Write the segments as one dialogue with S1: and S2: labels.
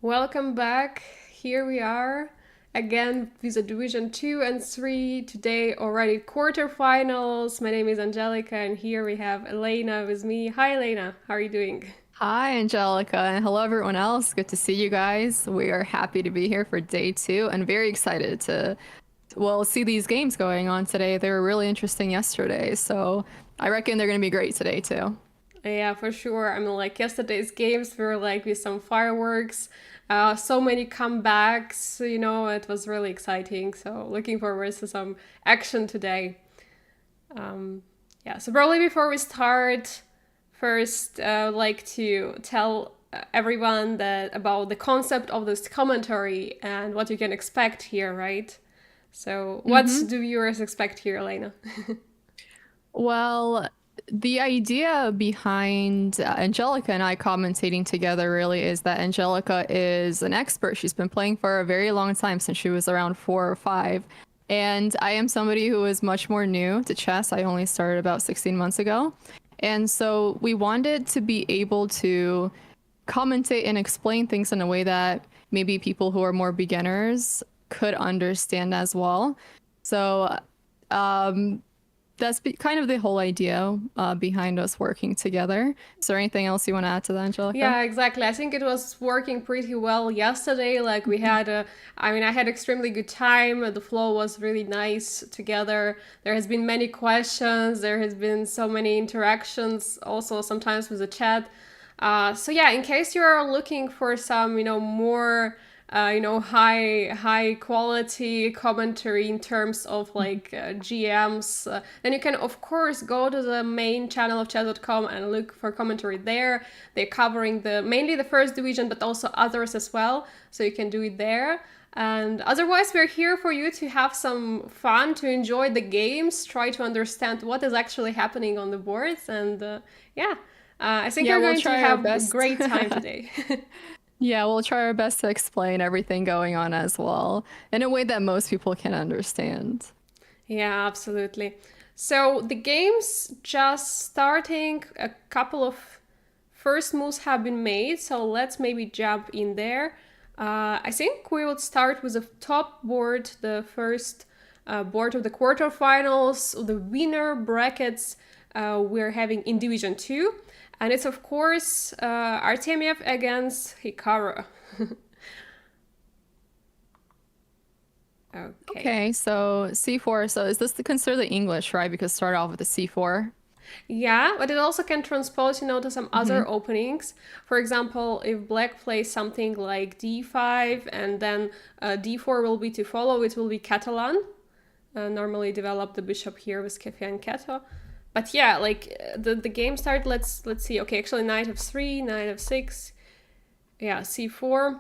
S1: Welcome back. Here we are again with the Division 2 and 3. Today, already quarterfinals. My name is Angelika, and here we have Elaynah with me. Hi, Elaynah. How are you doing?
S2: Hi, Angelica, and hello, everyone else. Good to see you guys. We are happy to be here for day two and very excited to, see these games going on today. They were really interesting yesterday, so I reckon they're going to be great today, too.
S1: Yeah, for sure. I mean, like yesterday's games were like with some fireworks, so many comebacks. It was really exciting. So, looking forward to some action today. Um, yeah, so probably before we start, first, I'd like to tell everyone that about the concept of this commentary and what you can expect here, right? So, what
S2: Mm-hmm.
S1: do viewers expect here, Elaynah?
S2: Well, the idea behind Angelica and I commentating together really is that Angelica is an expert. She's been playing for a very long time since she was around 4 or 5. And I am somebody who is much more new to chess. I only started about 16 months ago. And so we wanted to be able to commentate and explain things in a way that maybe people who are more beginners could understand as well. So um, that's kind of the whole idea behind us working together. Is there anything else you want to add to that, Angelica?
S1: Yeah, exactly. I think it was working pretty well yesterday. Like we
S2: Mhm.
S1: had I had extremely good time. The flow was really nice together. There has been many questions. There has been so many interactions. Also sometimes with the chat. So yeah, in case you are looking for some, more, high quality commentary in terms of like GMs, then you can of course go to the main channel of chess.com and look for commentary there. They're covering the mainly the first division, but also others as well. So you can do it there. And otherwise, we're here for you to have some fun, to enjoy the games, try to understand what is actually happening on the boards, and yeah, I think
S2: Yeah,
S1: you're
S2: we'll
S1: going to
S2: try our
S1: have a
S2: best.
S1: great time today.
S2: Yeah, we'll try our best to explain everything going on as well in a way that most people can understand.
S1: Yeah, absolutely. So the game's just starting. A couple of first moves have been made, so let's maybe jump in there. I think we would start with the top board, the first board of the quarterfinals, the winner brackets we're having in Division 2. And it's, of course, Artemiev against Hikaru. Okay.
S2: Okay, so C4. So is this considered the English, right? Because start off with a C4.
S1: Yeah, but it also can transpose, to some
S2: Mm-hmm.
S1: other openings. For example, if black plays something like d5 and then d4 will be to follow, it will be Catalan. Normally develop the bishop here with Kefi and Keto. But yeah, like the game start. Let's see. Okay, actually knight f3, knight f6. Yeah, c4.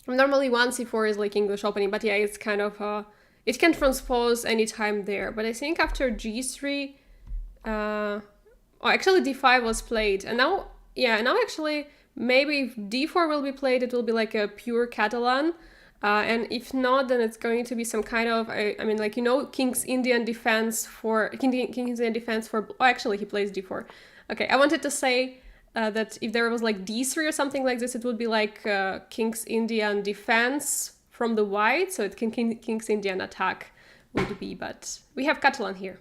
S1: Normally one c4 is like English opening, but yeah, it's kind of it can transpose anytime there. But I think after g3, uh, oh, actually d5 was played, and now yeah, now actually maybe if d4 will be played, it will be like a pure Catalan. And if not, then it's going to be some kind of, I mean, like, King's Indian defense for, King's Indian defense for, oh, actually, he plays d4. Okay, I wanted to say that if there was like d3 or something like this, it would be like King's Indian defense from the white, so it can King's Indian attack would be, but we have Catalan here.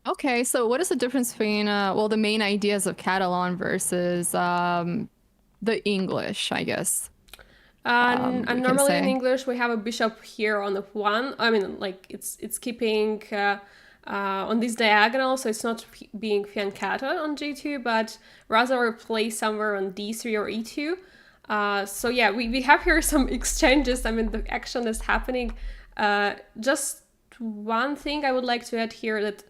S2: Okay, so what is the difference between the main ideas of Catalan versus the English, I guess,
S1: And
S2: we can
S1: normally in
S2: say.
S1: English we have a bishop here on the one. I mean, like it's keeping on this diagonal, so it's not being fiancata on g2, but rather placed somewhere on d3 or e2. So yeah, we have here some exchanges. I mean, the action is happening. Just one thing I would like to add here that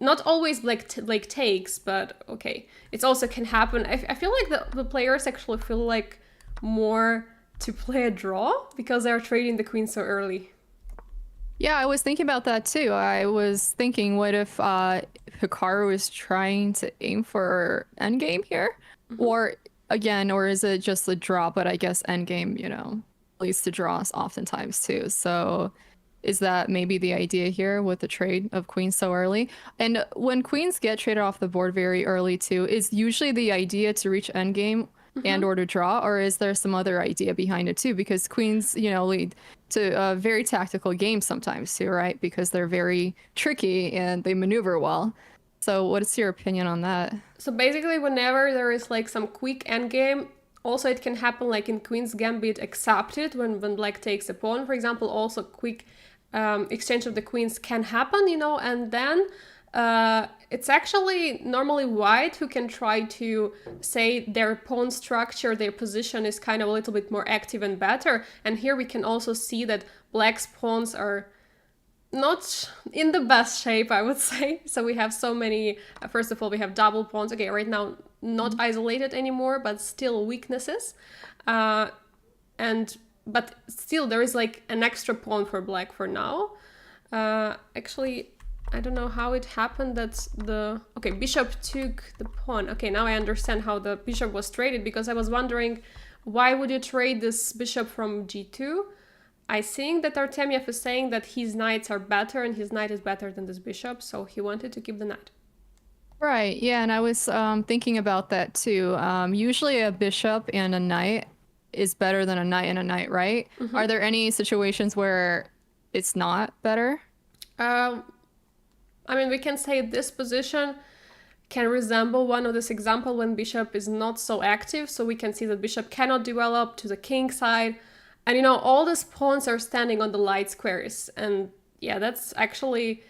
S1: not always like takes, but okay, it also can happen. I feel like the players actually feel like more to play a draw because they're trading the queen so early.
S2: Yeah, I was thinking about that too. I was thinking, what if Hikaru is trying to aim for endgame here?
S1: Mm-hmm.
S2: Or again, or is it just a draw? But I guess endgame, leads to draws oftentimes too. So is that maybe the idea here with the trade of queens so early? And when queens get traded off the board very early too, is usually the idea to reach endgame and or to draw, or is there some other idea behind it too? Because queens, lead to very tactical games sometimes too, right? Because they're very tricky and they maneuver well. So what's your opinion on that?
S1: So basically, whenever there is like some quick endgame, also it can happen like in Queen's Gambit accepted when black takes a pawn, for example. Also, quick exchange of the queens can happen, and then it's actually normally white who can try to say their pawn structure, their position is kind of a little bit more active and better. And here we can also see that black's pawns are not in the best shape, I would say. So we have so many, first of all, we have double pawns. Okay, right now, not isolated anymore, but still weaknesses. But still, there is like an extra pawn for black for now. Actually, I don't know how it happened that okay, bishop took the pawn. Okay, now I understand how the bishop was traded, because I was wondering, why would you trade this bishop from g2? I think that Artemiev is saying that his knights are better and his knight is better than this bishop, so he wanted to keep the knight.
S2: Right, yeah, and I was thinking about that too. Usually a bishop and a knight is better than a knight and a knight, right? Mm-hmm. Are there any situations where it's not better?
S1: I mean, we can say this position can resemble one of this example when bishop is not so active, so we can see that bishop cannot develop to the king side. And all these pawns are standing on the light squares. And yeah, that's actually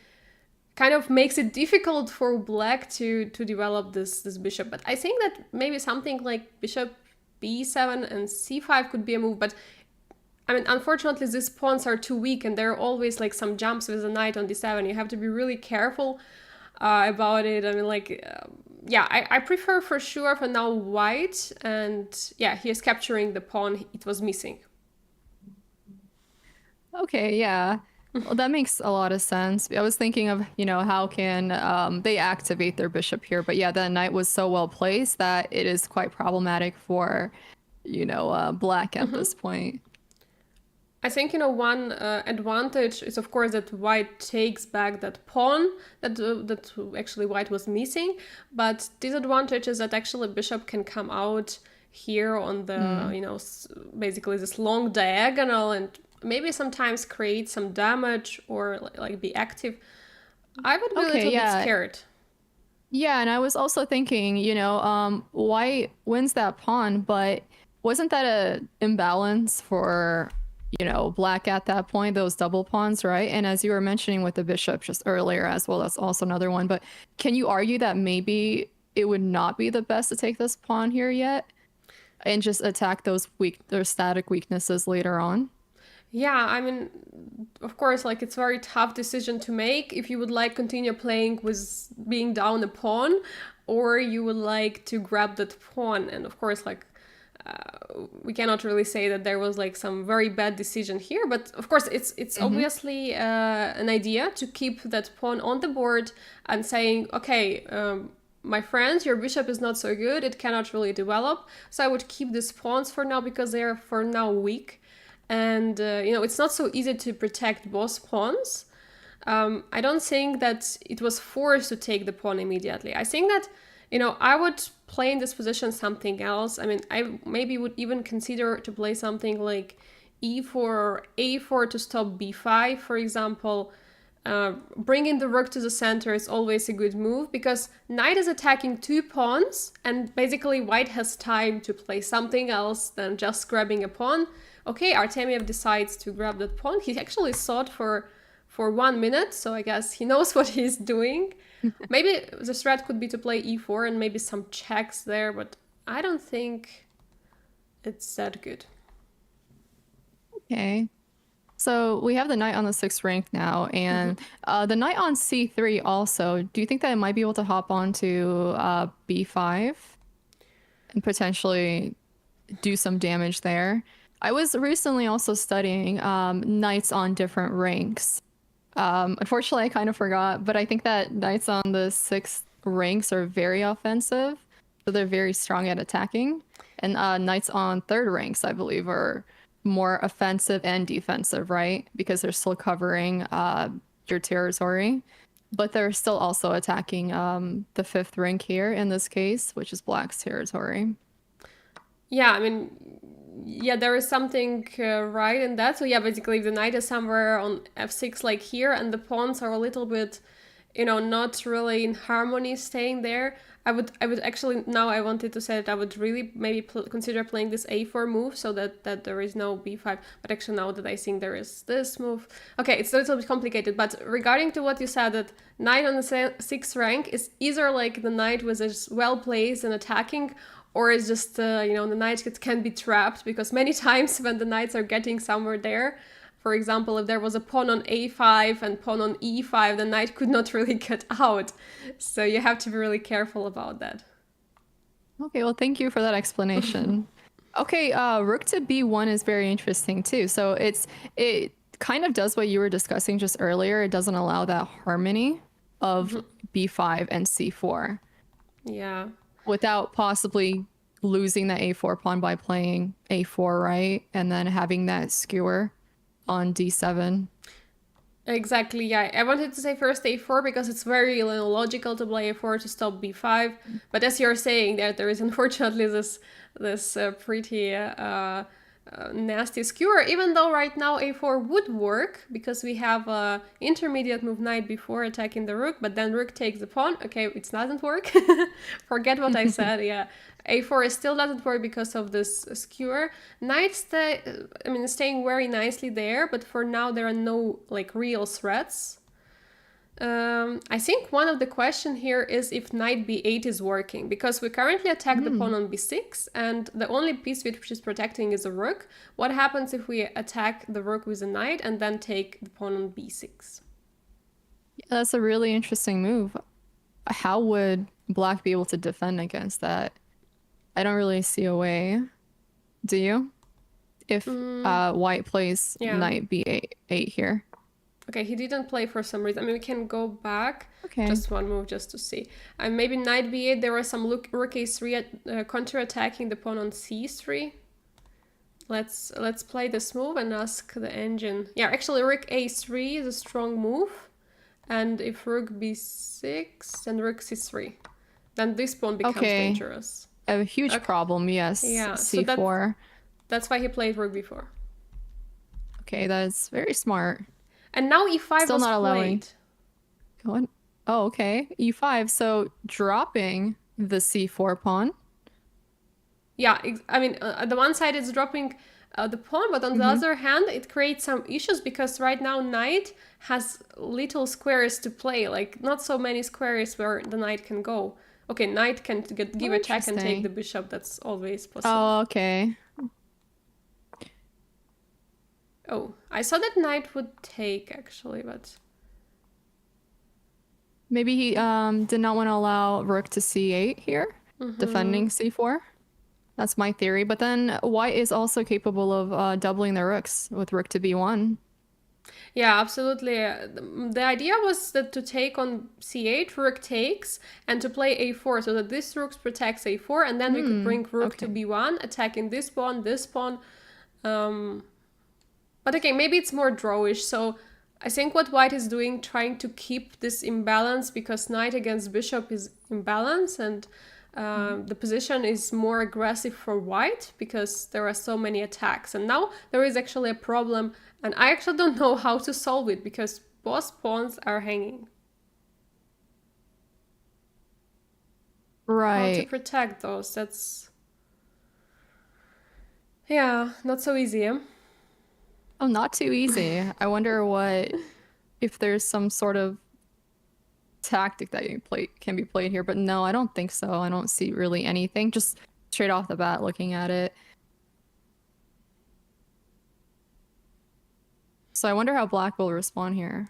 S1: kind of makes it difficult for black to develop this bishop. But I think that maybe something like bishop b7 and c5 could be a move. But I mean, unfortunately, these pawns are too weak and there are always like some jumps with the knight on d7. You have to be really careful about it. I mean, yeah, I prefer for sure for now white. And yeah, he is capturing the pawn it was missing.
S2: Okay, yeah. Well, that makes a lot of sense. I was thinking of, how can they activate their bishop here? But yeah, the knight was so well placed that it is quite problematic for, black at this point.
S1: I think, one advantage is, of course, that white takes back that pawn that actually white was missing. But disadvantage is that actually bishop can come out here on the, basically this long diagonal and maybe sometimes create some damage or like be active. I would be a little bit scared.
S2: Yeah, and I was also thinking, white wins that pawn, but wasn't that an imbalance for, black at that point, those double pawns, right? And as you were mentioning with the bishop just earlier as well, that's also another one. But can you argue that maybe it would not be the best to take this pawn here yet and just attack those static weaknesses later on?
S1: Yeah, I mean, of course, like it's a very tough decision to make if you would like continue playing with being down a pawn, or you would like to grab that pawn. And of course, we cannot really say that there was like some very bad decision here, but of course it's obviously an idea to keep that pawn on the board and saying, okay, my friends, your bishop is not so good, it cannot really develop, so I would keep these pawns for now because they are for now weak. And, it's not so easy to protect both pawns. I don't think that it was forced to take the pawn immediately. I think that, I would play in this position something else. I mean, I maybe would even consider to play something like e4 or a4 to stop b5, for example. Bringing the rook to the center is always a good move because knight is attacking two pawns and basically white has time to play something else than just grabbing a pawn. Okay, Artemiev decides to grab that pawn. He actually thought for 1 minute, so I guess he knows what he's doing. Maybe the strat could be to play e4 and maybe some checks there, but I don't think it's that good.
S2: Okay. So we have the knight on the 6th rank now, and the knight on c3 also. Do you think that it might be able to hop on to b5 and potentially do some damage there? I was recently also studying knights on different ranks. Unfortunately, I kind of forgot, but I think that knights on the 6th ranks are very offensive, so they're very strong at attacking. And knights on 3rd ranks, I believe, are more offensive and defensive, right? Because they're still covering your territory, but they're still also attacking the 5th rank here in this case, which is black's territory.
S1: Yeah, I mean, yeah, there is something right in that. So yeah, basically, if the knight is somewhere on f6 like here, and the pawns are a little bit, not really in harmony staying there. I would actually, now I wanted to say that I would really maybe consider playing this a4 move so that there is no b5. But actually, now that I think there is this move, okay, it's a little bit complicated. But regarding to what you said, that knight on the sixth rank is either like the knight was just well placed and attacking, or it's just the knight can be trapped, because many times when the knights are getting somewhere there, for example, if there was a pawn on a5 and pawn on e5, the knight could not really get out. So you have to be really careful about that.
S2: Okay, well, thank you for that explanation. Okay, rook to b1 is very interesting too. So it kind of does what you were discussing just earlier. It doesn't allow that harmony of b5 and c4.
S1: Yeah.
S2: Without possibly losing the a4 pawn by playing a4, right? And then having that skewer on d7.
S1: Exactly, yeah. I wanted to say first a4 because it's very logical to play a4 to stop b5. But as you're saying, that there is unfortunately this pretty nasty skewer, even though right now a4 would work because we have a intermediate move knight before attacking the rook, but then rook takes the pawn. Okay, it doesn't work. Forget what I said. Yeah, a4 still doesn't work because of this skewer. Knight staying very nicely there, but for now there are no like real threats. I think one of the question here is if knight b8 is working, because we currently attack the pawn on b6, and the only piece which is protecting is a rook. What happens if we attack the rook with a knight and then take the pawn on b6?
S2: Yeah, that's a really interesting move. How would black be able to defend against that? I don't really see a way. Do you? If white plays knight b8 here.
S1: Okay, he didn't play for some reason. I mean, we can go back
S2: just
S1: one move just to see. And maybe knight b8, there was some rook a3 counter-attacking the pawn on c3. Let's play this move and ask the engine. Yeah, actually rook a3 is a strong move. And if rook b6 and rook c3, then this pawn becomes dangerous.
S2: A huge problem, yes.
S1: Yeah,
S2: c4.
S1: So that's why he played rook b4.
S2: Okay, that's very smart.
S1: And now e5
S2: Still
S1: was
S2: not allowing.
S1: played.
S2: Go on. Oh, okay. e5. So dropping the c4 pawn.
S1: Yeah, I mean, on the one side it's dropping the pawn, but on the other hand, it creates some issues because right now knight has little squares to play, like not so many squares where the knight can go. Okay, knight can give a check and take the bishop. That's always possible.
S2: Oh, okay.
S1: Oh, I saw that knight would take actually, but
S2: maybe he did not want to allow rook to c8 here, defending c4. That's my theory. But then white is also capable of doubling the rooks with rook to b1.
S1: Yeah, absolutely. The idea was that to take on c8, rook takes, and to play a4, so that this rook protects a4, and then we could bring rook to b1, attacking this pawn. But okay, maybe it's more drawish. So I think what white is doing, trying to keep this imbalance, because knight against bishop is imbalance, and the position is more aggressive for white because there are so many attacks. And now there is actually a problem, and I actually don't know how to solve it because both pawns are hanging.
S2: Right.
S1: How to protect those? That's... yeah, not so easy.
S2: Oh, not too easy. I wonder if there's some sort of tactic that can be played here, but no, I don't think so. I don't see really anything, just straight off the bat looking at it. So I wonder how black will respond here.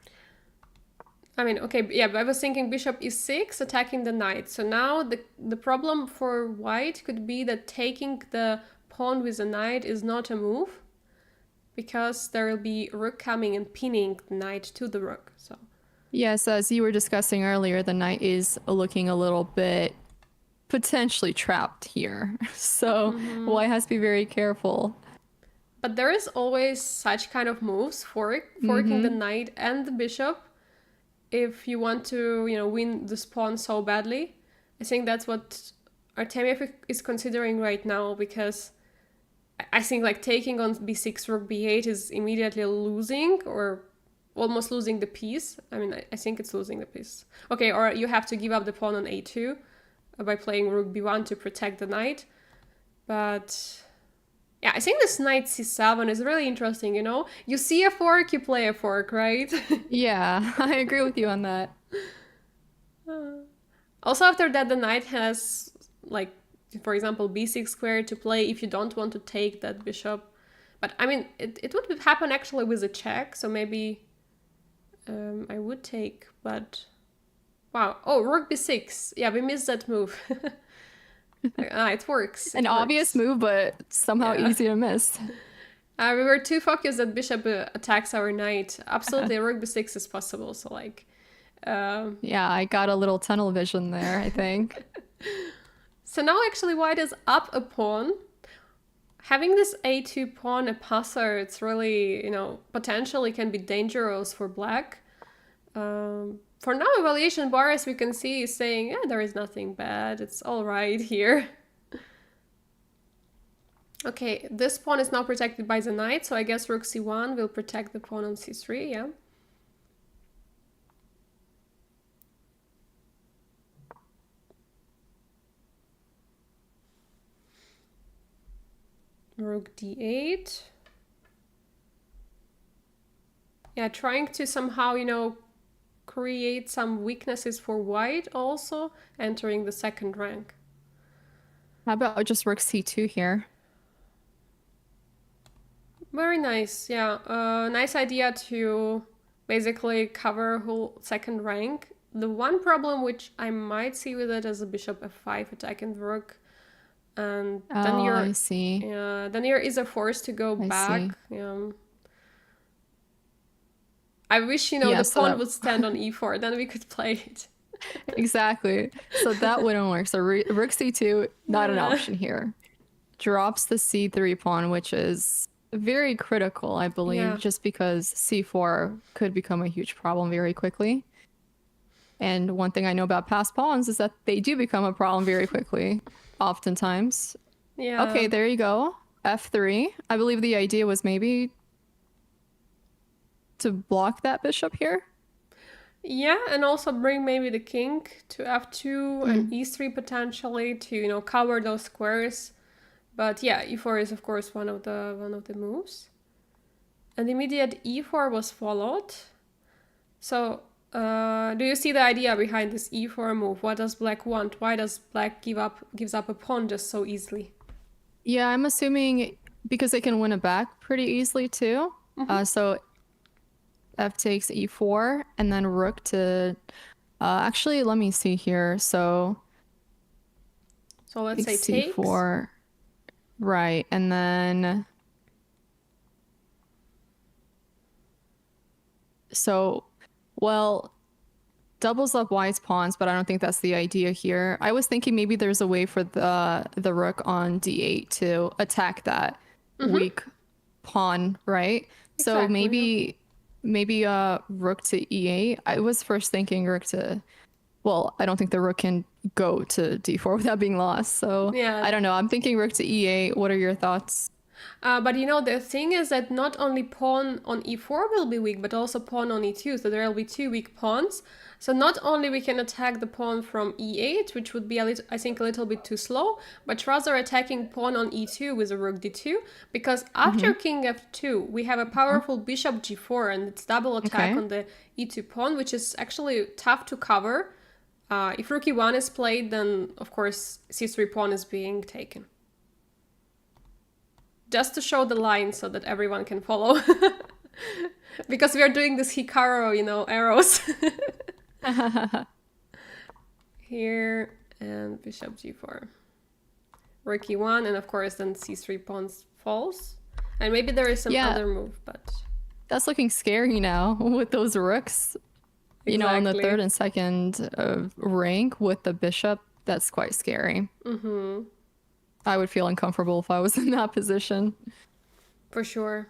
S1: I mean, okay, yeah, but I was thinking bishop e6 attacking the knight. So now the problem for white could be that taking the pawn with the knight is not a move, because there will be rook coming and pinning the knight to the rook. So
S2: yes, as you were discussing earlier, the knight is looking a little bit potentially trapped here. So white has to be very careful.
S1: But there is always such kind of moves, forking the knight and the bishop, if you want to, win this pawn so badly. I think that's what Artamia is considering right now, because I think like taking on b6, rook b8 is immediately losing, or almost losing the piece. I mean, I think it's losing the piece. Okay, or you have to give up the pawn on a2 by playing rook b1 to protect the knight. But yeah, I think this knight c7 is really interesting, you know? You see a fork, you play a fork, right?
S2: Yeah, I agree with you on that.
S1: Also, after that, the knight has, like, for example, b6 squared to play if you don't want to take that bishop. But I mean, it would happen actually with a check, so maybe I would take, but wow. Oh, rook b6. Yeah, we missed that move. It works.
S2: An obvious move, but somehow easy to miss.
S1: We were too focused that bishop attacks our knight. Absolutely, rook b6 is possible, so like...
S2: yeah, I got a little tunnel vision there, I think.
S1: So now actually white is up a pawn. Having this a2 pawn, a passer, it's really, you know, potentially can be dangerous for black. For now, evaluation bar, as we can see, is saying, yeah, there is nothing bad. It's all right here. Okay, this pawn is now protected by the knight, so I guess rook c1 will protect the pawn on c3, yeah. Rook d8. Yeah, trying to somehow, you know, create some weaknesses for white also, entering the second rank.
S2: How about just rook c2 here?
S1: Very nice, yeah. Nice idea to basically cover whole second rank. The one problem which I might see with it is a bishop f5 attacking the rook. And then
S2: I see.
S1: Yeah, then you're is a force to go back. Yeah. I wish, you know, the pawn would stand on e4, then we could play it.
S2: Exactly. So that wouldn't work. So rook c2, not an option here. Drops the c3 pawn, which is very critical, I believe, just because c4 could become a huge problem very quickly. And one thing I know about past pawns is that they do become a problem very quickly, oftentimes.
S1: Yeah.
S2: Okay, there you go. f3. I believe the idea was maybe to block that bishop here.
S1: Yeah, and also bring maybe the king to f2 and e3 potentially to, you know, cover those squares. But yeah, e4 is of course one of the moves. And immediate e4 was followed. So do you see the idea behind this e4 move? What does black want? Why does black gives up a pawn just so easily?
S2: Yeah, I'm assuming because they can win it back pretty easily too. So f takes e4 and then rook to actually let me see here. So
S1: let's say takes
S2: c4. Right, and then so well, doubles up white's pawns, but I don't think that's the idea here. I was thinking maybe there's a way for the rook on d8 to attack that weak pawn, right? So maybe rook to e8. I was first thinking rook to, well, I don't think the rook can go to d4 without being lost. So yeah. I don't know. I'm thinking rook to e8. What are your thoughts?
S1: But you know, the thing is that not only pawn on e4 will be weak, but also pawn on e2. So there will be two weak pawns. So not only we can attack the pawn from e8, which would be, I think, a little bit too slow, but rather attacking pawn on e2 with a rook d2. Because after king f2, we have a powerful bishop g4, and it's double attack on the e2 pawn, which is actually tough to cover. If rook e1 is played, then of course c3 pawn is being taken. Just to show the line so that everyone can follow. Because we are doing this Hikaru, you know, arrows. Here, and bishop g4. Rook e1, and of course then c3 pawns falls. And maybe there is some other move, but...
S2: That's looking scary now with those rooks. You know, on the third and second rank with the bishop. That's quite scary. I would feel uncomfortable if I was in that position. For sure.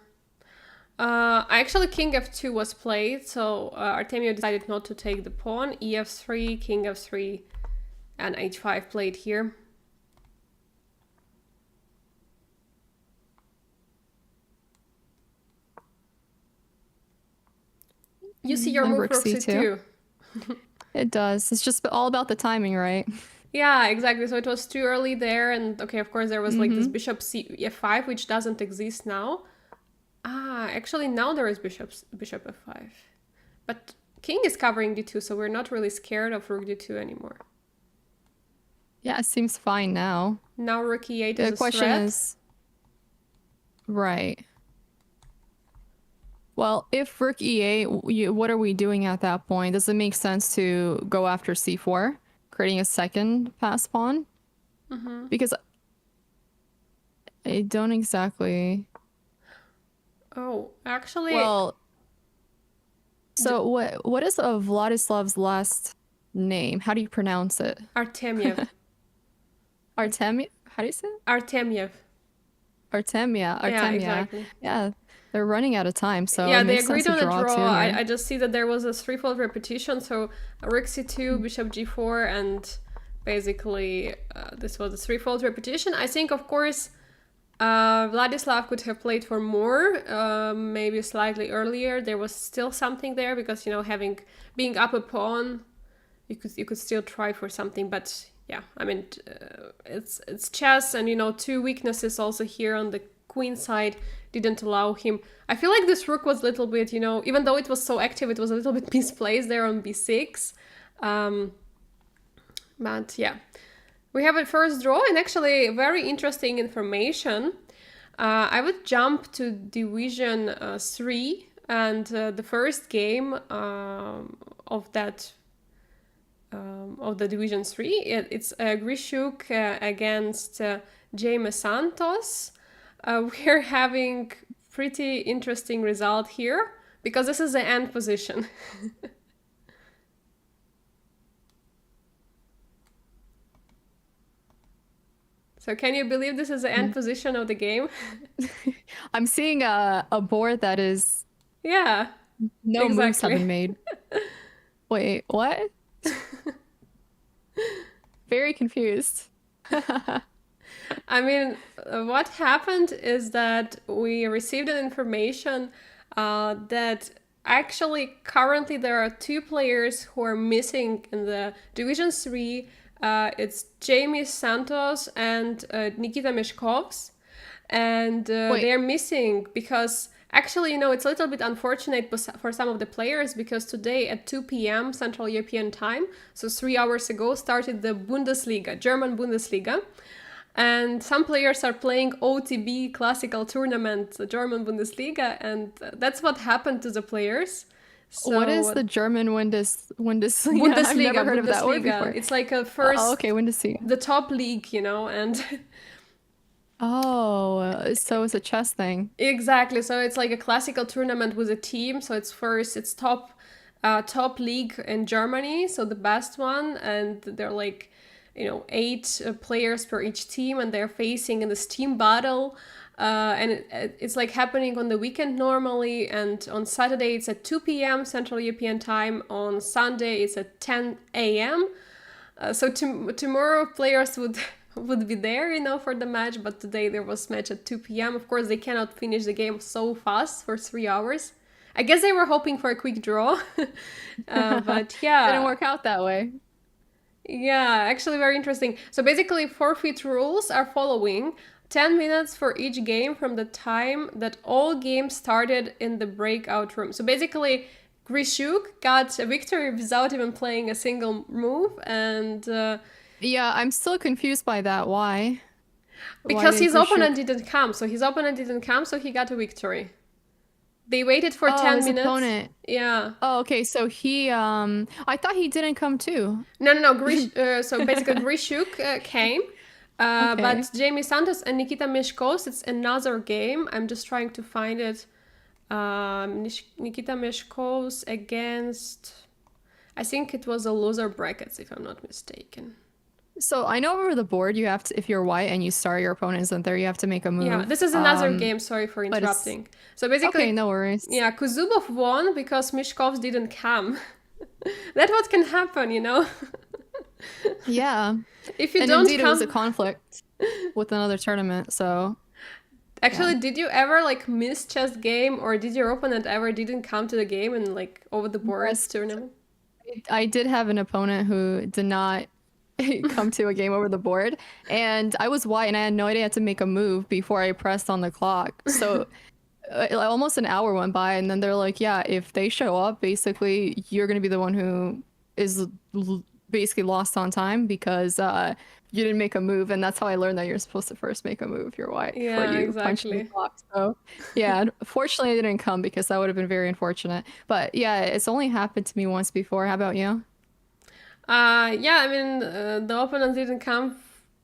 S1: Actually, king f2 was played, so Artamia decided not to take the pawn. ef3, king f3, and h5 played here. You see your
S2: And
S1: move,
S2: rook
S1: rook
S2: c2.
S1: c2.
S2: It does. It's just all about the timing, right?
S1: Yeah, exactly. So it was too early there, and okay, of course there was like this bishop f5, which doesn't exist now. Ah, actually now there is bishop f5, but king is covering d2, so we're not really scared of rook d2 anymore.
S2: Yeah, it seems fine now.
S1: Now rook e8 is a
S2: The question
S1: threat.
S2: is, right. Well, if rook e8, what are we doing at that point? Does it make sense to go after c4, creating a second pass pawn? Because I don't exactly.
S1: Oh, actually,
S2: Well, so what is Vladislav's last name? How do you pronounce it?
S1: Artemiev.
S2: Artemia? How do you say it?
S1: Artemiev.
S2: Artemia.
S1: Yeah,
S2: Artemia.
S1: exactly.
S2: Yeah, they're running out of time, so
S1: Yeah,
S2: it
S1: they
S2: makes sense
S1: agreed
S2: to
S1: on a
S2: draw
S1: draw.
S2: two here.
S1: I just see that there was a threefold repetition, so rook c2, bishop g4, and basically this was a threefold repetition. I think, of course, Vladislav could have played for more, maybe slightly earlier. There was still something there because, you know, being up a pawn, you could still try for something. But yeah, I mean, it's chess, and you know, two weaknesses also here on the queen side didn't allow him. I feel like this rook was a little bit, you know, even though it was so active, it was a little bit misplaced there on b6. But yeah. We have a first draw, and actually very interesting information. I would jump to division 3, and the first game of that of the division 3, it's Grishuk against Jaime Santos. We're having pretty interesting result here because this is the end position. So can you believe this is the end position of the game?
S2: I'm seeing a board that is
S1: Yeah.
S2: no moves have
S1: exactly.
S2: been made. Wait, what? Very confused.
S1: I mean, what happened is that we received an information that actually currently there are two players who are missing in the Division 3. It's Jaime Santos and Nikita Meshkovs. And they're missing because actually, you know, it's a little bit unfortunate for some of the players because today at 2 p.m. Central European time, so 3 hours ago, started the Bundesliga, German Bundesliga. And some players are playing OTB classical tournament, the German Bundesliga, and that's what happened to the players. So,
S2: what is the German Bundesliga?
S1: Bundesliga?
S2: I've never heard of that word before.
S1: It's like a first,
S2: Bundesliga.
S1: The top league, you know, and
S2: oh, so it's a chess thing.
S1: Exactly. So it's like a classical tournament with a team. So it's top league in Germany, so the best one, and they're like, you know, 8 players per each team, and they're facing in this team battle. And it's like happening on the weekend normally, and on Saturday it's at 2 p.m. Central European time. On Sunday it's at 10 a.m. So tomorrow players would be there, you know, for the match, but today there was match at 2 p.m. Of course, they cannot finish the game so fast for 3 hours. I guess they were hoping for a quick draw, but yeah.
S2: Didn't work out that way.
S1: Yeah, actually very interesting. So basically forfeit rules are following: 10 minutes for each game from the time that all games started in the breakout room. So basically Grishuk got a victory without even playing a single move, and
S2: yeah, I'm still confused by that. Why?
S1: Because his opponent didn't come. So his opponent didn't come, so he got a victory. They waited for 10
S2: his
S1: minutes.
S2: Opponent.
S1: Yeah.
S2: Oh, okay. So he, I thought he didn't come too.
S1: No. So basically, Grishuk came,
S2: Okay.
S1: but Jaime Santos and Nikita Meshkovs, it's another game. I'm just trying to find it. Nikita Meshkovs against, I think it was a loser brackets, if I'm not mistaken.
S2: So I know over the board you have to, if you're white and you start your opponent's in there, you have to make a move.
S1: Yeah, this is another game. Sorry for interrupting. So basically,
S2: okay, no worries.
S1: Yeah, Kuzubov won because Mishkovs didn't come. That's what can happen, you know.
S2: Yeah.
S1: If you
S2: and
S1: don't
S2: indeed
S1: come,
S2: it was a conflict with another tournament. So
S1: Actually, did you ever like miss chess game, or did your opponent ever didn't come to the game and like over the board
S2: Yes,
S1: tournament?
S2: I did have an opponent who did not come to a game over the board, and I was white and I had no idea I had to make a move before I pressed on the clock. So almost an hour went by, and then they're like, yeah, if they show up, basically you're gonna be the one who is basically lost on time because you didn't make a move. And that's how I learned that you're supposed to first make a move if you're white before
S1: Yeah,
S2: you punch in the
S1: exactly.
S2: clock. So yeah, fortunately I didn't come because that would have been very unfortunate. But yeah, it's only happened to me once before. How about you?
S1: Yeah, I mean, the opponent didn't come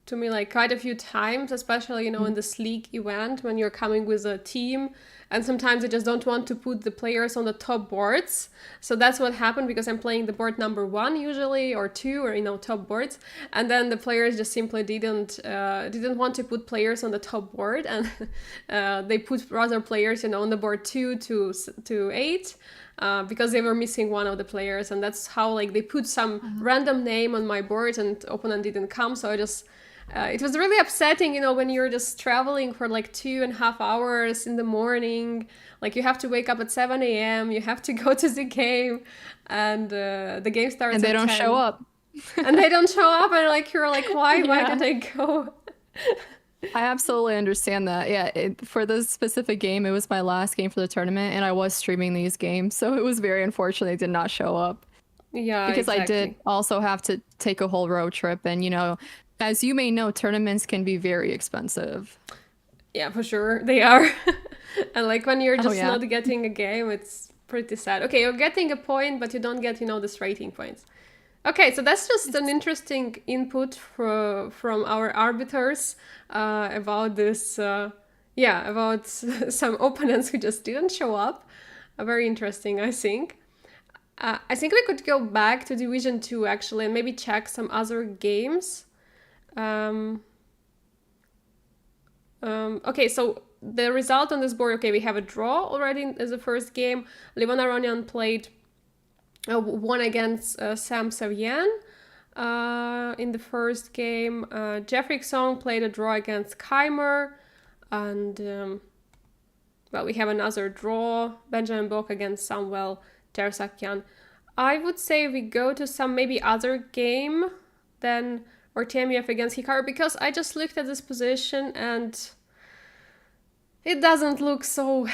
S1: to me like quite a few times, especially, in this league event when you're coming with a team, and sometimes they just don't want to put the players on the top boards. So that's what happened because I'm playing the board number one usually, or two, or top boards, and then the players just simply didn't want to put players on the top board, and they put rather players, on the board 2 to 8. Because they were missing one of the players, and that's how like they put some random name on my board, and opponent didn't come. So I just it was really upsetting, when you're just traveling for like 2.5 hours in the morning. Like you have to wake up at 7 a.m. You have to go to the game, and the game starts
S2: And they
S1: at
S2: don't
S1: 10.
S2: show up.
S1: And they don't show up, and like you're like, why
S2: Yeah.
S1: did I go?
S2: I absolutely understand that. Yeah, for this specific game, it was my last game for the tournament, and I was streaming these games, so it was very unfortunate they did not show up
S1: Yeah,
S2: because I did
S1: exactly.
S2: also have to take a whole road trip, and as you may know, tournaments can be very expensive.
S1: Yeah, for sure they are. And like when you're
S2: Oh
S1: just
S2: yeah.
S1: not getting a game, it's pretty sad. Okay, you're getting a point, but you don't get, this rating points. Okay, so that's just an interesting input from our arbiters about this, about some opponents who just didn't show up. Very interesting, I think. I think we could go back to Division 2 actually and maybe check some other games. Okay, so the result on this board, okay, we have a draw already as the first game. Ronan played won against Sam Savian in the first game. Jeffrey Song played a draw against Keimer. And, we have another draw. Benjamin Bock against Samuel Tersakyan. I would say we go to some maybe other game than Artamia against Hikaru, because I just looked at this position and it doesn't look so,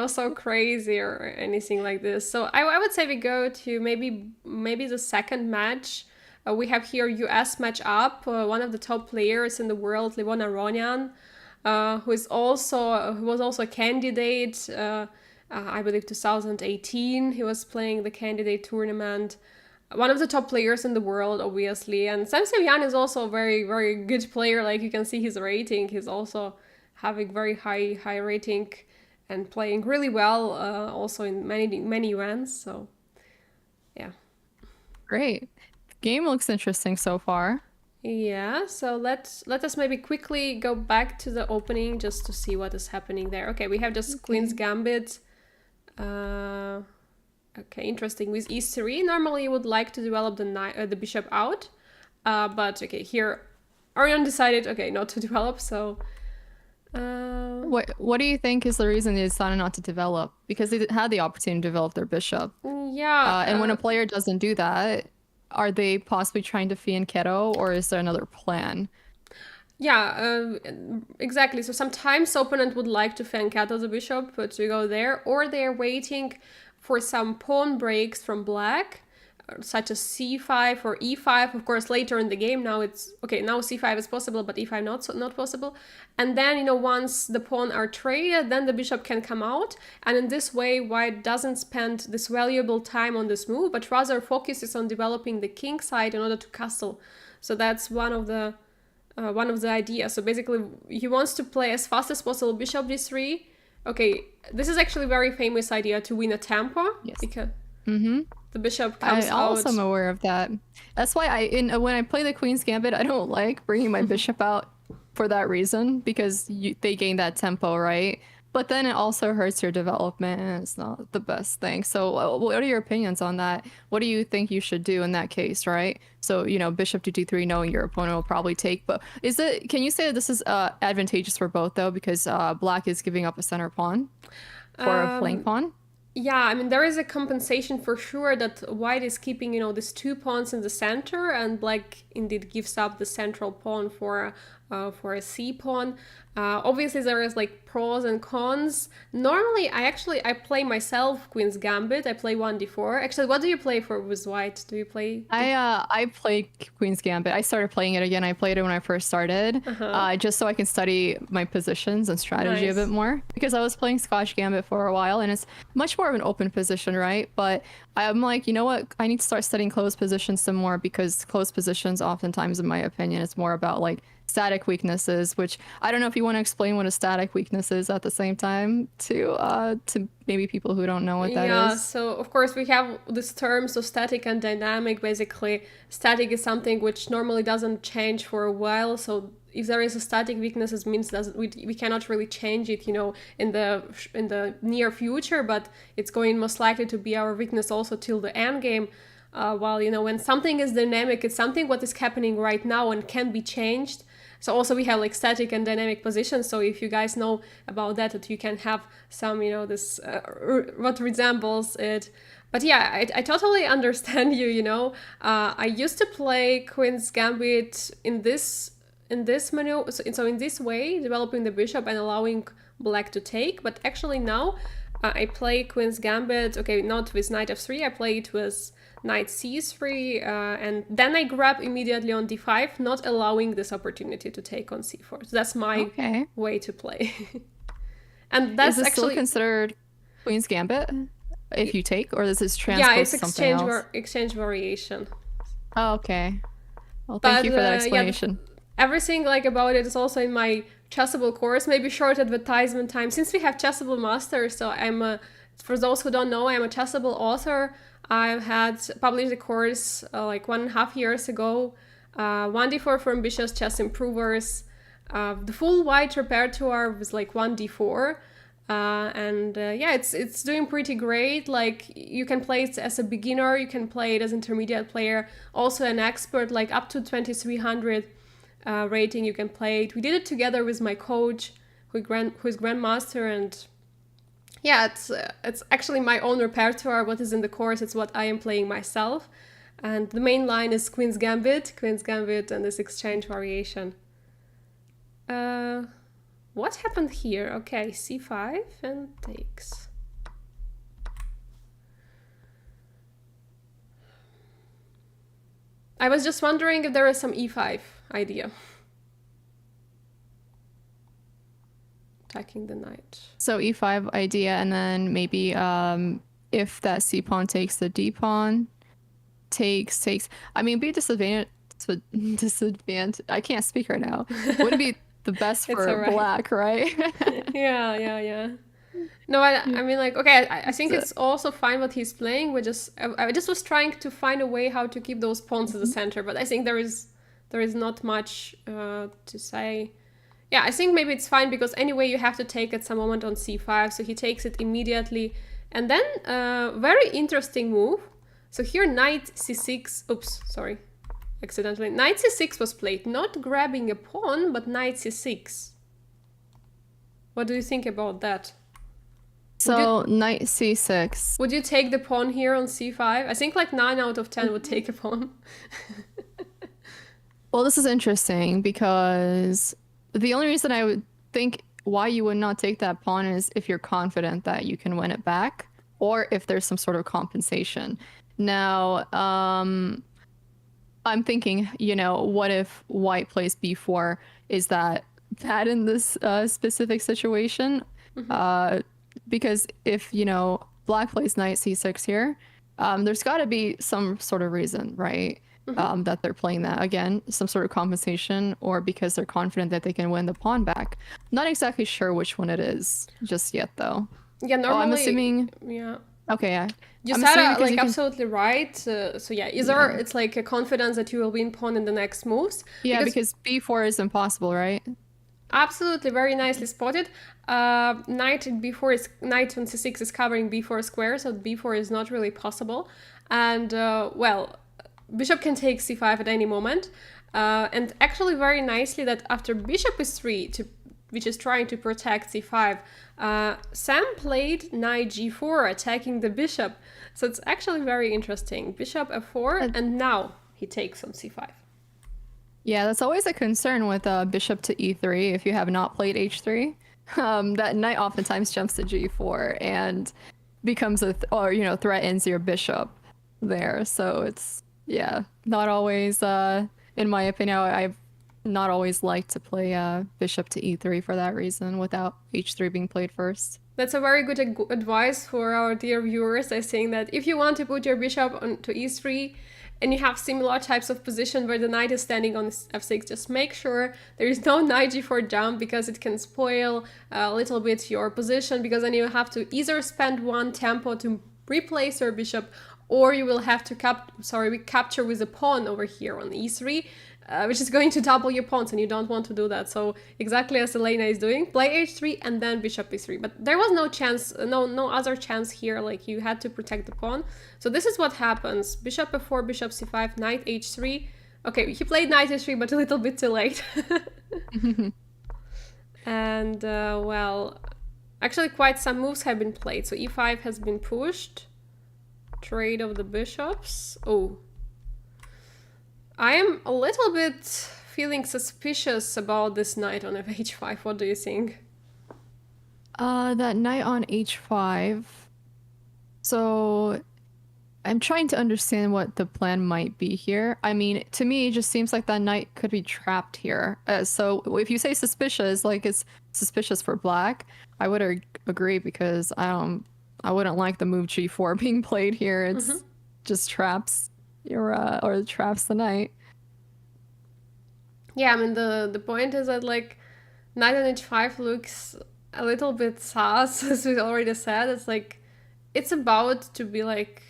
S1: so crazy or anything like this. So I would say we go to maybe the second match. We have here US matchup, one of the top players in the world, Ronan, who was also a candidate. I believe 2018 he was playing the candidate tournament. One of the top players in the world, obviously. And Sam Savian is also a very, very good player. Like you can see his rating. He's also having very high rating and playing really well also in many events. So, yeah.
S2: Great. Game looks interesting so far.
S1: Yeah, so let us maybe quickly go back to the opening just to see what is happening there. Okay, we have just Queen's Gambit. Okay, interesting. With e3, normally you would like to develop the bishop out, but okay, here Orion decided, okay, not to develop, so...
S2: What do you think is the reason they decided not to develop? Because they had the opportunity to develop their bishop.
S1: Yeah.
S2: And when a player doesn't do that, are they possibly trying to fiend Keto, or is there another plan?
S1: Yeah, exactly. So sometimes opponent would like to Fankato the bishop to go there, or they're waiting for some pawn breaks from black, such as c5 or e5. Of course, later in the game, now it's okay. Now c5 is possible, but e5 not possible. And then once the pawn are traded, then the bishop can come out. And in this way, white doesn't spend this valuable time on this move, but rather focuses on developing the king side in order to castle. So that's one of the ideas. So basically, he wants to play as fast as possible bishop d3. Okay, this is actually a very famous idea to win a tempo.
S2: Yes.
S1: Because the bishop comes
S2: I
S1: out.
S2: also am aware of that. That's why when I play the Queen's Gambit, I don't like bringing my bishop out for that reason, because they gain that tempo, right? But then it also hurts your development, and it's not the best thing. So, what are your opinions on that? What do you think you should do in that case, right? So, bishop to d3, knowing your opponent will probably take. But can you say that this is advantageous for both, though? Because black is giving up a center pawn for a flank pawn?
S1: Yeah, I mean, there is a compensation for sure that white is keeping, these 2 pawns in the center, and black indeed gives up the central pawn for a c pawn. Obviously, there is like pros and cons. Normally, I play myself Queen's Gambit. I play 1d4. Actually, what do you play with white? Do you play?
S2: I play Queen's Gambit. I started playing it again. I played it when I first started, just so I can study my positions and strategy a bit more. Because I was playing Scotch Gambit for a while, and it's much more of an open position, right? But I'm like, you know what? I need to start studying closed positions some more, because closed positions, oftentimes, in my opinion, it's more about like static weaknesses, which I don't know if you want to explain what a static weakness is at the same time to maybe people who don't know what that is.
S1: Yeah, so of course we have this term, so static and dynamic. Basically, static is something which normally doesn't change for a while. So if there is a static weakness, it means that we cannot really change it, in the near future, but it's going most likely to be our weakness also till the end game. While when something is dynamic, it's something what is happening right now and can be changed. So also we have like static and dynamic positions. So if you guys know about that you can have some, this what resembles it. But yeah, I totally understand you. I used to play Queen's Gambit in this maneuver, so in this way, developing the bishop and allowing black to take. But actually now I play Queen's Gambit. Okay, not with knight f3. I play it with knight c3, and then I grab immediately on d5, not allowing this opportunity to take on c4. So that's my way to play. And that's
S2: still considered Queen's Gambit if you take, or is this transpose?
S1: Yeah, it's
S2: exchange
S1: variation.
S2: Oh, okay. Well, thank you for that explanation.
S1: Everything about it is also in my Chessable course. Maybe short advertisement time, since we have Chessable Master. So I'm for those who don't know, I'm a Chessable author. I had published a course like 1.5 years ago, 1d4 for ambitious chess improvers. The full white repertoire was like 1d4, and it's doing pretty great. Like you can play it as a beginner, you can play it as intermediate player, also an expert, like up to 2300 rating. You can play it. We did it together with my coach, who's grandmaster, and yeah, it's actually my own repertoire. What is in the course, it's what I am playing myself. And the main line is Queen's Gambit, and this exchange variation. What happened here? Okay, c5 and takes. I was just wondering if there is some e5 idea. Attacking the knight.
S2: So e5 idea, and then maybe if that c pawn takes the d pawn, takes. I mean, be disadvantage. I can't speak right now. Wouldn't be the best for black, right?
S1: Yeah. No, I mean, like, okay, I think it's also fine what he's playing. I just was trying to find a way how to keep those pawns at the center, but I think there is not much to say. Yeah, I think maybe it's fine, because anyway you have to take at some moment on c5, so he takes it immediately. And then very interesting move. So here knight c6, oops, sorry, accidentally. Knight c6 was played, not grabbing a pawn, but knight c6. What do you think about that?
S2: So knight c6.
S1: Would you take the pawn here on c5? I think like 9 out of 10 would take a pawn.
S2: Well, this is interesting, because the only reason I would think why you would not take that pawn is if you're confident that you can win it back, or if there's some sort of compensation. Now, I'm thinking, what if white plays b4? Is that bad in this specific situation? Mm-hmm. Because if, black plays knight c6 here, there's got to be some sort of reason, right? Mm-hmm. That they're playing that. Again, some sort of compensation, or because they're confident that they can win the pawn back. Not exactly sure which one it is just yet, though.
S1: Yeah, normally...
S2: I'm assuming...
S1: Yeah.
S2: Okay, yeah.
S1: You said like absolutely right. So yeah, it's like a confidence that you will win pawn in the next moves?
S2: Yeah, because b4 is impossible, right?
S1: Absolutely, very nicely spotted. Knight knight on c6 is covering b4 square, so b4 is not really possible. And well, bishop can take c5 at any moment. And actually, very nicely that after bishop is3, which is trying to protect c5, Sam played knight g4, attacking the bishop. So it's actually very interesting. Bishop f4, and now he takes on c5.
S2: Yeah, that's always a concern with bishop to e3 if you have not played h3. That knight oftentimes jumps to g4 and becomes threatens your bishop there. So it's, yeah, not always, in my opinion, I've not always liked to play bishop to e3 for that reason without h3 being played first.
S1: That's a very good advice for our dear viewers. I think that if you want to put your bishop onto e3 and you have similar types of position where the knight is standing on f6, just make sure there is no knight g4 jump, because it can spoil a little bit your position, because then you have to either spend one tempo to replace your bishop, or you will have to capture with a pawn over here on e3, which is going to double your pawns, and you don't want to do that. So exactly as Elaynah is doing, play h3 and then bishop e3. But there was no chance, no other chance here, like you had to protect the pawn. So this is what happens. Bishop f4, bishop c5, knight h3. Okay, he played knight h3, but a little bit too late. And well, actually quite some moves have been played. So e5 has been pushed. Trade of the bishops. Oh, I am a little bit feeling suspicious about this knight on f5. What do you think?
S2: That knight on h5. So I'm trying to understand what the plan might be here. I mean, to me, it just seems like that knight could be trapped here. So if you say suspicious, like it's suspicious for black, I would agree, because I wouldn't like the move g4 being played here. It's just traps your or traps the knight.
S1: Yeah, I mean the point is that like knight on h5 looks a little bit sus, as we already said. It's like it's about to be like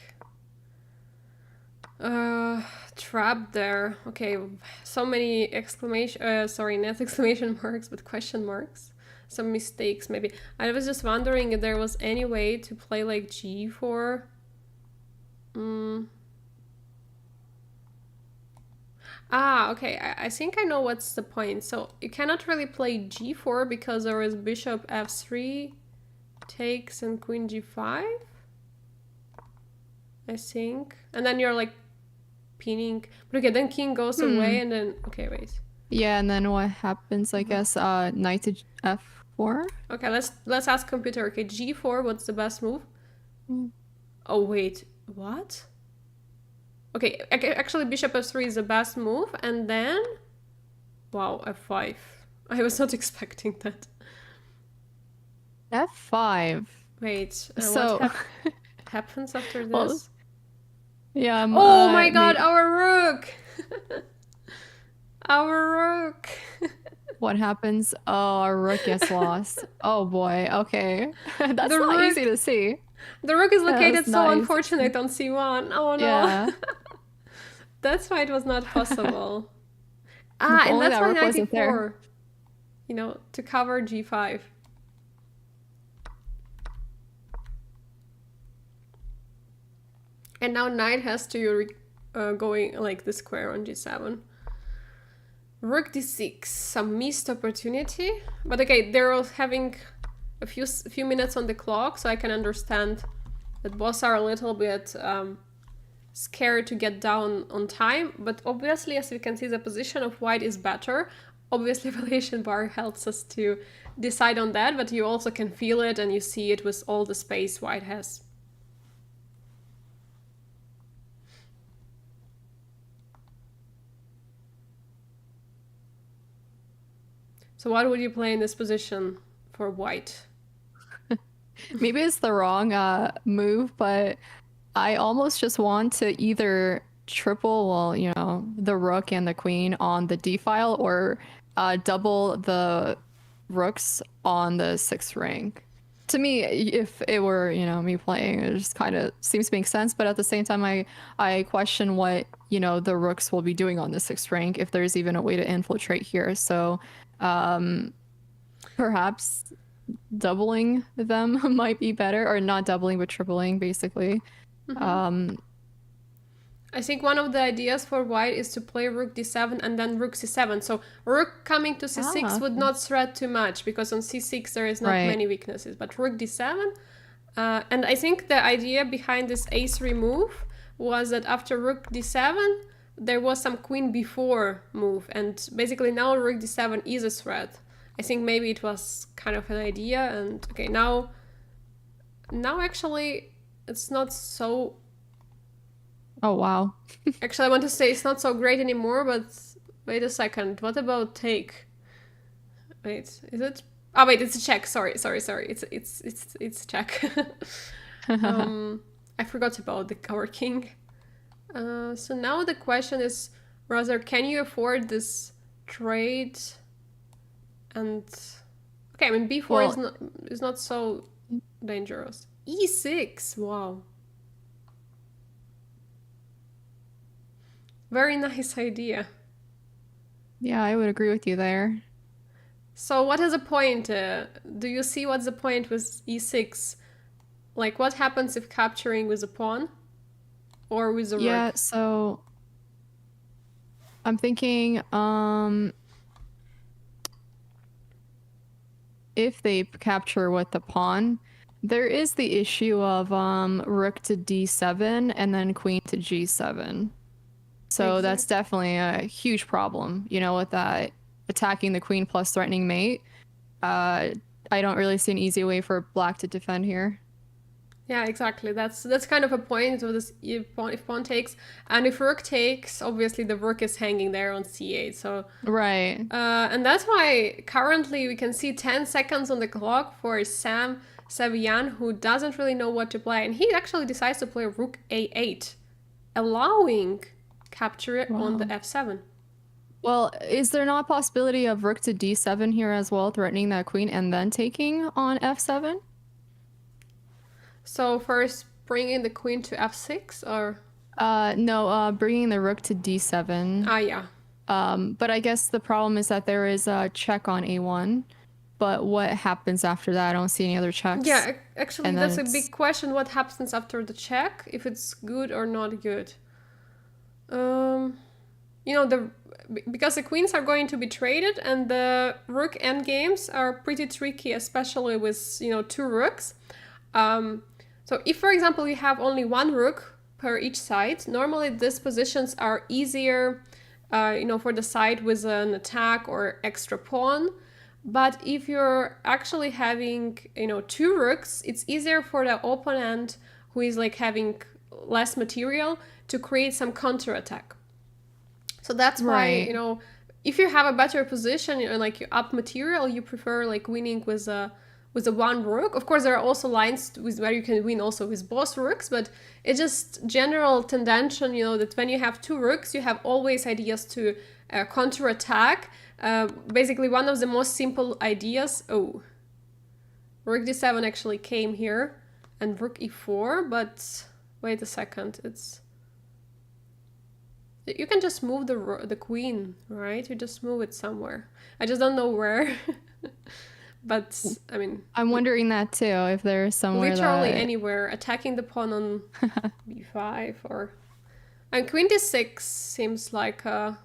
S1: trapped there. Okay, so many not exclamation marks, but question marks. Some mistakes maybe. I was just wondering if there was any way to play like g4. Okay, I think I know what's the point. So you cannot really play g4 because there is bishop f3 takes and queen g5, I think. And then you're like pinning. But okay, then king goes away and then... Okay, wait.
S2: Yeah, and then what happens, I guess, knight to f4?
S1: Okay, let's ask computer. Okay, g4, what's the best move? Oh, wait, what? Okay, actually bishop f3 is the best move, and then... Wow, f5. I was not expecting that.
S2: f5?
S1: Wait,
S2: so
S1: what happens after this?
S2: Well, yeah.
S1: Oh my god, our rook! Our rook!
S2: What happens? Oh, our rook gets lost. Oh boy, okay. That's not easy to see.
S1: The rook is located so
S2: nice.
S1: unfortunate on c1. Oh no.
S2: Yeah.
S1: That's why it was not possible. And that's why knight e4. You know, to cover g5. And now knight has to going like the square on g7. Rook d6, some missed opportunity. But okay, they're having a few minutes on the clock, so I can understand that both are a little bit scared to get down on time. But obviously, as we can see, the position of white is better. Obviously, evaluation bar helps us to decide on that, but you also can feel it and you see it with all the space white has. So what would you play in this position for white?
S2: Maybe it's the wrong move, but I almost just want to either triple, well, you know, the rook and the queen on the d file, or double the rooks on the 6th rank. To me, if it were, you know, me playing, it just kind of seems to make sense. But at the same time, I question what, you know, the rooks will be doing on the 6th rank, if there's even a way to infiltrate here. So Perhaps doubling them might be better, or not doubling but tripling, basically.
S1: I think one of the ideas for white is to play rook d7 and then rook c7. So rook coming to c6 would not threat too much because on c6 there is not many weaknesses. But rook d7, and I think the idea behind this a3 move was that after rook d7 there was some queen b4 move, and basically now rook d7 is a threat. I think maybe it was kind of an idea, and okay, now actually it's not so.
S2: Oh, wow.
S1: Actually, I want to say it's not so great anymore, but wait a second. What about take? Wait, is it? Oh, wait, it's a check. Sorry. It's check. I forgot about our king. So now the question is rather, can you afford this trade? And okay, I mean b4 is not so dangerous. e6, wow. Very nice idea.
S2: Yeah, I would agree with you there.
S1: So what is the point? Do you see what's the point with e6? Like, what happens if capturing with a pawn? Or with a rook?
S2: Yeah, so I'm thinking, if they capture with the pawn, there is the issue of rook to d7 and then queen to g7. So that's definitely a huge problem, you know, with that attacking the queen plus threatening mate. I don't really see an easy way for black to defend here.
S1: Yeah, exactly. That's kind of a point of this if pawn takes, and if rook takes, obviously the rook is hanging there on c8. So
S2: right,
S1: and that's why currently we can see 10 seconds on the clock for Savan, who doesn't really know what to play, and he actually decides to play rook a8, allowing capture it on the f7.
S2: Well, is there not a possibility of rook to d7 here as well, threatening that queen and then taking on f7?
S1: So first bringing the queen to f6, or?
S2: No, bringing the rook to d7.
S1: Ah, yeah.
S2: But I guess the problem is that there is a check on a1. But what happens after that? I don't see any other checks.
S1: Yeah, actually, that's a big question. What happens after the check? If it's good or not good? You know, because the queens are going to be traded, and the rook endgames are pretty tricky, especially with, you know, two rooks. So if, for example, you have only one rook per each side, normally these positions are easier, you know, for the side with an attack or extra pawn. But if you're actually having, you know, two rooks, it's easier for the opponent who is like having less material to create some counterattack. So that's why, you know, if you have a better position and like you up material, you prefer like winning with a one rook. Of course, there are also lines where you can win also with both rooks, but it's just general tendency, you know, that when you have two rooks, you have always ideas to counterattack. Basically, one of the most simple ideas. Oh, rook d7 actually came here, and rook e4. But wait a second, you can just move the queen, right? You just move it somewhere. I just don't know where. But I mean,
S2: I'm wondering that too. If there's somewhere
S1: literally anywhere, attacking the pawn on b5 or, and queen d6 seems like a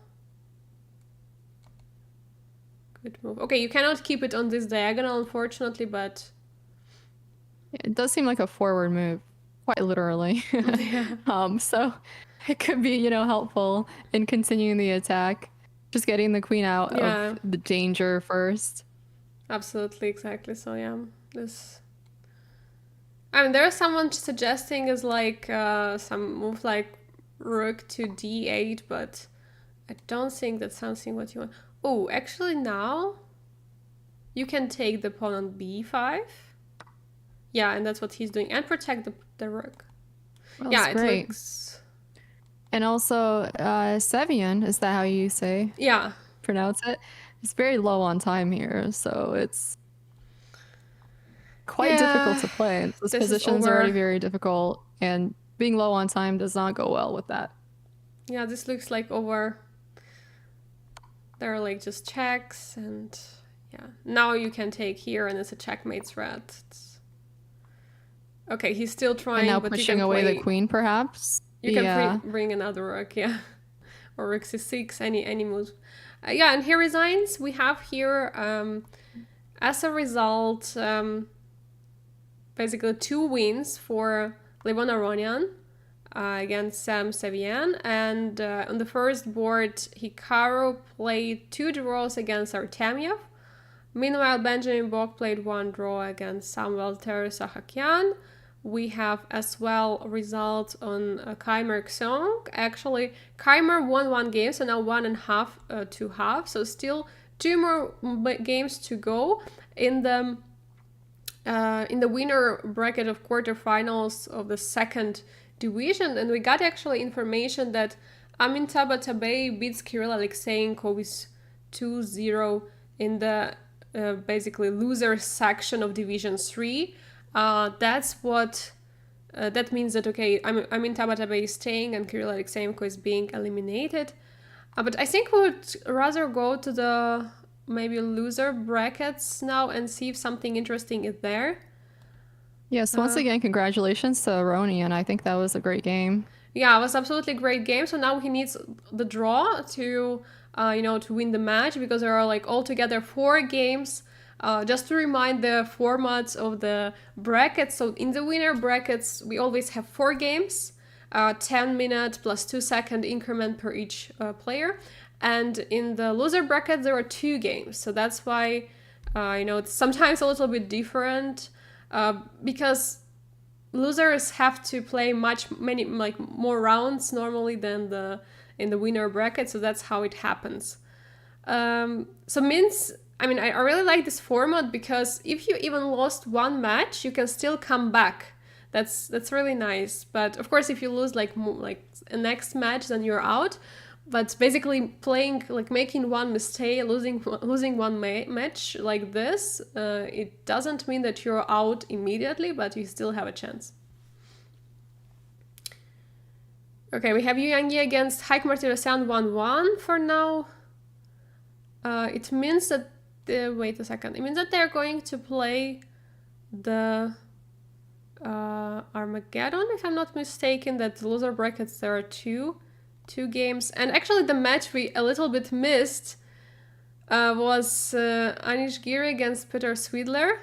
S1: good move. Okay, you cannot keep it on this diagonal, unfortunately, but
S2: it does seem like a forward move, quite literally.
S1: Yeah.
S2: So it could be, you know, helpful in continuing the attack, just getting the queen out of the danger first.
S1: Absolutely, exactly. So yeah, I mean, there's someone suggesting is like some move like rook to d8, but I don't think that's something what you want. Oh, actually now you can take the pawn on b5. Yeah, and that's what he's doing, and protect the rook.
S2: Well,
S1: yeah,
S2: it great.
S1: Looks.
S2: And also, Savan, is that how you say?
S1: Yeah.
S2: Pronounce it? It's very low on time here, so it's quite difficult to play. This position is already very difficult, and being low on time does not go well with that.
S1: Yeah, this looks like over. There are like just checks, and Yeah, now you can take here, and it's a checkmate threat. Okay, he's still trying,
S2: And now
S1: but
S2: pushing
S1: you can
S2: away
S1: play...
S2: the queen, perhaps.
S1: You can bring another rook, yeah. Or rook c6, any move. Yeah, and he resigns. We have here, as a result, basically 2 wins for Elaynah Ronan against Savan. And on the first board, Hikaru played 2 draws against Artamia. Meanwhile, Benjamin Bok played 1 draw against Sahakyan. We have as well result on Khmer Xong. Actually, Khmer won 1 game, so now 1.5 to half. So still 2 more games to go in the winner bracket of quarterfinals of the 2nd division. And we got actually information that Amitabh Tabay beats Kirill Alexeyenko with 2-0 in the basically loser section of Division 3. That's what that means that, okay, Amitabh Tabay is staying and Kirill Alexeyenko is being eliminated. But I think we would rather go to the maybe loser brackets now and see if something interesting is there.
S2: Yes, once again, congratulations to Ronan. I think that was a great game.
S1: Yeah, it was absolutely a great game. So now he needs the draw to, to win the match, because there are like altogether 4 games. Just to remind the formats of the brackets. So in the winner brackets, we always have 4 games, 10-minute plus 2-second increment per each player. And in the loser bracket, there are 2 games. So that's why, it's sometimes a little bit different, because losers have to play many more rounds normally than in the winner bracket. So that's how it happens. So means, I really like this format, because if you even lost 1 match, you can still come back. That's really nice. But of course, if you lose like a next match, then you're out. But basically playing, making 1 mistake, losing 1 match like this, it doesn't mean that you're out immediately, but you still have a chance. Okay, we have Yu Yangyi against Haik Martirosyan 1-1 for now. It means that wait a second. It means that they're going to play the Armageddon, if I'm not mistaken. That the loser brackets, there are two games. And actually the match we a little bit missed was Anish Giri against Peter Swidler,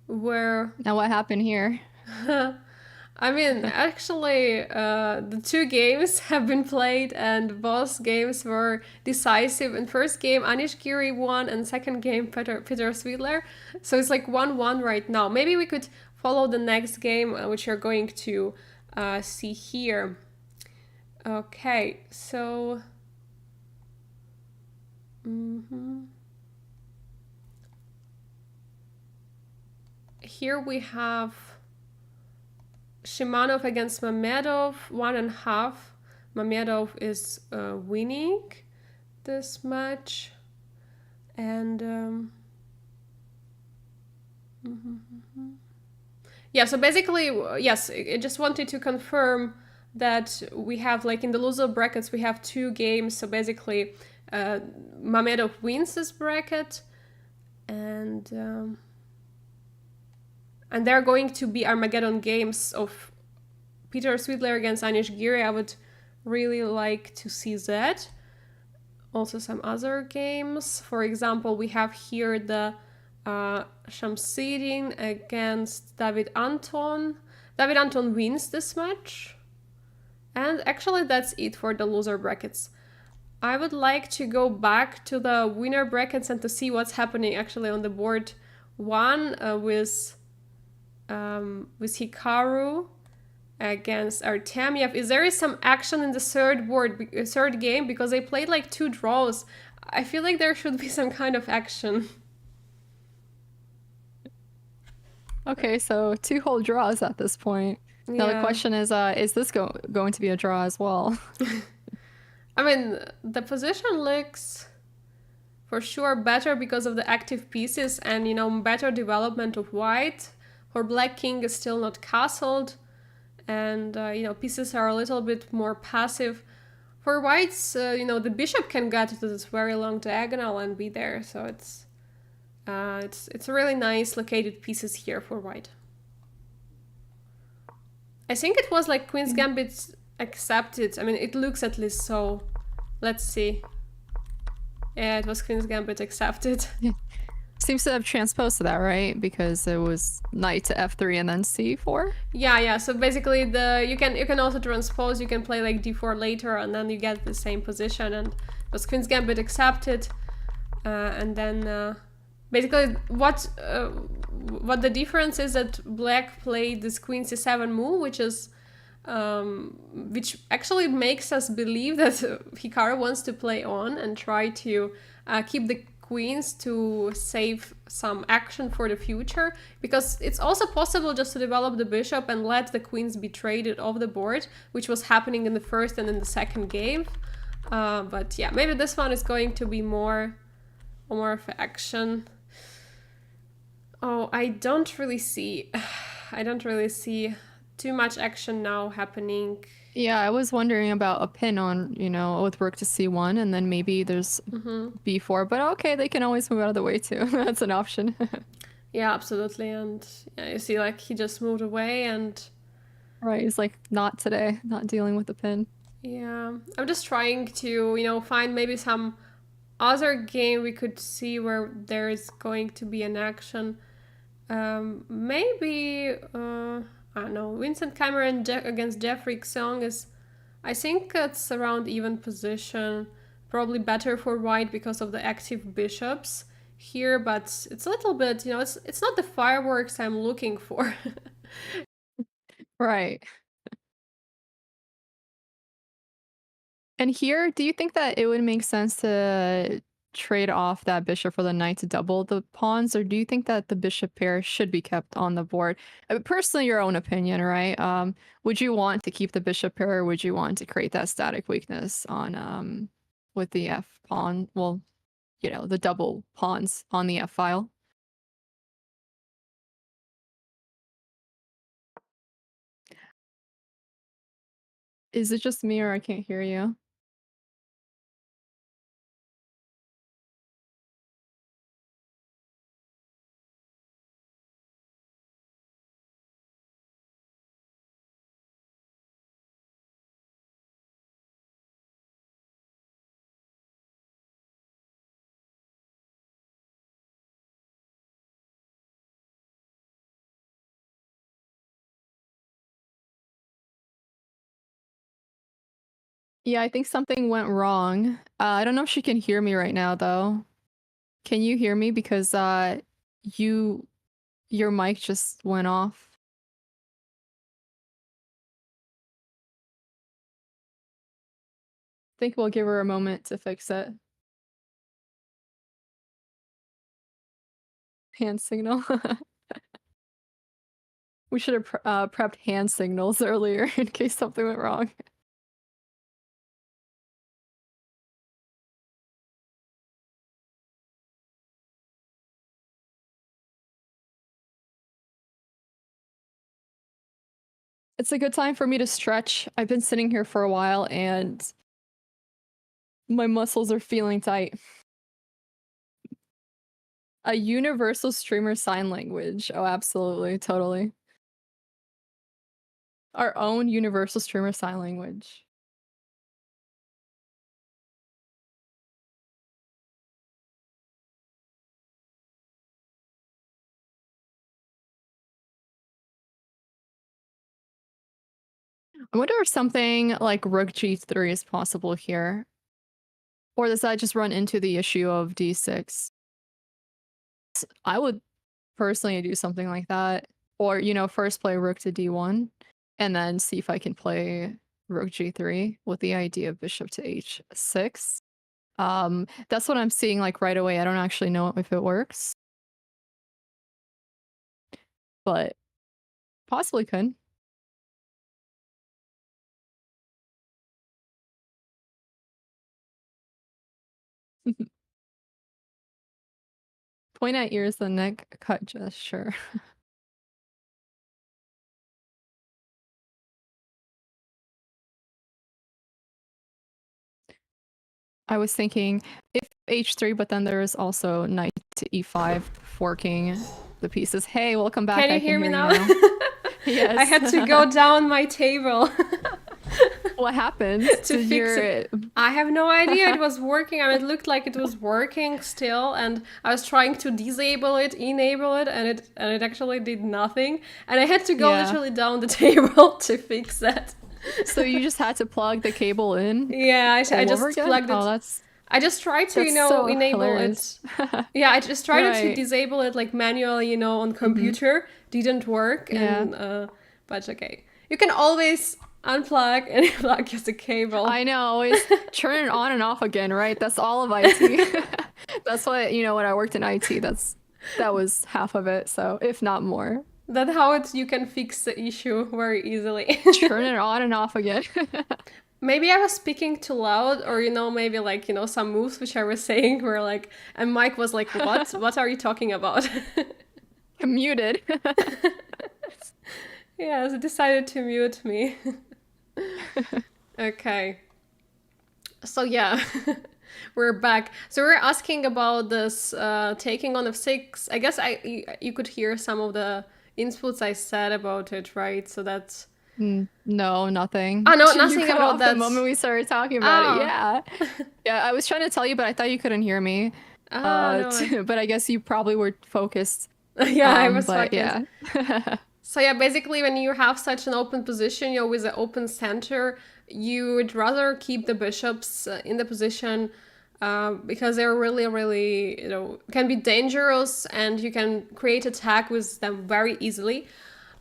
S1: where...
S2: Now what happened here?
S1: Actually, the 2 games have been played and both games were decisive. In first game, Anish Giri won, and second game, Peter Swidler. So it's like 1-1 right now. Maybe we could follow the next game, which you're going to see here. Okay, so... Here we have Shimanov against Mamedov, 1.5. Mamedov is winning this match. And yeah, so basically, yes, I just wanted to confirm that we have, in the loser brackets, we have 2 games. So basically, Mamedov wins this bracket, and they're going to be Armageddon games of Peter Swidler against Anish Giri. I would really like to see that. Also some other games. For example, we have here the Shamsidin against David Anton. David Anton wins this match. And actually that's it for the loser brackets. I would like to go back to the winner brackets and to see what's happening actually on the board 1 with Hikaru against Artamia. If there is some action in the third game, because they played 2 draws, I feel like there should be some kind of action.
S2: Okay, so 2 whole draws at this point. Yeah. Now the question is this going to be a draw as well?
S1: The position looks for sure better because of the active pieces and, better development of white. For Black King is still not castled, and, pieces are a little bit more passive. For whites, the bishop can get to this very long diagonal and be there, so it's It's really nice located pieces here for white. I think it was like Queen's Gambit accepted. I mean, it looks at least so. Let's see. Yeah, it was Queen's Gambit accepted.
S2: Seems to have transposed to that, right? Because it was knight to f3 and then c4.
S1: Yeah. So basically, you can also transpose. You can play like d4 later, and then you get the same position. And it was Queen's Gambit accepted, and then basically what the difference is that Black played this Queen c7 move, which actually makes us believe that Hikaru wants to play on and try to keep the queens to save some action for the future, because it's also possible just to develop the bishop and let the queens be traded off the board, which was happening in the first and in the second game. But yeah, maybe this one is going to be more of action. Oh, I don't really see too much action now happening.
S2: Yeah, I was wondering about a pin on, with rook to c1, and then maybe there's b4, but okay, they can always move out of the way too. That's an option.
S1: Yeah, absolutely. And yeah, you see, like, he just moved away and...
S2: Right, he's like, not today, not dealing with the pin.
S1: Yeah, I'm just trying to, find maybe some other game we could see where there is going to be an action. Maybe... I don't know, Vincent Cameron against Jeffrey Song is, I think it's around even position, probably better for white because of the active bishops here, but it's a little bit, it's not the fireworks I'm looking for.
S2: Right. And here, do you think that it would make sense to trade off that bishop for the knight to double the pawns, or do you think that the bishop pair should be kept on the board? Personally, your own opinion, right? Would you want to keep the bishop pair, or would you want to create that static weakness on with the f pawn? Well, the double pawns on the f file. Is it just me, or I can't hear you? Yeah, I think something went wrong. I don't know if she can hear me right now, though. Can you hear me? Because your mic just went off. I think we'll give her a moment to fix it. Hand signal. We should have prepped hand signals earlier in case something went wrong. It's a good time for me to stretch. I've been sitting here for a while and my muscles are feeling tight. A universal streamer sign language. Oh, absolutely. Totally. Our own universal streamer sign language. I wonder if something like rook g3 is possible here. Or does that just run into the issue of d6? I would personally do something like that. Or, first play rook to d1 and then see if I can play rook g3 with the idea of bishop to h6. That's what I'm seeing like right away. I don't actually know if it works. But possibly could. Point at ears, the neck cut gesture. I was thinking if h3, but then there is also knight to e5, forking the pieces. Hey, welcome back.
S1: Can you
S2: I can
S1: hear me
S2: hear
S1: now?
S2: you now. Yes.
S1: I had to go down my table
S2: What happened?
S1: to fix it. I have no idea. It was working. I mean, it looked like it was working still, and I was trying to disable it, enable it, and it actually did nothing. And I had to go literally down the table to fix that.
S2: So you just had to plug the cable in?
S1: Yeah, I just plugged it.
S2: Oh, that's...
S1: I just tried to,
S2: so
S1: enable
S2: hilarious.
S1: it. Yeah, I just tried to disable it like manually, on computer. Didn't work.
S2: Yeah.
S1: And, but okay. You can always unplug and plug the cable.
S2: I know, always turn it on and off again, right? That's all of IT. That's what, when I worked in IT, that was half of it. So if not more.
S1: That's how you can fix the issue very easily.
S2: Turn it on and off again.
S1: Maybe I was speaking too loud, or maybe like some moves which I was saying were like, and Mike was like, "What? What are you talking about?"
S2: Muted.
S1: Yeah, so decided to mute me. Okay. So yeah, we're back. So we're asking about this taking on f6. I guess you could hear some of the inputs I said about it, right? So that's...
S2: No, nothing.
S1: Oh, no, nothing about that.
S2: The moment we started talking about it, yeah. Yeah, I was trying to tell you, but I thought you couldn't hear me.
S1: No.
S2: But I guess you probably were focused.
S1: Yeah, I was focused.
S2: Yeah.
S1: So yeah, basically when you have such an open position, with an open center, you would rather keep the bishops in the position because they're really, really, can be dangerous, and you can create attack with them very easily.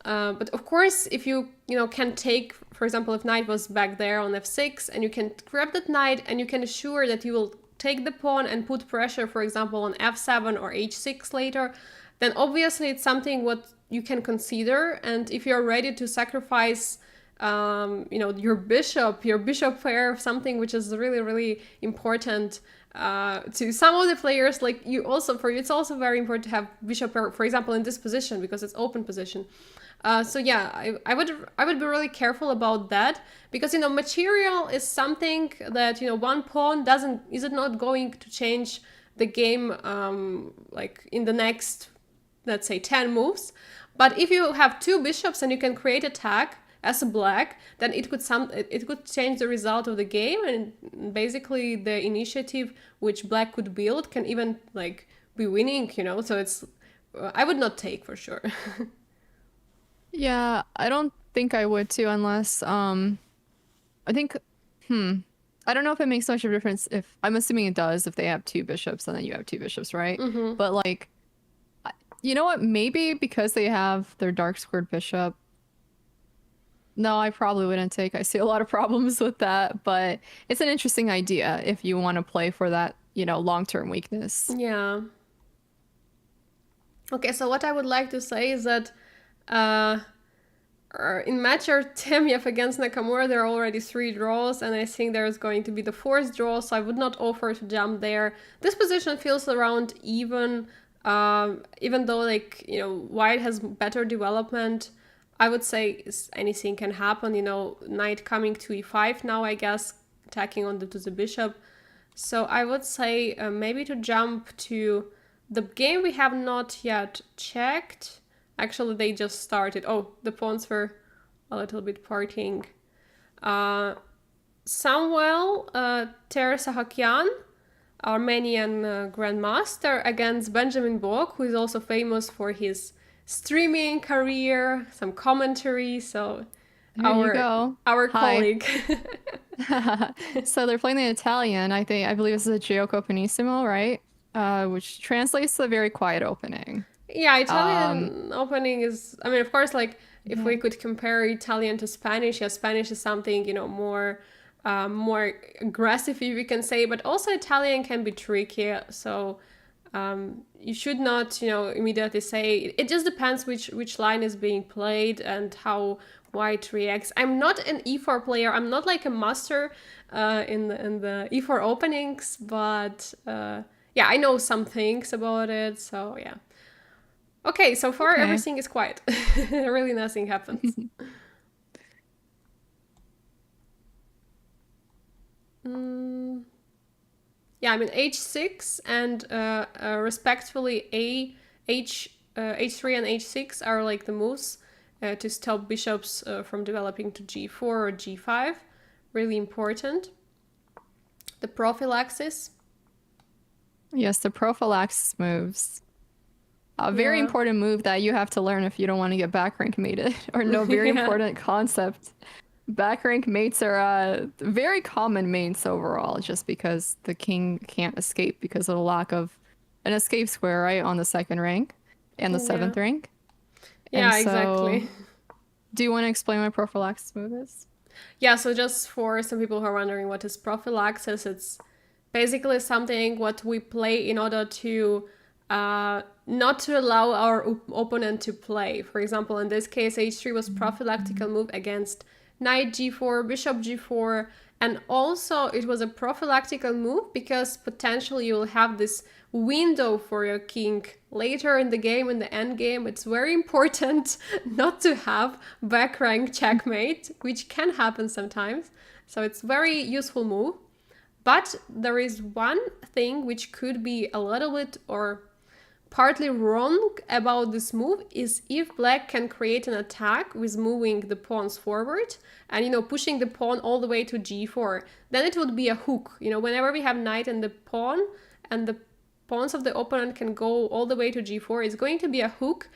S1: But of course, if you, can take, for example, if knight was back there on f6, and you can grab that knight, and you can assure that you will take the pawn and put pressure, for example, on f7 or h6 later, then obviously it's something what you can consider. And if you're ready to sacrifice, your bishop pair, something which is really, really important to some of the players, like you also, for you, it's also very important to have bishop pair, for example, in this position, because it's open position. So yeah, I would be really careful about that, because material is something that one pawn is it not going to change the game like in the next, let's say, 10 moves. But if you have two bishops and you can create attack as a black, then it could change the result of the game, and basically the initiative which black could build can even like be winning. So it's I would not take for sure.
S2: Yeah, I don't think I would too, unless I think I don't know if it makes much of a difference. If I'm assuming it does, if they have two bishops and then you have two bishops, right?
S1: Mm-hmm.
S2: But like, you know what? Maybe because they have their dark squared bishop. No, I probably wouldn't take. I see a lot of problems with that, but it's an interesting idea if you want to play for that, long-term weakness.
S1: Yeah. Okay, so what I would like to say is that in match Artamia against Nakamura, there are already 3 draws, and I think there is going to be the 4th draw, so I would not offer to jump there. This position feels around even though, like, white has better development. I would say anything can happen. Knight coming to e5 now, I guess, attacking to the bishop. So I would say maybe to jump to the game we have not yet checked. Actually, they just started. Oh, the pawns were a little bit partying. Samuel Sahakyan, Armenian grandmaster, against Benjamin Bok, who is also famous for his streaming career, some commentary. So our colleague.
S2: So they're playing the Italian. I believe this is a Gioco Finissimo, right? Which translates to a very quiet opening.
S1: Yeah, Italian opening is, I mean, of course, like, if we could compare Italian to Spanish, Spanish is something, more aggressive, if we can say, but also Italian can be tricky. So you should not, immediately say, it just depends which line is being played and how white reacts. I'm not an e4 player. I'm not like a master in the e4 openings, but yeah, I know some things about it. So yeah. Okay, so far everything is quiet. Really nothing happens. Yeah, I mean h6 and respectively h3 and h6 are like the moves to stop bishops from developing to g4 or g5. Really important. The prophylaxis.
S2: Yes, the prophylaxis moves. A very
S1: Yeah.
S2: important move that you have to learn if you don't want to get back rank mated. Or no, very
S1: Yeah.
S2: important concept. Back rank mates are very common mates overall, just because the king can't escape because of the lack of an escape square, right, on the second rank and the
S1: Yeah.
S2: seventh rank. And
S1: Yeah,
S2: so,
S1: exactly.
S2: do you want to explain what prophylaxis move is?
S1: Yeah, so just for some people who are wondering what is prophylaxis, it's basically something what we play in order to not to allow our opponent to play. For example, in this case, h3 was prophylactical move against knight g4, bishop g4, and also it was a prophylactical move because potentially you will have this window for your king later in the game, in the end game. It's very important not to have back rank checkmate, which can happen sometimes. So it's very useful move. But there is one thing which could be a little bit or partly wrong about this move is if black can create an attack with moving the pawns forward and pushing the pawn all the way to g4, then it would be a hook. Whenever we have knight and the pawn and the pawns of the opponent can go all the way to g4, it's going to be a hook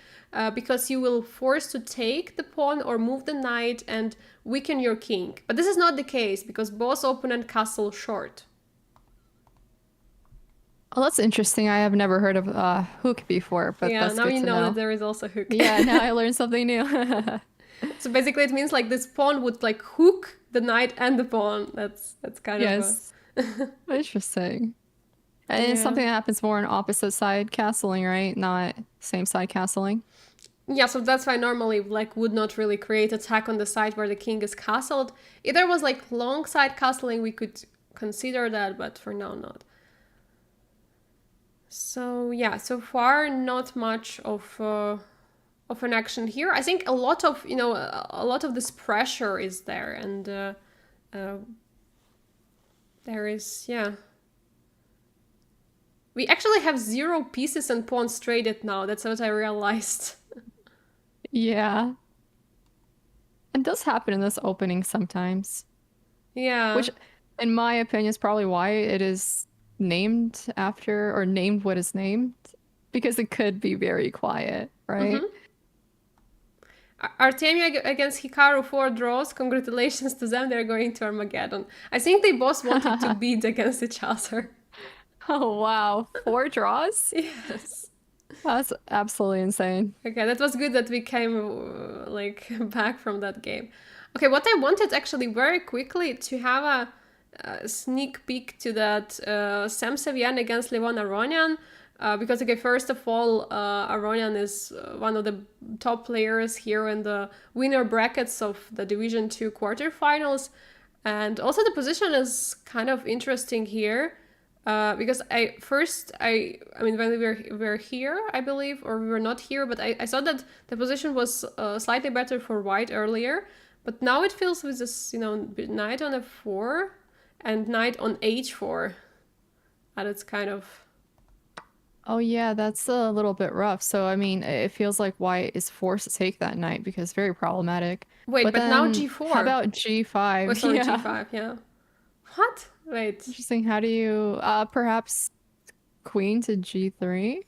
S1: because you will force to take the pawn or move the knight and weaken your king. But this is not the case because both opponent castle short.
S2: Oh, that's interesting. I have never heard of hook before, but
S1: Yeah,
S2: that's
S1: now
S2: good
S1: you
S2: to
S1: know
S2: know.
S1: that there is also hook.
S2: Yeah, now I learned something new.
S1: So basically it means like this pawn would like hook the knight and the pawn. That's kind
S2: Yes. Interesting. And it's
S1: Yeah.
S2: something that happens more in opposite side castling, right? Not same side castling.
S1: Yeah, so that's why normally black would not really create attack on the side where the king is castled. If there was like long side castling, we could consider that, but for now not. So yeah, so far not much of an action here. I think a lot of this pressure is there, and there is we actually have 0 pieces and pawns traded now. That's what I realized.
S2: Yeah. It does happen in this opening sometimes.
S1: Yeah.
S2: Which, in my opinion, is probably why it is named after, or named what is named. Because it could be very quiet, right?
S1: Artamia against Hikaru 4 draws. Congratulations to them. They're going to Armageddon. I think they both wanted to beat against each other.
S2: Oh, wow. 4 draws?
S1: Yes.
S2: That's absolutely insane.
S1: Okay, that was good that we came back from that game. Okay, what I wanted actually very quickly to have a sneak peek to that Savan against Levon Ronan. Because, okay, first of all, Ronan is one of the top players here in the winner brackets of the Division 2 quarterfinals. And also the position is kind of interesting here. Because I mean, when we were here, I believe, or we were not here, but I saw that the position was slightly better for white earlier. But now it feels with this, knight on f4 and knight on h4. And it's kind of...
S2: Oh yeah, that's a little bit rough. So I mean, it feels like white is forced to take that knight because it's very problematic.
S1: Wait, but now
S2: then,
S1: g4.
S2: how about g5?
S1: Oh, sorry,
S2: Yeah.
S1: g5, yeah. What? Wait.
S2: Interesting. How do you perhaps queen to g3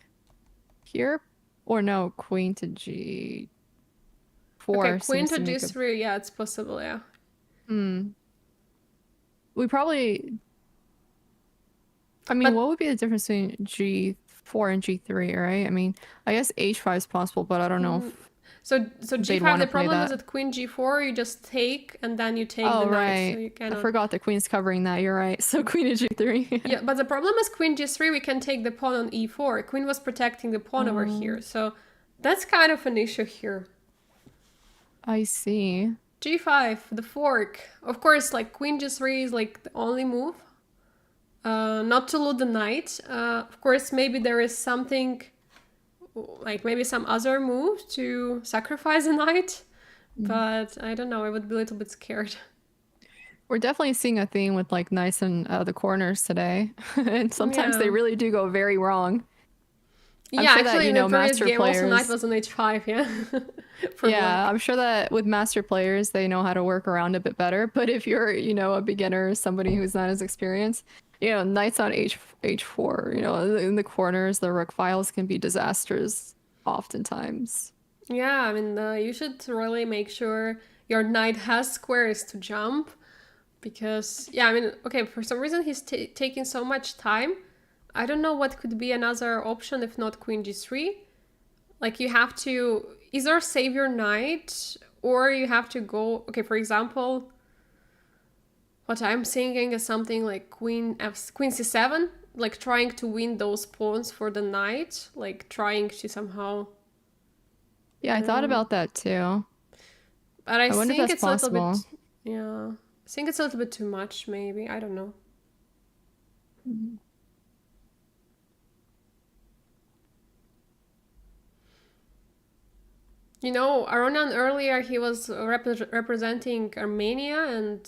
S2: here? Or no, queen to g4.
S1: Okay, queen to
S2: seems
S1: g3, yeah, it's possible, yeah.
S2: We probably... I mean, what would be the difference between g4 and g3, right? I mean, I guess h5 is possible, but I don't know if
S1: So
S2: they'd
S1: g5,
S2: wanna
S1: the
S2: play
S1: problem is
S2: that.
S1: that queen g4, you just take, and then you take
S2: Oh,
S1: the knight,
S2: right.
S1: so you cannot...
S2: I forgot the queen's covering that. You're right. So queen to g3.
S1: Yeah, but the problem is queen g3, we can take the pawn on e4. Queen was protecting the pawn over here, so that's kind of an issue here.
S2: I see.
S1: g5, the fork. Of course, like queen g3 is like the only move. Not to loot the knight. Of course, maybe there is something, like maybe some other move to sacrifice a knight. But I don't know, I would be a little bit scared.
S2: We're definitely seeing a theme with like knights in the corners today, and sometimes they
S1: Yeah.
S2: really do go very wrong. I'm
S1: Yeah,
S2: sure that,
S1: actually,
S2: you
S1: in the
S2: know,
S1: previous
S2: master
S1: game, also knight
S2: players,
S1: was on h5, yeah, for
S2: yeah,
S1: black.
S2: I'm sure that with master players, they know how to work around a bit better. But if you're, you know, a beginner, somebody who's not as experienced, you know, knights on h4, you know, in the corners, the rook files can be disastrous oftentimes.
S1: Yeah, I mean, you should really make sure your knight has squares to jump because, yeah, I mean, okay, for some reason he's taking so much time. I don't know what could be another option if not queen g3. Like, you have to either save your knight or you have to go, okay, for example, what I'm thinking is something like queen c7, like trying to win those pawns for the knight, like trying to somehow.
S2: Yeah, I thought
S1: Um,
S2: about that too.
S1: but I
S2: I wonder if
S1: think
S2: that's
S1: it's a little
S2: possible.
S1: bit, yeah. I think it's a little bit too much, maybe. I don't know.
S2: Mhm.
S1: You know, Ronan earlier he was representing Armenia, and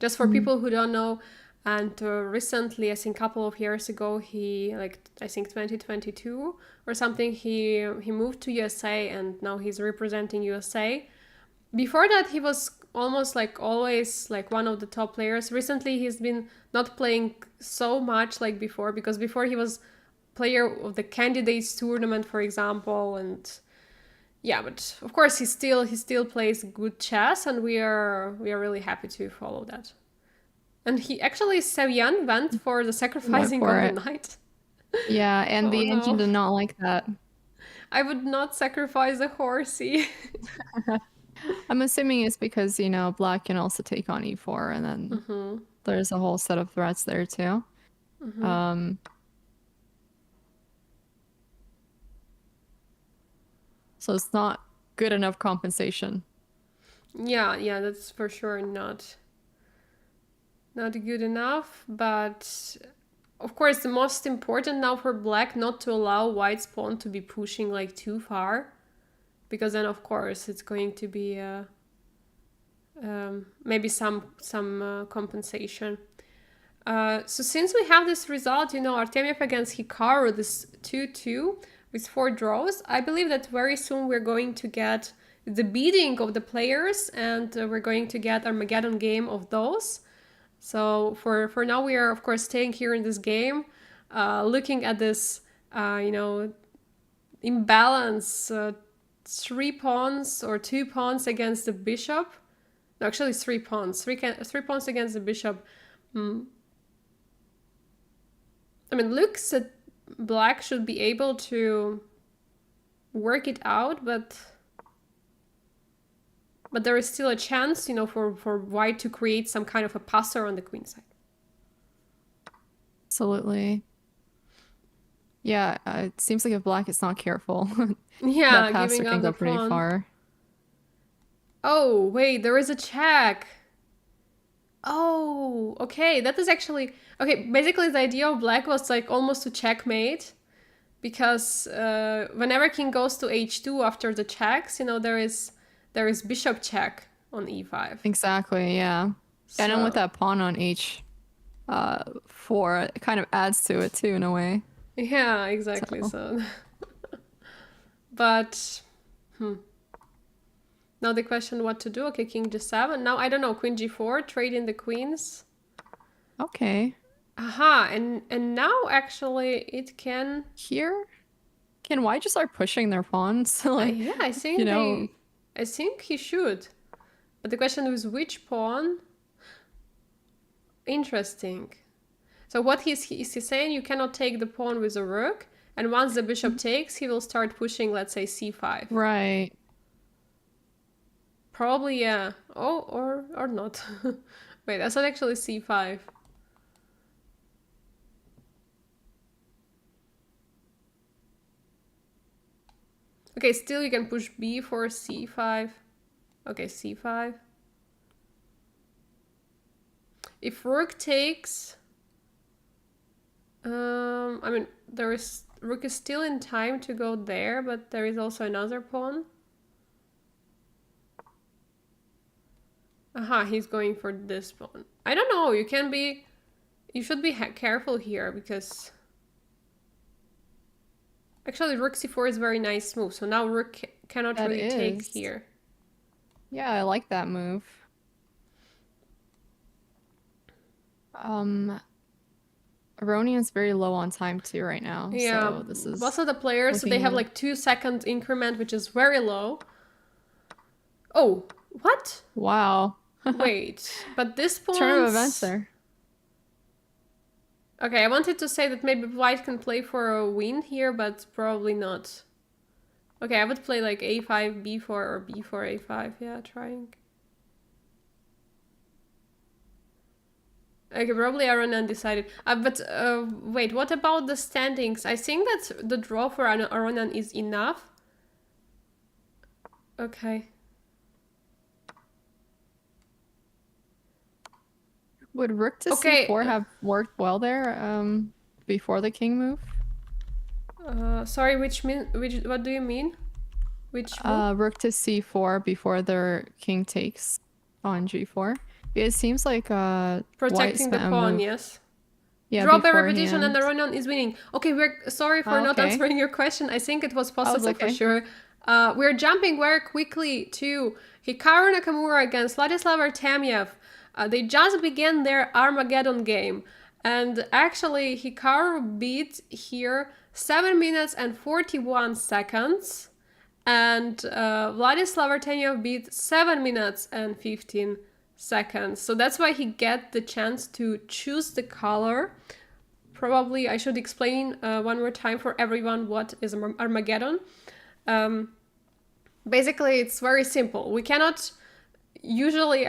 S1: just for
S2: Mhm.
S1: people who don't know, and recently, I think a couple of years ago, he like I think 2022 or something, he moved to USA, and now he's representing USA. Before that, he was almost like always like one of the top players. Recently, he's been not playing so much like before because before he was player of the candidates tournament, for example, and yeah, but of course he still plays good chess, and we are really happy to follow that. And he actually Savan went for the
S2: Went
S1: sacrificing
S2: for
S1: of the
S2: it.
S1: knight.
S2: Yeah, and
S1: Oh
S2: the engine
S1: no,
S2: did not like that.
S1: I would not sacrifice a horsey.
S2: I'm assuming it's because, you know, black can also take on e4, and then
S1: Mm-hmm.
S2: there's a whole set of threats there too.
S1: Mm-hmm.
S2: Um, so it's not good enough compensation.
S1: Yeah, that's for sure not good enough. But of course, the most important now for black not to allow white's pawn to be pushing like too far, because then of course it's going to be maybe some compensation. So since we have this result, you know, Artemiev against Hikaru, this 2-2 with 4 draws, I believe that very soon we're going to get the beating of the players, and we're going to get Armageddon game of those. So for now, we are of course staying here in this game, looking at this, you know, imbalance. 3 pawns or 2 pawns against the bishop. No, actually, 3 pawns. Three pawns against the bishop. Mm. I mean, looks at black should be able to work it out, but there is still a chance, you know, for white to create some kind of a passer on the queen side.
S2: Absolutely. Yeah, it seems like if black is not careful, that
S1: Yeah,
S2: passer
S1: giving
S2: can
S1: up
S2: go
S1: the
S2: pretty
S1: pawn.
S2: far.
S1: Oh, wait, there is a check. Oh, okay, that is actually okay. Basically, the idea of black was like almost to checkmate, because whenever king goes to h2 after the checks, you know, there is bishop check on e5.
S2: Exactly, yeah. And then with
S1: So
S2: that pawn on h 4, it kind of adds to it too in a way.
S1: yeah, exactly.
S2: So
S1: So, but now the question what to do. Okay, king g7. Now I don't know. Queen g4, trading the queens.
S2: okay.
S1: Aha, and now actually it can.
S2: Here, can white just start pushing their pawns? Like,
S1: Yeah, I
S2: you
S1: think
S2: know,
S1: they. I think he should. But the question is which pawn. Interesting. So what is he saying? You cannot take the pawn with a rook, and once the bishop takes, he will start pushing, let's say, c5.
S2: right.
S1: Probably, yeah. Oh, or not. Wait, I said actually c5. Okay, still you can push b4, c5. Okay, c5. If rook takes, I mean, rook is still in time to go there, but there is also another pawn. Aha, he's going for this pawn. I don't know, you should be careful here, because actually rook c4 is a very nice move, so now rook cannot
S2: That
S1: really take
S2: is.
S1: here.
S2: Yeah, I like that move. Aronian's very low on time too right now,
S1: Yeah,
S2: so this is
S1: most of the players, so they have
S2: looking...
S1: like 2-second increment, which is very low. Oh, what?
S2: Wow.
S1: Wait, but this
S2: Turn of events
S1: pawn's...
S2: there.
S1: Okay, I wanted to say that maybe white can play for a win here, but probably not. Okay, I would play like a5, b4, or b4, a5. Yeah, trying. Okay, probably Ronan decided. But wait, what about the standings? I think that the draw for Ronan is enough. Okay.
S2: Would rook to
S1: Okay.
S2: c4 have worked well there before the king move?
S1: Sorry, what do you mean? Which move?
S2: Rook to c4 before their king takes on g4. It seems like
S1: Protecting the pawn,
S2: move.
S1: yes.
S2: Yeah,
S1: Draw by repetition and
S2: beforehand.
S1: the Ronan is winning. Okay, we're sorry for not
S2: Okay.
S1: answering your question. I think it was possible for
S2: okay.
S1: sure. We're jumping very quickly to Hikaru Nakamura against Vladislav Artamiev. They just began their Armageddon game. And actually, Hikaru beat here 7 minutes and 41 seconds. And Vladislav Artamiev beat 7 minutes and 15 seconds. So that's why he get the chance to choose the color. Probably I should explain one more time for everyone what is Armageddon. Basically, it's very simple. We cannot usually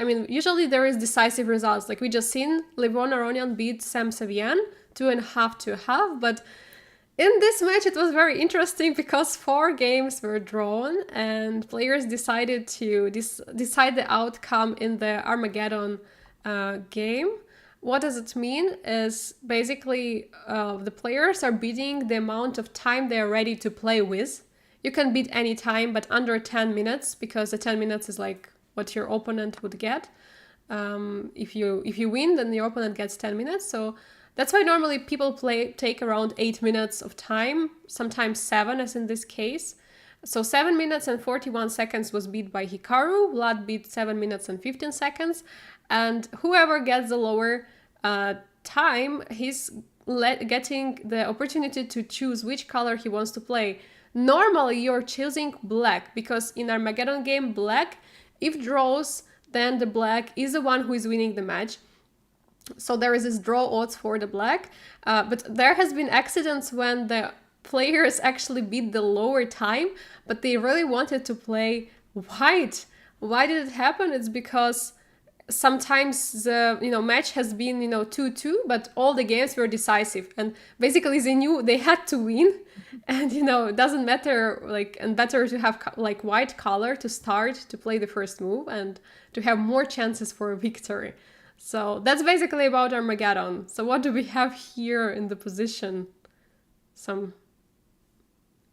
S1: there is decisive results. Like we just seen, Levon Aronian beat Sam Savian 2.5 to 1/2, but in this match it was very interesting because 4 games were drawn and players decided to decide the outcome in the Armageddon game. What does it mean is basically the players are bidding the amount of time they're ready to play with. You can bid any time, but under 10 minutes, because the 10 minutes is like what your opponent would get. If you win, then your opponent gets 10 minutes. So that's why normally people take around 8 minutes of time, sometimes 7, as in this case. So 7 minutes and 41 seconds was beat by Hikaru. Vlad beat 7 minutes and 15 seconds. And whoever gets the lower time, he's getting the opportunity to choose which color he wants to play. Normally, you're choosing black, because in Armageddon game, black, if draws, then the black is the one who is winning the match. So there is this draw odds for the black, but there has been accidents when the players actually beat the lower time, but they really wanted to play white. Why did it happen? It's because sometimes the match has been 2-2, but all the games were decisive, and basically they knew they had to win, and it doesn't matter, and better to have white color to start to play the first move and to have more chances for a victory. So that's basically about Armageddon. So what do we have here in the position? Some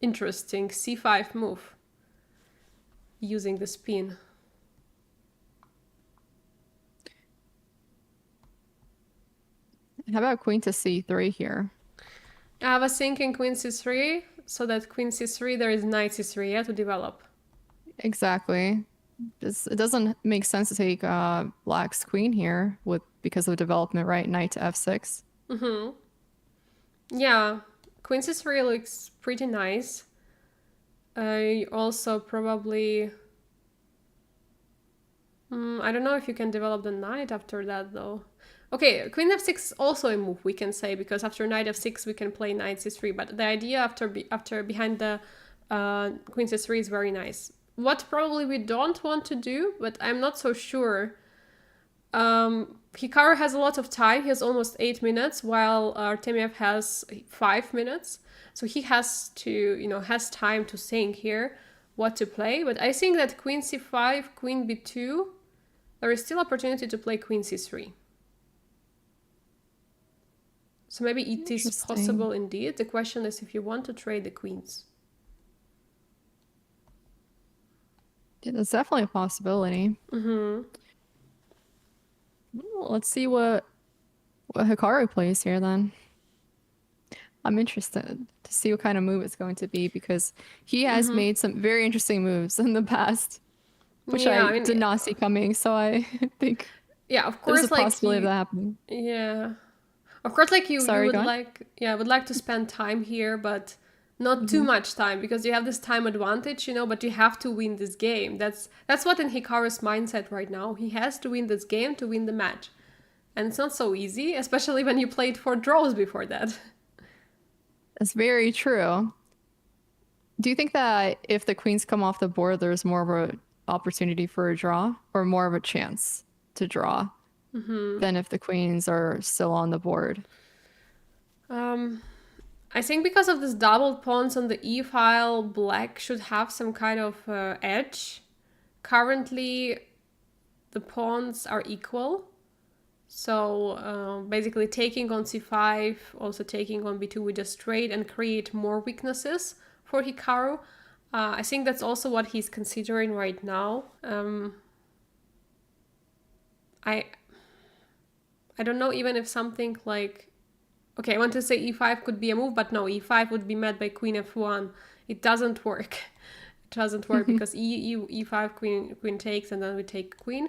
S1: interesting c5 move using the spin.
S2: How about queen to c3 here?
S1: I was thinking queen c3, so that queen c3, there is knight c3 to develop.
S2: Exactly. It doesn't make sense to take black's queen here because of development, right? Knight to f6.
S1: Mm-hmm. Yeah, queen c3 looks pretty nice. Also probably... I don't know if you can develop the knight after that, though. Okay, queen f6 is also a move, we can say, because after knight f6 we can play knight c3, but the idea after behind the queen c3 is very nice. What probably we don't want to do, but I'm not so sure. Hikaru has a lot of time. He has almost 8 minutes, while Artemiev has 5 minutes. So he has to, has time to think here what to play. But I think that queen c5, queen b2, there is still opportunity to play queen c3. So maybe it is possible indeed. The question is if you want to trade the queens.
S2: Yeah, that's definitely a possibility.
S1: Mm-hmm.
S2: Well, let's see what Hikaru plays here then. I'm interested to see what kind of move it's going to be because he has made some very interesting moves in the past, which
S1: Yeah,
S2: I
S1: I mean,
S2: did not see coming. So I think
S1: yeah, of
S2: there's a
S1: course, like
S2: possibility of
S1: you,
S2: that happening.
S1: yeah, of course, like you
S2: Sorry,
S1: would
S2: go on.
S1: like, yeah, would like to spend time here, but not too
S2: Hmm.
S1: much time because you have this time advantage, but you have to win this game. That's what in Hikaru's mindset right now. He has to win this game to win the match. And it's not so easy, especially when you played 4 draws before that.
S2: That's very true. Do you think that if the queens come off the board, there's more of a opportunity for a draw or more of a chance to draw than if the queens are still on the board?
S1: Um, I think because of this doubled pawns on the e file, black should have some kind of edge. Currently, the pawns are equal. So basically taking on c5, also taking on b2 with a straight and create more weaknesses for Hikaru. I think that's also what he's considering right now. I don't know even if something like, okay, I want to say e5 could be a move, but no, e5 would be met by queen f1. It doesn't work. It doesn't work because e5 queen takes and then we take queen.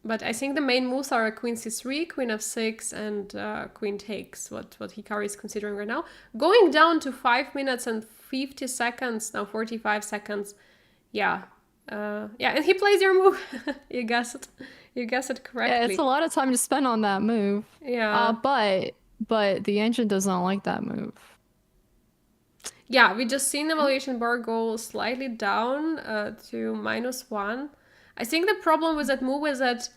S1: But I think the main moves are queen c3, queen f6, and queen takes, what Hikaru is considering right now. Going down to 5 minutes and 50 seconds, now 45 seconds. Yeah. Yeah, and he plays your move. You guessed it. You guessed it
S2: Yeah, it's a
S1: correctly.
S2: lot of time to spend on that move.
S1: Yeah.
S2: But the engine does not like that move.
S1: Yeah, we just seen the evaluation bar go slightly down to -1. I think the problem with that move is that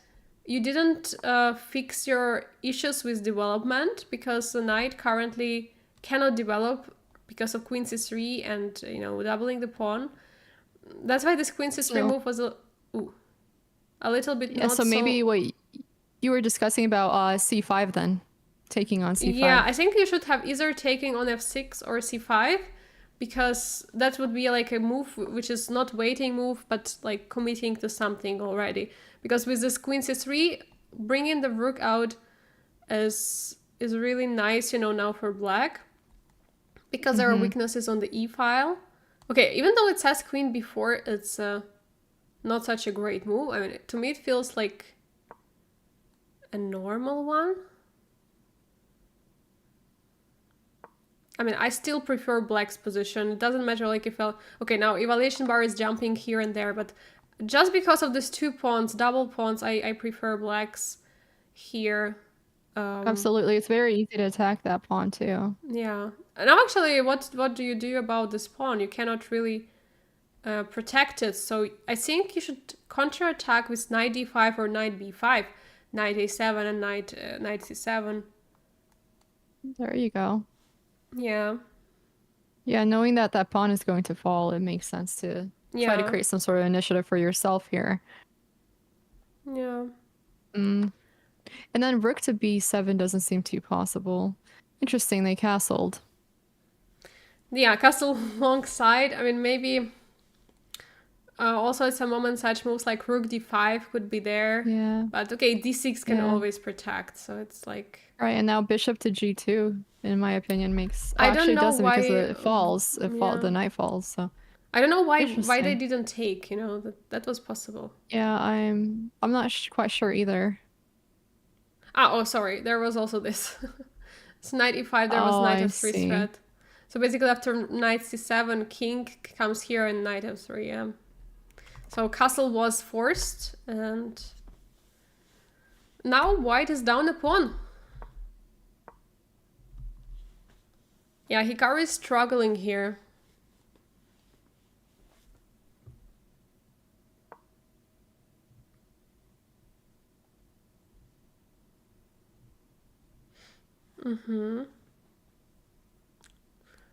S1: you didn't fix your issues with development because the knight currently cannot develop because of queen c3 and doubling the pawn. That's why this queen c3
S2: So
S1: move was a little bit
S2: yeah,
S1: not
S2: so maybe
S1: so.
S2: what you were discussing about c5 then, taking on
S1: Yeah,
S2: c5.
S1: I think you should have either taking on f6 or c5 because that would be like a move which is not waiting move but like committing to something already. Because with this queen c3, bringing the rook out is really nice, now for black because there are
S2: Hmm.
S1: weaknesses on the e file. Okay, even though it says queen before, it's not such a great move. I mean, to me, it feels like a normal one. I mean, I still prefer black's position. It doesn't matter like if okay, now evaluation bar is jumping here and there, but just because of these 2 pawns, double pawns, I prefer black's here.
S2: Absolutely, it's very easy to attack that pawn too.
S1: Yeah. Now actually, what do you do about this pawn? You cannot really protect it. So I think you should counterattack with knight d5 or knight b5, knight a7 and knight c7.
S2: There you go.
S1: Yeah.
S2: Yeah, knowing that that pawn is going to fall, it makes sense to try to
S1: Yeah.
S2: create some sort of initiative for yourself here.
S1: Yeah.
S2: Mm. And then rook to b7 doesn't seem too possible. Interesting, they castled.
S1: Yeah, castle alongside. I mean, maybe also at some moment such moves like rook d5 could be there.
S2: Yeah,
S1: But okay, d6 can
S2: yeah.
S1: always protect. So it's like,
S2: Right, and now bishop to g2, in my opinion, makes... Oh,
S1: I don't
S2: actually, it
S1: know
S2: doesn't because
S1: why.
S2: it falls.
S1: Yeah.
S2: The knight falls, so...
S1: I don't know why they
S2: Interesting.
S1: didn't take, that was possible.
S2: Yeah, I'm not quite sure either.
S1: Oh, sorry. There was also this. It's knight e5, there was
S2: Oh,
S1: knight
S2: I
S1: f3
S2: see.
S1: threat. So basically after knight c7, king comes here and knight f3, yeah. So castle was forced and now white is down a pawn. Yeah, Hikaru is struggling here.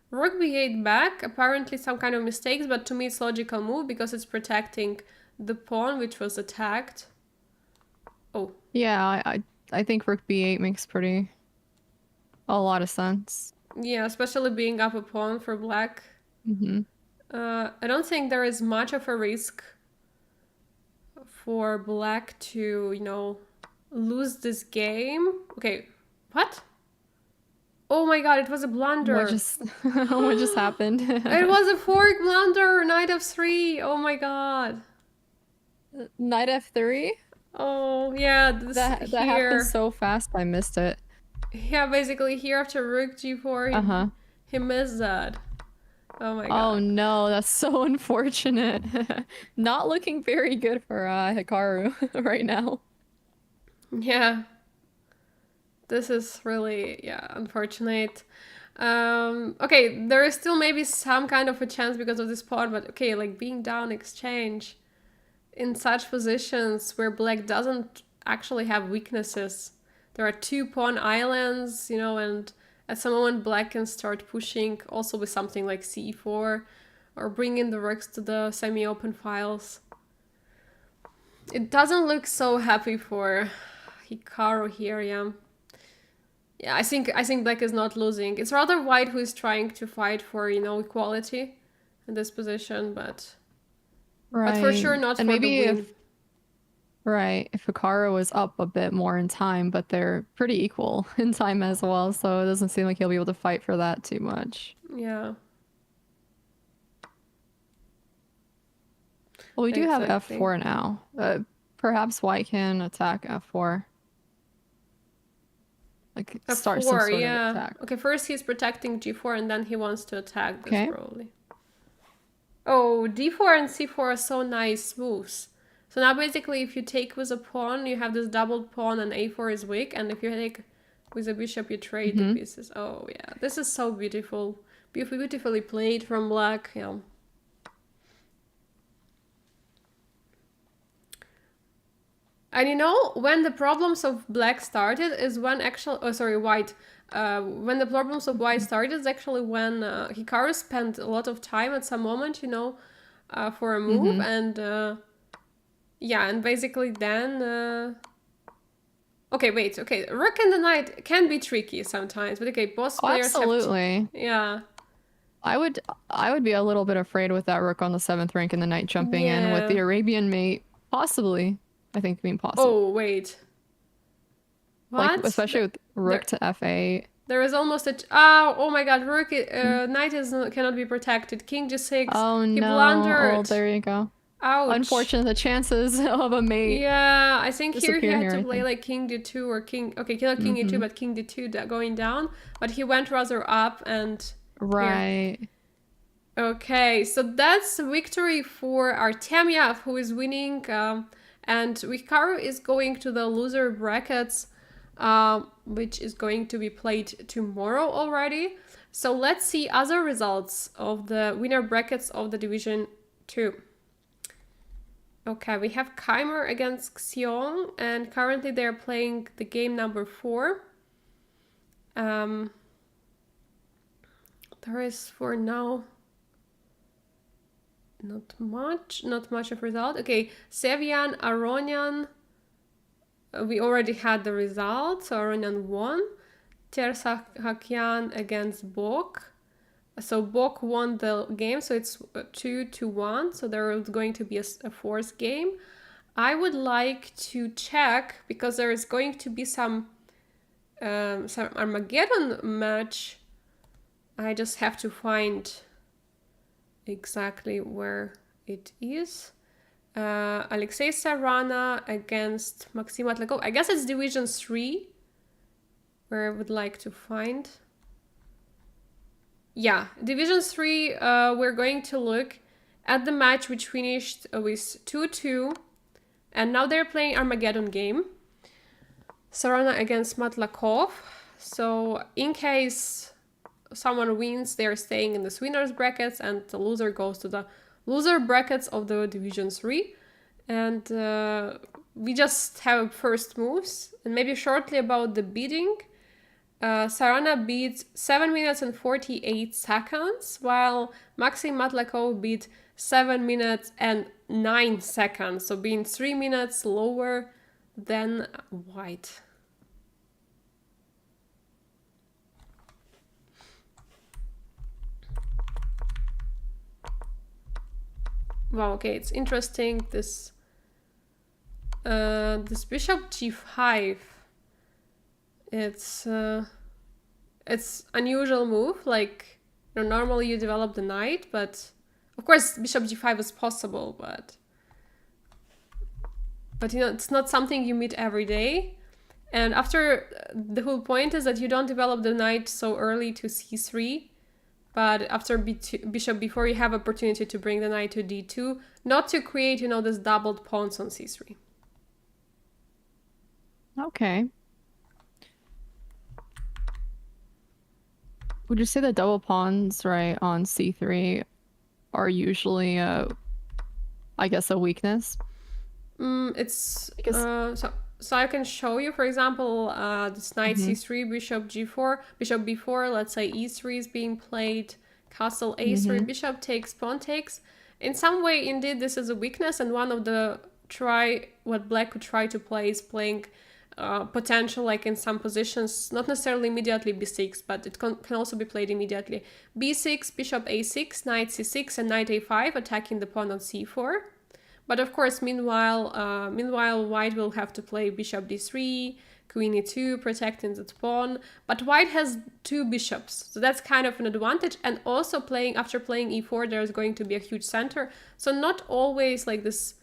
S1: Rook b8 back, apparently some kind of mistakes, but to me it's logical move because it's protecting the pawn which was attacked. Oh.
S2: Yeah, I think rook b8 makes a lot of sense.
S1: Yeah, especially being up a pawn for black.
S2: Hmm.
S1: I don't think there is much of a risk for black to, lose this game. Okay, what? Oh my god, it was a blunder.
S2: What just what just happened?
S1: It was a fork blunder, knight of 3. Oh my god.
S2: Knight f3?
S1: Oh, yeah, this
S2: That
S1: here.
S2: happened so fast I missed it.
S1: Yeah, basically here after rook g4, he missed that. Oh my god.
S2: Oh no, that's so unfortunate. Not looking very good for Hikaru right now.
S1: Yeah. This is really, yeah, unfortunate. Okay, there is still maybe some kind of a chance because of this pawn, but okay, like being down exchange in such positions where black doesn't actually have weaknesses. There are 2 pawn islands, you know, and at some moment black can start pushing also with something like c4 or bring in the rooks to the semi-open files. It doesn't look so happy for Hikaru here, yeah. Yeah, I think black is not losing. It's rather white who is trying to fight for, you know, equality in this position, but for sure not
S2: and
S1: for
S2: maybe
S1: the win.
S2: If Hikaru was up a bit more in time, but they're pretty equal in time as well, so it doesn't seem like he'll be able to fight for that too much.
S1: Yeah.
S2: Well, we do have f4 now. Perhaps white can attack f4. Like start some sort of attack.
S1: Okay, first he's protecting g4 and then he wants to attack this probably. Oh, d4 and c4 are so nice moves. So now basically if you take with a pawn, you have this doubled pawn and a4 is weak, and if you take with a bishop, you trade the pieces. Oh yeah, this is so beautiful. Beautifully played from black, yeah. And you know, when the problems of black started is when white. When the problems of white started is actually when Hikaru spent a lot of time at some moment, you know, for a move, and yeah, and basically then. Okay, wait. Okay, rook and the knight can be tricky sometimes, but okay, both players
S2: absolutely.
S1: Yeah.
S2: I would be a little bit afraid with that rook on the 7th rank and the knight jumping in with the Arabian mate, possibly. I think being possible.
S1: Oh, wait. What?
S2: Like, especially with rook to f8.
S1: There is almost a... Oh my god, rook... knight cannot be protected. King g6.
S2: Oh no.
S1: He blundered.
S2: Oh, there you go.
S1: Ouch.
S2: Unfortunate, the chances of a mate.
S1: Yeah, I think here he had to play like king d2 or king... Okay, not king e2, but king d2 going down. But he went rather up and...
S2: Right.
S1: Here. Okay, so that's victory for Artamia, who is winning... and Hikaru is going to the loser brackets, which is going to be played tomorrow already. So let's see other results of the winner brackets of the Division 2. Okay, we have Keimer against Xiong, and currently they're playing the game number 4. There is for now... Not much of result. Okay, Savan, Ronan, we already had the result, so Ronan won. Sahakyan against Bok. So Bok won the game, so it's 2-1, so there is going to be a 4th game. I would like to check, because there is going to be some Armageddon match. I just have to find exactly where it is. Alexei Sarana against Maxim Atlakov. I guess it's Division 3, where I would like to find. Yeah, Division 3, we're going to look at the match which finished with 2-2, and now they're playing Armageddon game. Sarana against Matlakov. So in case someone wins, they're staying in the winners brackets, and the loser goes to the loser brackets of the Division 3. And we just have first moves, and maybe shortly about the bidding. Sarana beat 7 minutes and 48 seconds, while Maxim Matlakov beat 7 minutes and 9 seconds, so being 3 minutes lower than white. Wow, okay, it's interesting, this This bishop g5, it's unusual move. Like, normally you develop the knight, but of course bishop g5 is possible, but it's not something you meet every day. And after, the whole point is that you don't develop the knight so early to c3, but after bishop b4 you have opportunity to bring the knight to d2, not to create, this doubled pawns on c3.
S2: Okay. Would you say the double pawns, right, on c3 are usually, I guess, a weakness?
S1: It's so I can show you, for example, this knight c3, bishop g4, bishop b4, let's say e3 is being played, castle a3, bishop takes, pawn takes. In some way, indeed, this is a weakness, and one of the what black could try to play is playing potential, like in some positions, not necessarily immediately b6, but it can also be played immediately. b6, bishop a6, knight c6, and knight a5, attacking the pawn on c4. But of course, meanwhile, white will have to play bishop d3, queen e2, protecting that pawn. But white has two bishops, so that's kind of an advantage. And also after playing e4, there's going to be a huge center. So not always like this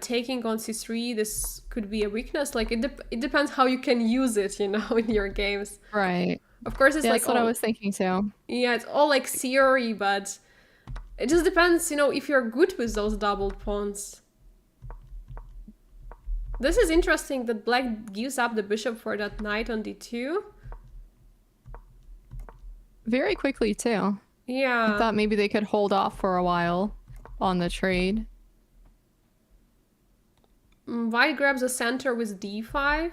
S1: taking on c3, this could be a weakness. Like it depends how you can use it, in your games.
S2: Right.
S1: Of course, it's
S2: that's what I was thinking too.
S1: Yeah, it's all like theory, but it just depends, if you're good with those doubled pawns. This is interesting that black gives up the bishop for that knight on d2.
S2: Very quickly too.
S1: Yeah.
S2: I thought maybe they could hold off for a while on the trade.
S1: White grabs the center with d5.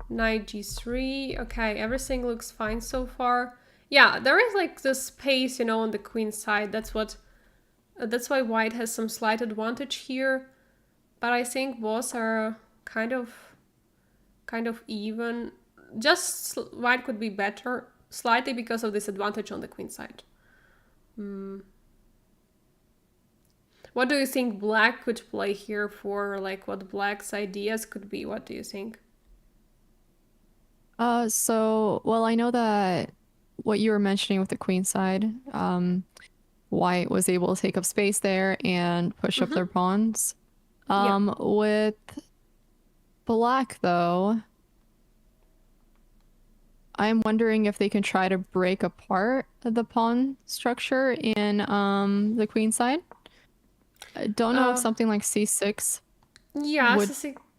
S1: Knight g3. Okay, everything looks fine so far. Yeah, there is like this space, on the queen side. That's why white has some slight advantage here. But I think both are kind of even. Just white could be better slightly because of this advantage on the queen side. What do you think black could play here for, like, what black's ideas could be? What do you think?
S2: Well, I know that what you were mentioning with the queen side, white was able to take up space there and push up their pawns. With black, though, I'm wondering if they can try to break apart the pawn structure in the queen side. I don't know if something like c6 would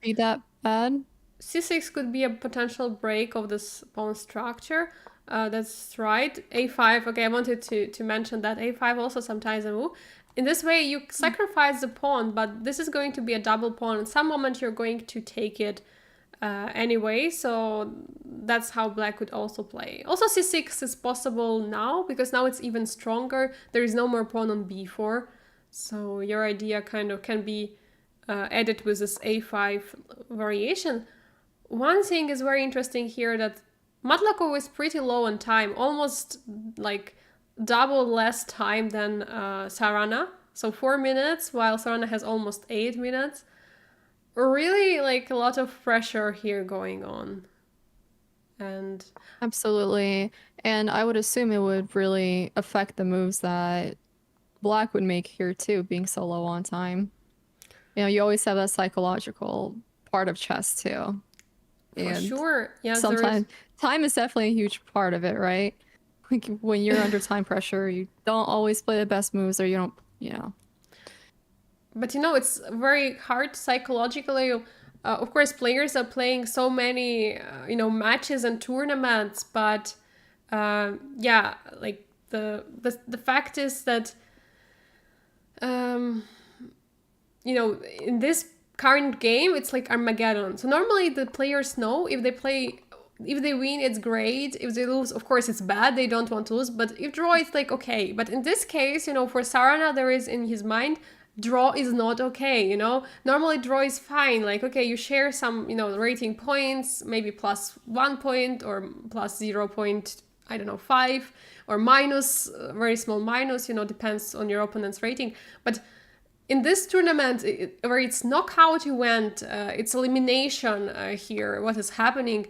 S2: be that bad.
S1: c6 could be a potential break of this pawn structure. That's right. a5. Okay, I wanted to mention that a5 also sometimes a move. In this way, you sacrifice the pawn, but this is going to be a double pawn. At some moment, you're going to take it anyway. So that's how black could also play. Also, c6 is possible now, because now it's even stronger. There is no more pawn on b4. So your idea kind of can be added with this a5 variation. One thing is very interesting here, that Matlakov is pretty low on time, almost like double less time than Sarana. So 4 minutes, while Sarana has almost 8 minutes. Really, like, a lot of pressure here going on. And
S2: absolutely. And I would assume it would really affect the moves that black would make here too, being so low on time. You always have that psychological part of chess too.
S1: For sure. Yeah.
S2: Sometimes time is definitely a huge part of it, right? Like when you're under time pressure, you don't always play the best moves, or you don't,
S1: But it's very hard psychologically. Of course, players are playing so many, matches and tournaments, but like the fact is that in this current game, it's like Armageddon. So normally the players know if they win, it's great. If they lose, of course, it's bad. They don't want to lose. But if draw, it's like, okay. But in this case, for Sarana, there is in his mind, draw is not okay, Normally draw is fine. Like, okay, you share some, rating points, maybe +1 point or plus 0.5 or minus, very small minus, depends on your opponent's rating. But in this tournament, where it's knockout event, it's elimination here, what is happening,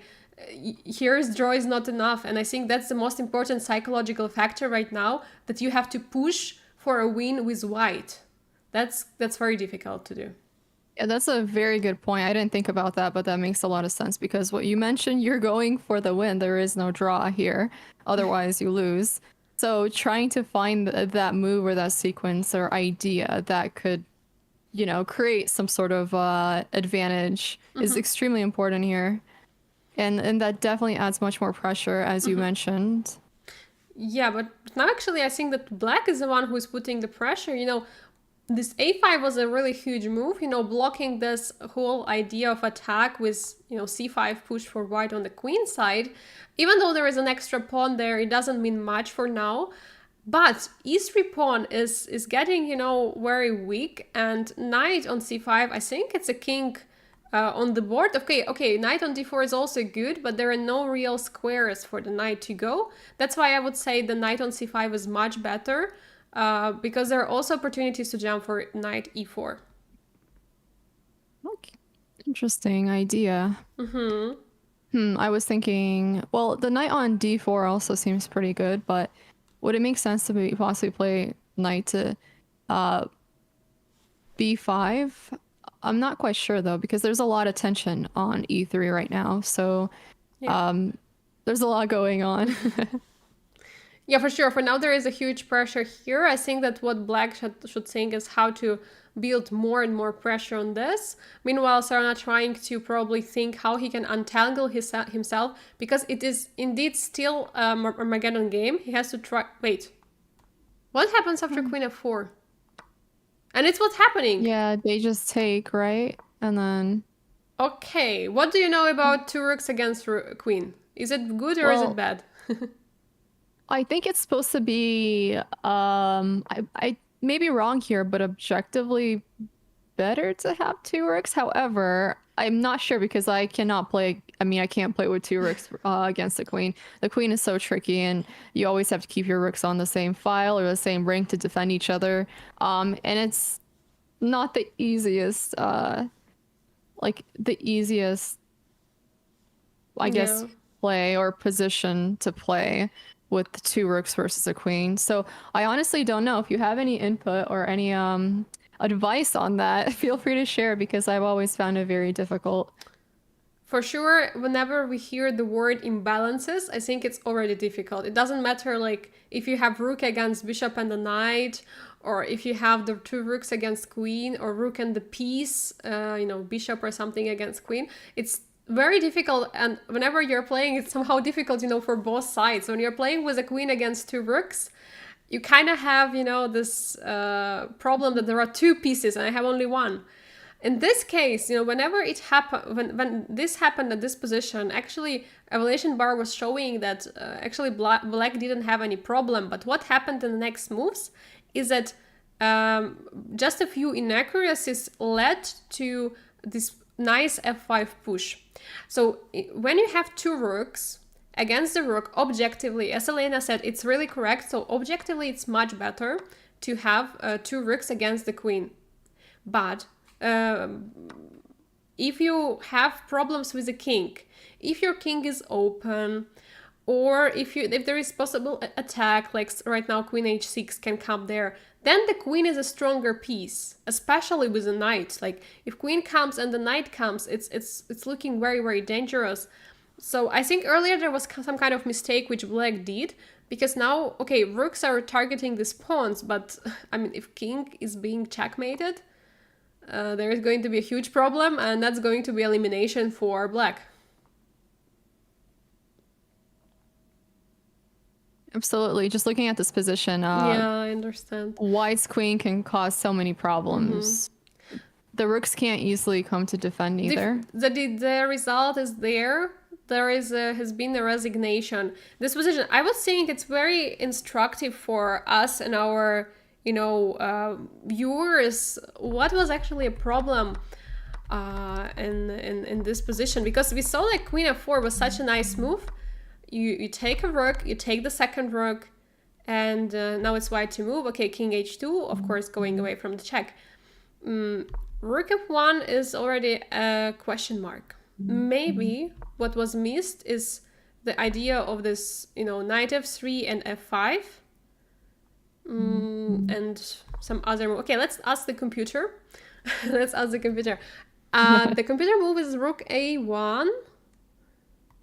S1: here's draw is not enough. And I think that's the most important psychological factor right now, that you have to push for a win with white. That's very difficult to do.
S2: Yeah, that's a very good point. I didn't think about that, but that makes a lot of sense because what you mentioned, you're going for the win. There is no draw here. Otherwise, you lose. So trying to find that move or that sequence or idea that could, create some sort of advantage is extremely important here. And that definitely adds much more pressure, as you mentioned.
S1: Yeah, but now actually I think that black is the one who is putting the pressure. This a5 was a really huge move, blocking this whole idea of attack with, c5 push for white on the queen side. Even though there is an extra pawn there, it doesn't mean much for now. But e3 pawn is getting, very weak, and knight on c5, I think it's a king on the board. Okay, knight on d4 is also good, but there are no real squares for the knight to go. That's why I would say the knight on c5 is much better, because there are also opportunities to jump for knight e4.
S2: Okay. Interesting idea. I was thinking, well, the knight on d4 also seems pretty good, but would it make sense to possibly play knight to b5? I'm not quite sure though, because there's a lot of tension on e3 right now. So there's a lot going on.
S1: Yeah, for sure. For now, there is a huge pressure here. I think that what black should think is how to build more and more pressure on this. Meanwhile, Sarana trying to probably think how he can untangle himself, because it is indeed still a Armageddon game. He has to try... Wait. What happens after queen f4? And it's what's happening.
S2: Yeah, they just take, right? And then...
S1: Okay, what do you know about two rooks against queen? Is it good or is it bad?
S2: I think it's supposed to be, I may be wrong here, but objectively better to have two rooks. However, I'm not sure because I can't play with two rooks against the queen. The queen is so tricky, and you always have to keep your rooks on the same file or the same rank to defend each other. And it's not the easiest, I guess, play or position to play with the two rooks versus a queen. So I honestly don't know. If you have any input or any advice on that, feel free to share, because I've always found it very difficult.
S1: For sure, whenever we hear the word imbalances, I think it's already difficult. It doesn't matter if you have rook against bishop and the knight, or if you have the two rooks against queen, or rook and the piece, bishop or something against queen. It's very difficult, and whenever you're playing, it's somehow difficult, for both sides. When you're playing with a queen against two rooks, you kind of have, this problem that there are two pieces and I have only one. In this case, whenever it happened, when this happened at this position, actually, evaluation bar was showing that actually black didn't have any problem. But what happened in the next moves is that just a few inaccuracies led to this nice f5 push. So when you have two rooks against the rook, objectively, as Elaynah said, it's really correct. So objectively, it's much better to have two rooks against the queen. But if you have problems with the king, if your king is open, or if there is possible attack, like right now queen h6 can come there, then the queen is a stronger piece, especially with the knight. Like if queen comes and the knight comes, it's looking very, very dangerous. So I think earlier there was some kind of mistake which black did, because now, okay, rooks are targeting these pawns, but if king is being checkmated, there is going to be a huge problem, and that's going to be elimination for black.
S2: Absolutely. Just looking at this position,
S1: yeah, I understand.
S2: White's queen can cause so many problems. The rooks can't easily come to defend either.
S1: The result is there. There has been a resignation. This position, I was saying, it's very instructive for us and our viewers. What was actually a problem in this position? Because we saw like queen f4 was such a nice move. You take a rook, you take the second rook, and now it's white to move. Okay, king h2, of course, going away from the check. Rook f1 is already a question mark. Maybe what was missed is the idea of this, knight f3 and f5. And some other move. Okay, let's ask the computer. Let's ask the computer. The computer move is rook a1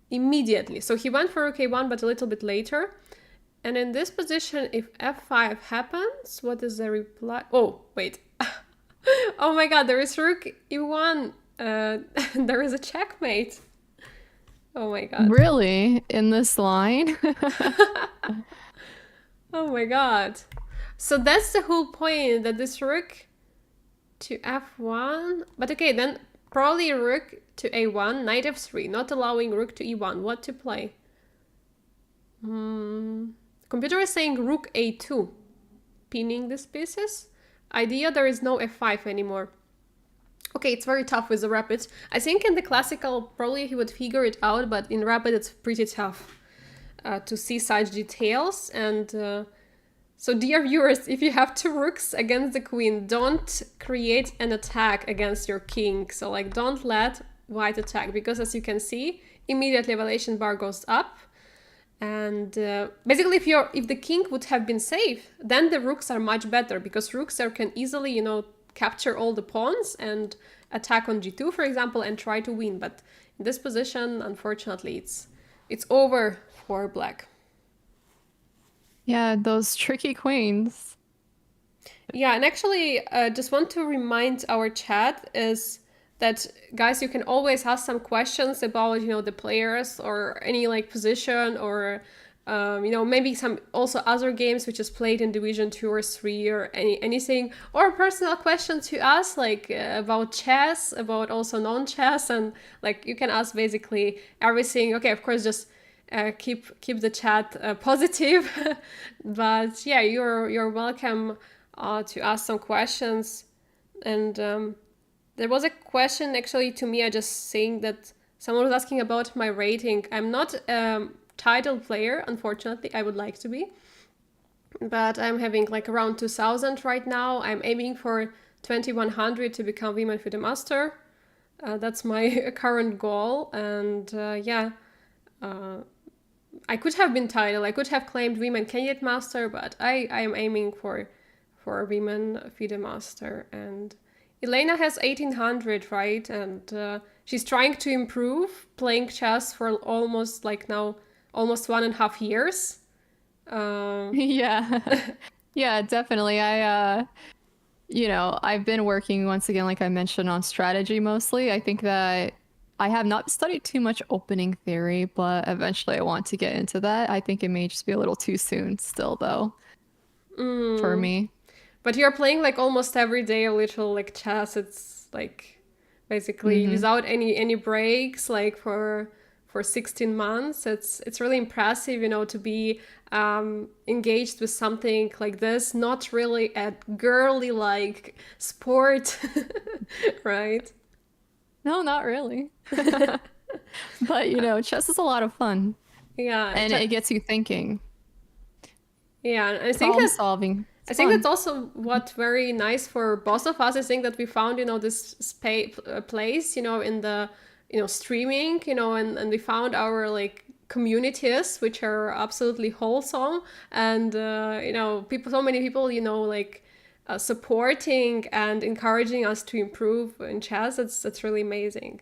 S1: immediately. So he went for rook a1, but a little bit later. And in this position, if f5 happens, what is the reply? Oh, wait. Oh my god, there is rook e1. There is a checkmate. Oh my god.
S2: Really? In this line?
S1: Oh my god. So that's the whole point, that this rook to f1. But okay, then probably rook to a1, knight f3, not allowing rook to e1. What to play? Computer is saying rook a2, pinning these pieces. Idea, there is no f5 anymore. Okay, it's very tough with the rapid. I think in the classical, probably he would figure it out, but in rapid it's pretty tough to see such details. And so dear viewers, if you have two rooks against the queen, don't create an attack against your king. So like, don't let white attack, because as you can see, immediately evaluation bar goes up. And basically, if the king would have been safe, then the rooks are much better, because rooks can easily, capture all the pawns and attack on g2, for example, and try to win. But in this position, unfortunately, it's over for black.
S2: Yeah, those tricky queens.
S1: Yeah, and actually, just want to remind our chat is that, guys, you can always ask some questions about, the players or any position, or, maybe some also other games which is played in Division 2 or 3 or anything, or personal questions to us, about chess, about also non-chess, and you can ask basically everything. Okay, of course, just keep the chat positive, but yeah, you're welcome to ask some questions. And there was a question actually to me, I just saying that someone was asking about my rating. I'm not a title player, unfortunately. I would like to be, but I'm having around 2000 right now. I'm aiming for 2100 to become Women FIDE Master. That's my current goal. And I could have been title. I could have claimed Women Candidate Master, but I am aiming for Women FIDE Master. And Elaynah has 1800, right? And she's trying to improve, playing chess for almost now almost 1.5 years.
S2: Yeah. Yeah, definitely. I've been working once again, like I mentioned, on strategy mostly. I think that I have not studied too much opening theory, but eventually I want to get into that. I think it may just be a little too soon still, though, for me.
S1: But you're playing almost every day a little chess. It's basically without any breaks, for 16 months. It's really impressive, to be engaged with something like this. Not really a girly sport, right?
S2: No, not really. But chess is a lot of fun.
S1: Yeah,
S2: And it gets you thinking.
S1: Yeah, and I think
S2: Problem solving.
S1: I think that's also what very nice for both of us. I think that we found, this place, in the, streaming, and we found our communities, which are absolutely wholesome, and so many people, supporting and encouraging us to improve in chess. That's really amazing.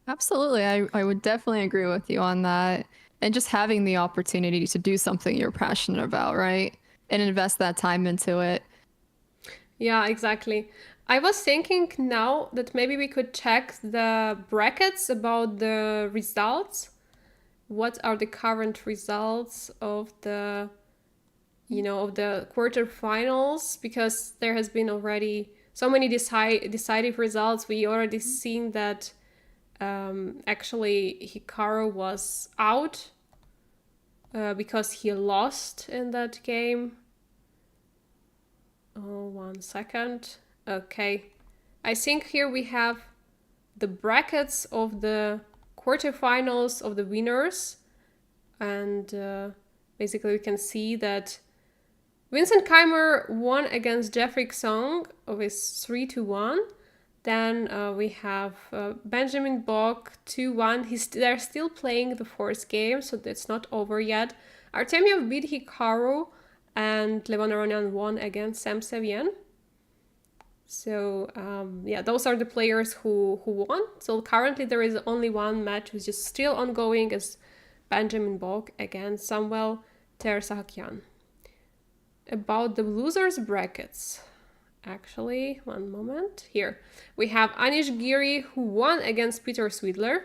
S2: Absolutely. I would definitely agree with you on that. And just having the opportunity to do something you're passionate about, right? And invest that time into it.
S1: Yeah, exactly. I was thinking now that maybe we could check the brackets about the results. What are the current results of the, of the quarterfinals? Because there has been already so many decisive results. We already seen that actually Hikaru was out because he lost in that game. Oh, 1 second. Okay. I think here we have the brackets of the quarterfinals of the winners. And basically we can see that Vincent Keimer won against Jeffrey Song with 3-1. Then we have Benjamin Bok 2-1. They're still playing the fourth game, so it's not over yet. Artamia beat Hikaru, and Ronan won against Savan. So yeah, those are the players who won. So currently there is only one match which is still ongoing, as Benjamin Bok against Samuel Sahakyan. About the losers brackets, actually, one moment. Here we have Anish Giri, who won against Peter Swidler.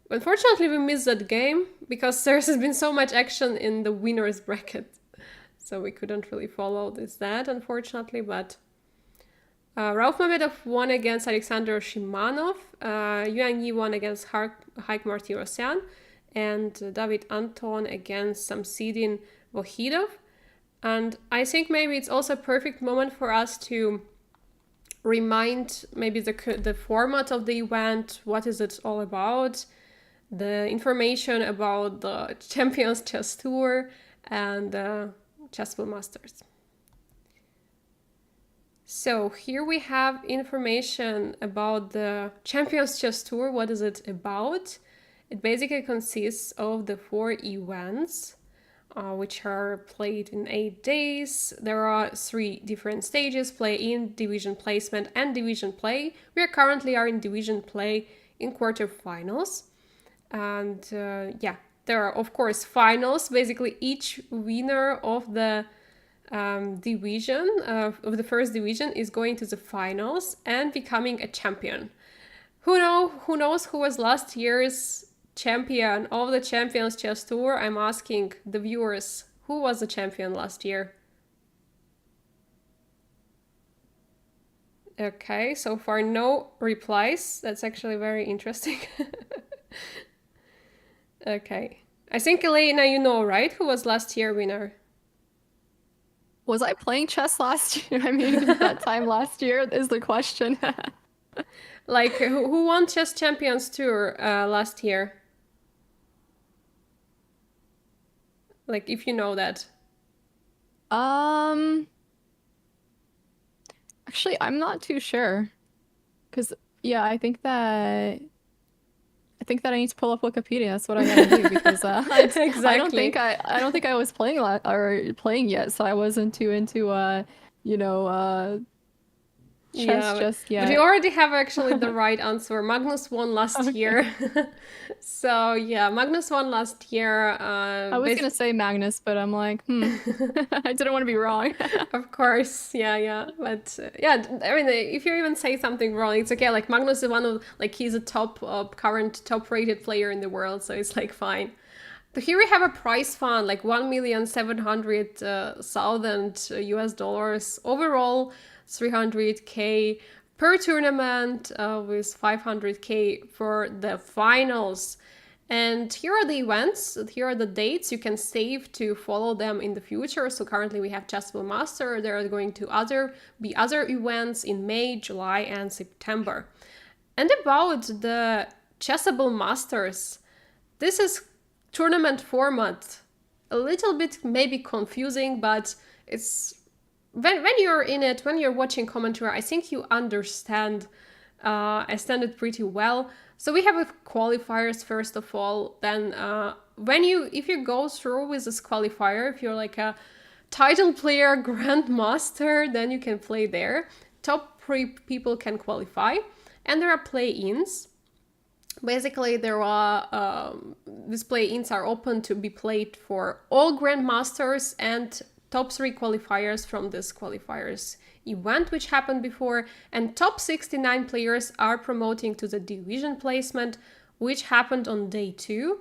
S1: Unfortunately, we missed that game because there has been so much action in the winners bracket, so we couldn't really follow that, unfortunately. But Rauf Mamedov won against Alexander Shimanov, Yuan Yi won against Haik Martirosyan, and David Anton against Samsidin Vohidov. And I think maybe it's also a perfect moment for us to remind maybe the format of the event, what is it all about, the information about the Champions Chess Tour and the Chessable Masters. So here we have information about the Champions Chess Tour. What is it about? It basically consists of the 4 events, which are played in 8 days. There are 3 different stages: play-in, division placement, and division play. We currently are in division play in quarterfinals. And yeah, there are, of course, finals. Basically, each winner of the division, of the first division, is going to the finals and becoming a champion. Who knows who was last year's champion of the Champions Chess Tour? I'm asking the viewers, who was the champion last year? Okay, so far no replies. That's actually very interesting. Okay, I think Elaynah, you know, right? Who was last year winner?
S2: Was I playing chess last year? I mean, that time last year is the question.
S1: Like, who won Chess Champions Tour last year? Like, if you know that.
S2: Actually, I'm not too sure. Because, yeah, I think that I need to pull up Wikipedia. That's what I gotta do because
S1: Exactly.
S2: I don't think I was playing playing yet, so I wasn't too into chess just yet.
S1: But we already have actually the right answer. Magnus won last year. So yeah, Magnus won last year.
S2: I was gonna say Magnus, but I'm like, I didn't want to be wrong.
S1: Of course, yeah. But yeah, I mean, if you even say something wrong, it's okay. Like, Magnus is one of, like, he's a current top-rated player in the world, so it's like fine. But here we have a prize fund, like $1,700,000 US dollars overall, 300K per tournament, with 500K for the finals. And here are the events, here are the dates you can save to follow them in the future. So currently we have Chessable Master. There are going to be other events in May, July, and September. And about the Chessable Masters, this is tournament format. A little bit maybe confusing, but it's when you're in it, when you're watching commentary, I think you understand it pretty well. So we have qualifiers first of all. Then if you go through with this qualifier, if you're like a title player, grandmaster, then you can play there. Top 3 people can qualify, and there are play-ins. Basically, there are these play-ins are open to be played for all grandmasters and top 3 qualifiers from this qualifiers event, which happened before, and top 69 players are promoting to the division placement, which happened on day 2.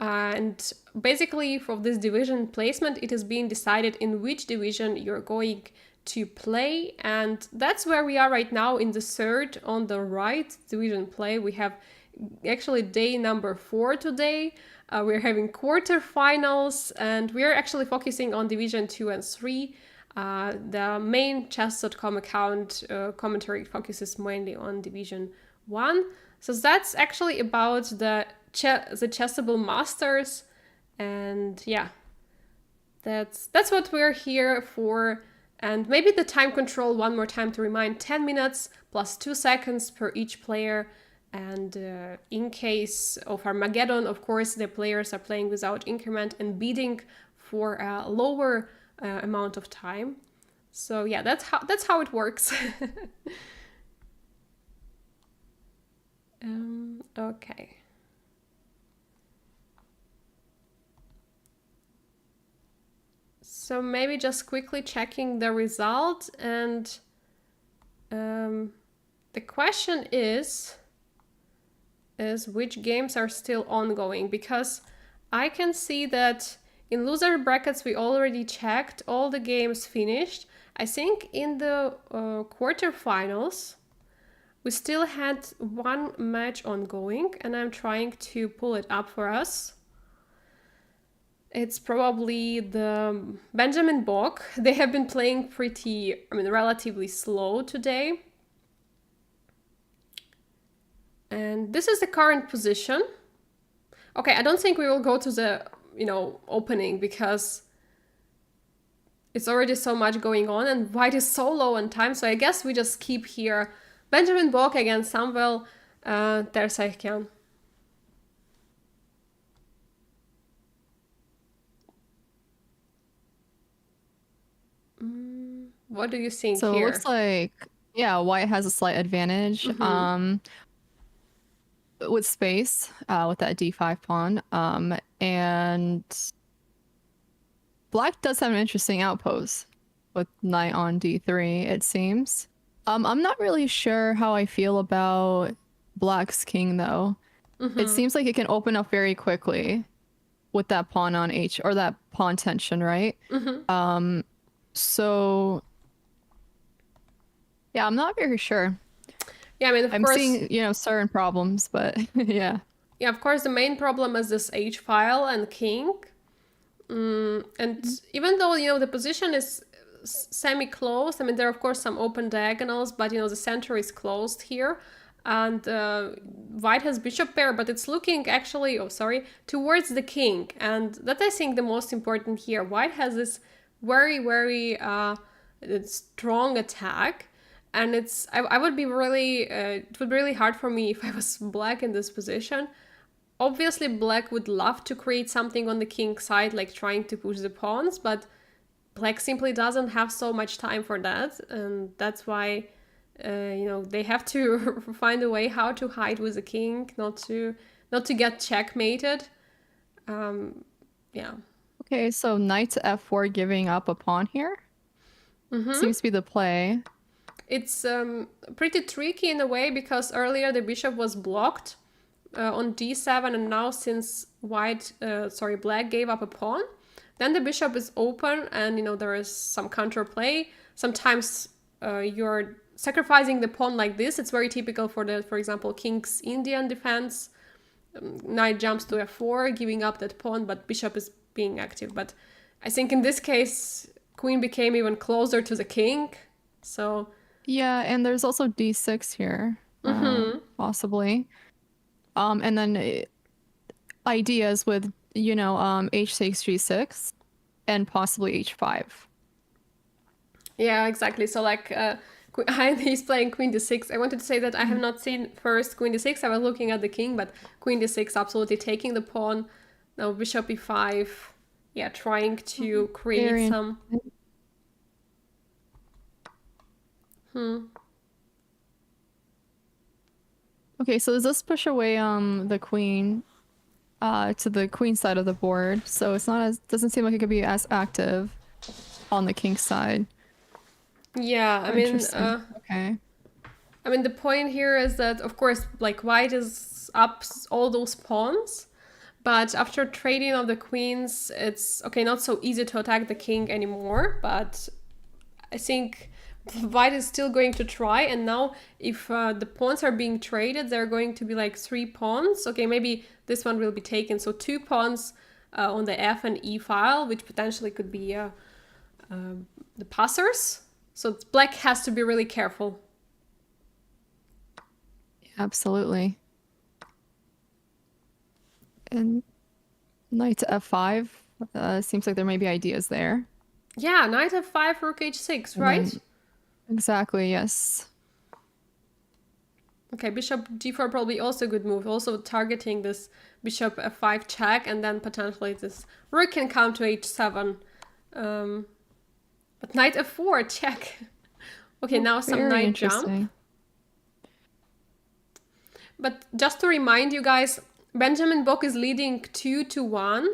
S1: And basically, for this division placement, it is being decided in which division you're going to play, and that's where we are right now in the third on the right division play. We have actually day number 4 today. We're having quarterfinals, and we're actually focusing on division 2 and 3. The main chess.com account commentary focuses mainly on division 1. So that's actually about the Chessable Masters. And yeah, That's what we're here for. And maybe the time control one more time to remind: 10 minutes plus 2 seconds per each player. And in case of Armageddon, of course, the players are playing without increment and bidding for a lower amount of time. So yeah, that's how it works. Okay. So maybe just quickly checking the result, and the question is which games are still ongoing, because I can see that in loser brackets we already checked all the games finished. I think in the quarterfinals we still had one match ongoing, and I'm trying to pull it up for us. It's probably the Benjamin Bok. They have been playing relatively slow today. And this is the current position. Okay, I don't think we will go to the, opening, because it's already so much going on and white is so low on time. So I guess we just keep here. Benjamin Bok against Samuel Sahakyan. What do you think
S2: So
S1: here?
S2: it looks like, yeah, white has a slight advantage with space, with that d5 pawn. And black does have an interesting outpost with knight on d3, it seems. I'm not really sure how I feel about black's king, though. It seems like it can open up very quickly with that pawn on h, or that pawn tension, right? So yeah, I'm not very sure.
S1: Yeah, I mean,
S2: I'm seeing, certain problems, but yeah.
S1: Yeah, of course, the main problem is this h file and king. And even though, the position is semi-closed, I mean, there are, of course, some open diagonals, but, the center is closed here. And white has bishop pair, but it's looking actually, towards the king. And that, I think, the most important here. White has this very, very strong attack. And I would be really, it would be really hard for me if I was black in this position. Obviously, black would love to create something on the king side, like trying to push the pawns, but black simply doesn't have so much time for that. And that's why, they have to find a way how to hide with the king, not to get checkmated. Yeah.
S2: Okay, so knight to f4 giving up a pawn here. Seems to be the play.
S1: It's pretty tricky in a way, because earlier the bishop was blocked on d7, and now since black gave up a pawn, then the bishop is open, and there is some counterplay. Sometimes you're sacrificing the pawn like this. It's very typical for example, king's Indian defense. Knight jumps to f4, giving up that pawn, but bishop is being active. But I think in this case, queen became even closer to the king. So
S2: yeah, and there's also d6 here, possibly. And then ideas with, h takes g6 and possibly h5.
S1: Yeah, exactly. So he's playing queen d6. I wanted to say that I have not seen first queen d6. I was looking at the king, but queen d6 absolutely taking the pawn. Now bishop e5. Yeah, trying to create some...
S2: Okay, so does this push away the queen to the queen side of the board? So it's not doesn't seem like it could be as active on the king side.
S1: Yeah, I mean,
S2: okay.
S1: I mean, the point here is that, of course, like white is up all those pawns, but after trading of the queens, it's not so easy to attack the king anymore. But I think white is still going to try, and now if the pawns are being traded, there are going to be like 3 pawns. Okay, maybe this one will be taken. So 2 pawns on the f and e file, which potentially could be the passers. So black has to be really careful.
S2: Absolutely. And knight to f5 Seems like there may be ideas there.
S1: Yeah, knight f5, rook h6,
S2: And then
S1: right?
S2: exactly, yes.
S1: Okay, bishop d4 probably also a good move. Also targeting this bishop f5 check, and then potentially this rook can come to h7. But knight f4 check. Okay,
S2: Oh,
S1: now some
S2: very
S1: knight jump.
S2: interesting.
S1: But just to remind you guys, Benjamin Bock is leading 2-1.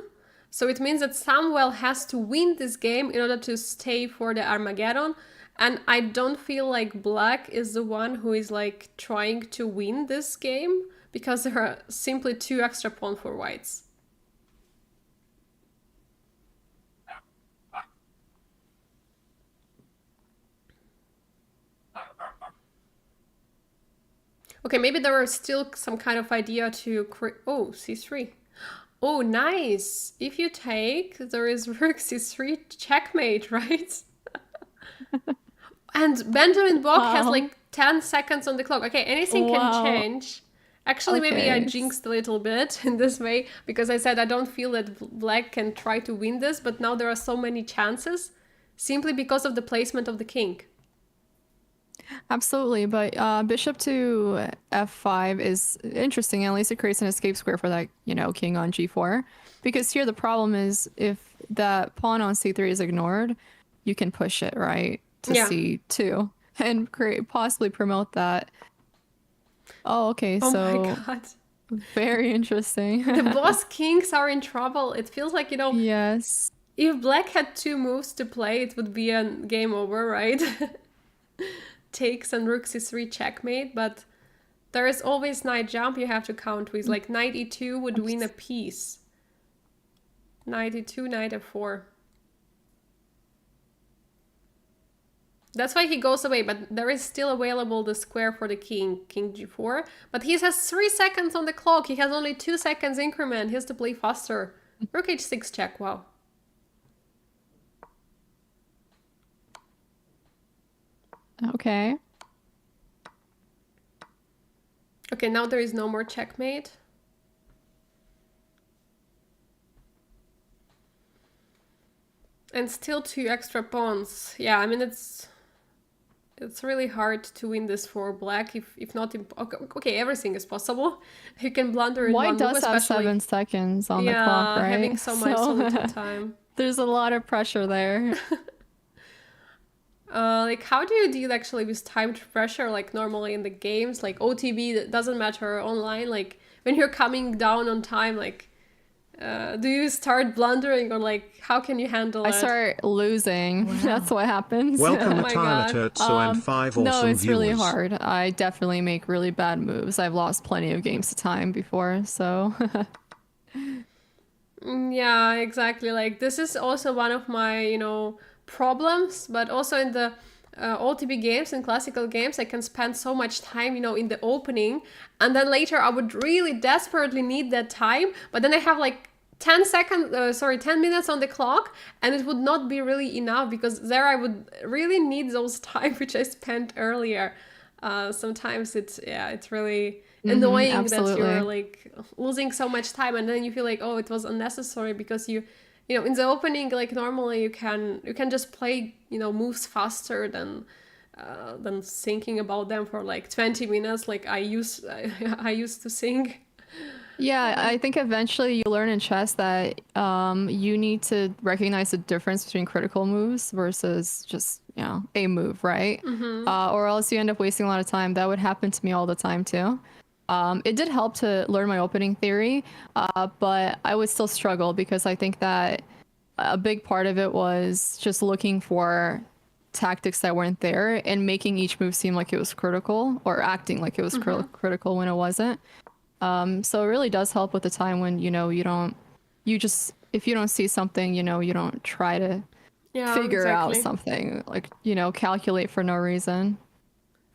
S1: So it means that Samuel has to win this game in order to stay for the Armageddon. And I don't feel like Black is the one who is like trying to win this game, because there are simply 2 extra pawns for whites. Okay, maybe there was still some kind of idea to create. Oh, c3. Oh, nice. If you take, there is rook c3 checkmate, right? And Benjamin Bock has
S2: Wow.
S1: like 10 seconds on the clock. Okay, anything can
S2: Wow.
S1: change. Actually, maybe I
S2: Okay.
S1: jinxed a little bit in this way, because I said I don't feel that Black can try to win this, but now there are so many chances simply because of the placement of the king.
S2: Absolutely, but bishop to f5 is interesting. At least it creates an escape square for that, king on g4. Because here the problem is if that pawn on c3 is ignored, you can push it, right, to
S1: Yeah.
S2: c2 and possibly promote that. Oh, okay,
S1: Oh my
S2: so
S1: god.
S2: very interesting.
S1: The boss kings are in trouble. It feels like,
S2: Yes.
S1: if Black had 2 moves to play, it would be a game over, right? Takes and rook c3 checkmate, but there is always knight jump you have to count with. Like knight e2 would win a piece. Knight e2, knight f4. That's why he goes away, but there is still available the square for the king, king g4. But he has 3 seconds on the clock. He has only 2 seconds increment. He has to play faster. Rook h6 check, wow.
S2: Okay.
S1: Okay, now there is no more checkmate. And still 2 extra pawns. Yeah, I mean, it's really hard to win this for Black, if not okay, everything is possible. You can blunder in
S2: White
S1: one move,
S2: does have
S1: especially
S2: 7 seconds on the clock,
S1: yeah, having
S2: right?
S1: so little time.
S2: There's a lot of pressure there.
S1: Like, how do you deal actually with timed pressure, like normally in the games, like OTB, that doesn't matter online, like when you're coming down on time, like do you start blundering, or like how can you handle
S2: I
S1: it?
S2: start losing. That's what happens.
S3: Welcome
S1: Oh
S3: to
S1: my
S3: Tyler
S1: God.
S3: Tertso and 5
S2: No,
S3: awesome
S2: it's really
S3: viewers.
S2: hard. I definitely make really bad moves. I've lost plenty of games to time before, so
S1: Yeah, exactly. Like, this is also one of my, problems, but also in the OTB games and classical games, I can spend so much time, in the opening, and then later I would really desperately need that time, but then I have like 10 minutes on the clock, and it would not be really enough, because there I would really need those time which I spent earlier. Sometimes it's really annoying that you're
S2: absolutely.
S1: like losing so much time, and then you feel like, oh, it was unnecessary, because in the opening, like normally you can just play moves faster than thinking about them for like 20 minutes, like I used to think.
S2: Yeah, I think eventually you learn in chess that you need to recognize the difference between critical moves versus just, a move, right? Or else you end up wasting a lot of time. That would happen to me all the time too. It did help to learn my opening theory, but I would still struggle because I think that a big part of it was just looking for tactics that weren't there and making each move seem like it was critical or acting like it was critical when it wasn't. So it really does help with the time when, if you don't see something, you don't try to
S1: Yeah,
S2: figure out
S1: exactly.
S2: something, like, calculate for no reason.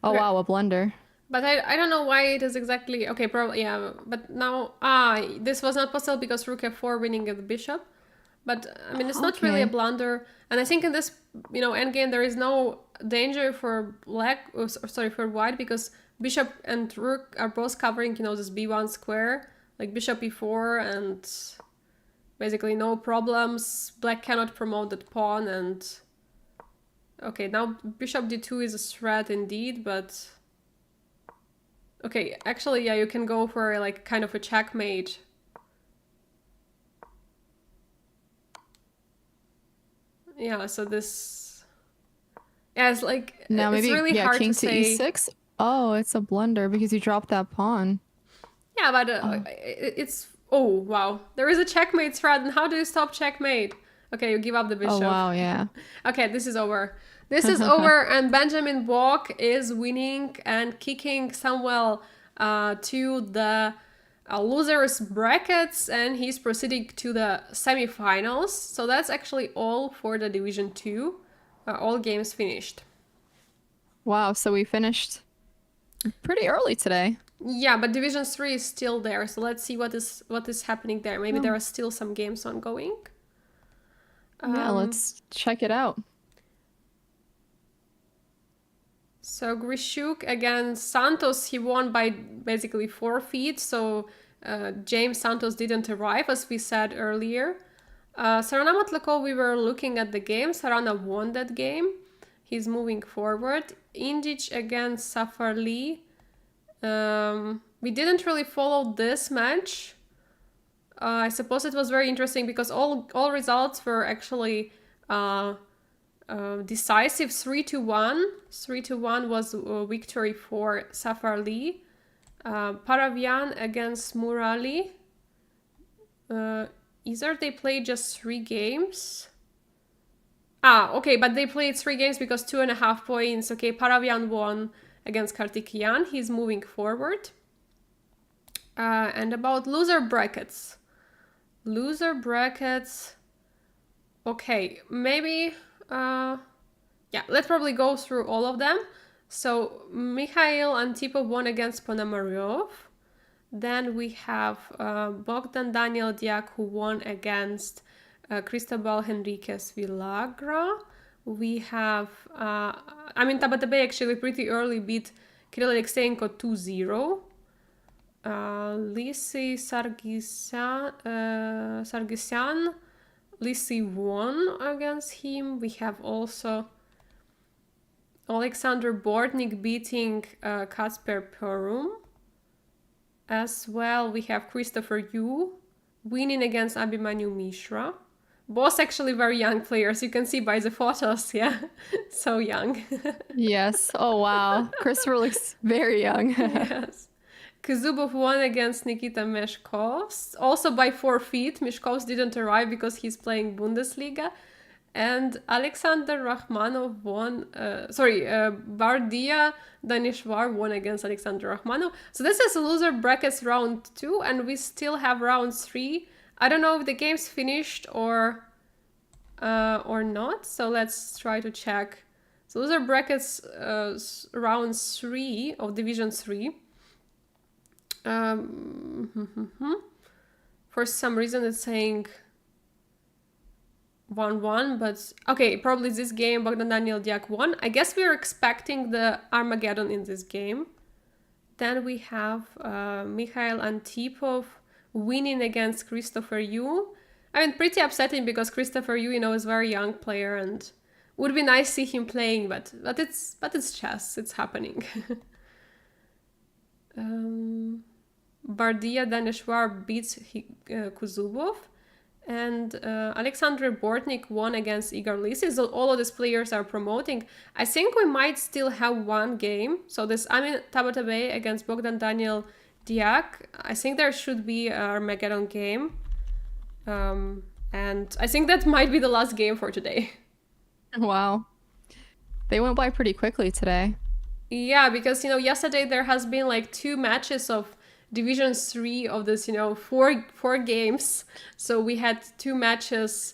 S2: Oh,
S1: Okay.
S2: wow, a blunder.
S1: But I don't know why it is exactly okay. Probably, yeah. But now this was not possible because rook f4 winning at the bishop. But I mean, it's not really a
S2: Okay.
S1: blunder. And I think in this endgame there is no danger for black. For white, because bishop and rook are both covering this b1 square, like bishop e4 and Basically no problems. Black cannot promote that pawn, and okay, now bishop d2 is a threat indeed, but okay, actually, yeah, you can go for like kind of a checkmate. Yeah, so this, yeah, it's like
S2: Now
S1: it's
S2: maybe
S1: really hard
S2: king
S1: to
S2: to
S1: say.
S2: e6. Oh, it's a blunder because you dropped that pawn.
S1: Yeah, but
S2: Oh.
S1: it's oh wow, there is a checkmate threat, and how do you stop checkmate? Okay, you give up the
S2: Oh
S1: bishop.
S2: wow, yeah.
S1: Okay, this is over. This is over, and Benjamin Walk is winning and kicking Samuel to the losers brackets, and he's proceeding to the semifinals. So that's actually all for the Division 2. All games finished.
S2: Wow, so we finished pretty early today.
S1: Yeah, but Division 3 is still there, so let's see what is happening there. Maybe there
S2: Oh.
S1: are still some games ongoing.
S2: Yeah, let's check it out.
S1: So Grishuk against Santos, he won by basically forfeit. So James Santos didn't arrive, as we said earlier. Sarana Matlakov, we were looking at the game. Sarana won that game. He's moving forward. Indic against Safar Lee. We didn't really follow this match. I suppose it was very interesting because all results were actually decisive. 3-1. 3-1 was a victory for Safar Lee. Paravian against Murali. Either they played just 3 games. Okay, but they played 3 games because 2.5 points. Okay, Paravian won against Kartikeyan. He's moving forward. And about loser brackets. Loser brackets. Okay, maybe. Yeah, let's probably go through all of them. So Mikhail Antipov won against Ponomaryov. Then we have Bogdan Daniel Diak, who won against Cristobal Henriquez Villagra. We have, Tabatabay actually pretty early beat Kirill Alexeyenko 2-0. Lisi Sargisyan, Lisi won against him. We have also Alexander Bortnik beating Kasper Perum. As well, we have Christopher Yu winning against Abhimanyu Mishra. Both actually very young players, you can see by the photos, yeah, so young.
S2: Yes. Oh wow. Christopher looks very young.
S1: Yes. Kuzubov won against Nikita Meshkovs, also by forfeit. Meshkovs didn't arrive because he's playing Bundesliga. And Alexander Rakhmanov won, Bardia Danishvar won against Alexander Rakhmanov. So this is loser brackets round 2, and we still have round 3. I don't know if the game's finished or not, so let's try to check. So loser brackets round 3 of Division 3. For some reason it's saying 1-1, but okay, probably this game Bogdan Daniel Diak won. I guess we are expecting the Armageddon in this game. Then we have Mikhail Antipov winning against Christopher Yu. Pretty upsetting because Christopher Yu, is a very young player, and would be nice to see him playing, but it's chess. It's happening. Bardia Daneshvar beats Kuzubov, and Alexander Bortnik won against Igor Lisi. So all of these players are promoting. I think we might still have one game. So this Tabatabay against Bogdan Daniel Diak. I think there should be an Armageddon game. And I think that might be the last game for today.
S2: Wow. They went by pretty quickly today.
S1: Yeah, because, yesterday there has been like 2 matches of Division 3 of this, four games. So we had 2 matches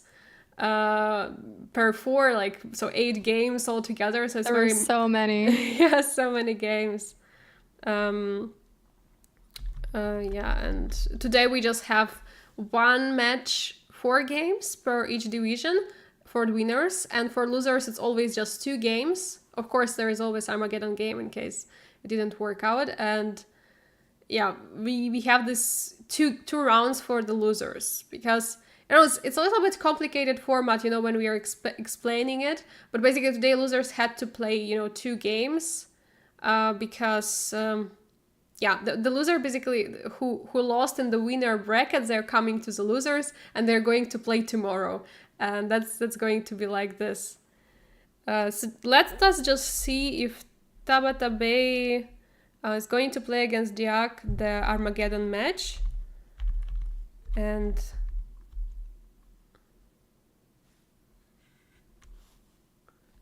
S1: per 4, so 8 games altogether. So it's
S2: there were so many.
S1: Yeah, so many games. Yeah, and today we just have 1 match, 4 games per each division for the winners, and for losers it's always just 2 games. Of course, there is always Armageddon game in case it didn't work out. And yeah, we have this two rounds for the losers, because I know it's a little bit complicated format, when we are explaining it. But basically, today losers had to play, 2 games, because the loser basically who lost in the winner bracket, they're coming to the losers, and they're going to play tomorrow, and that's going to be like this. So let us just see if Tabata Bay is going to play against Diak the Armageddon match. And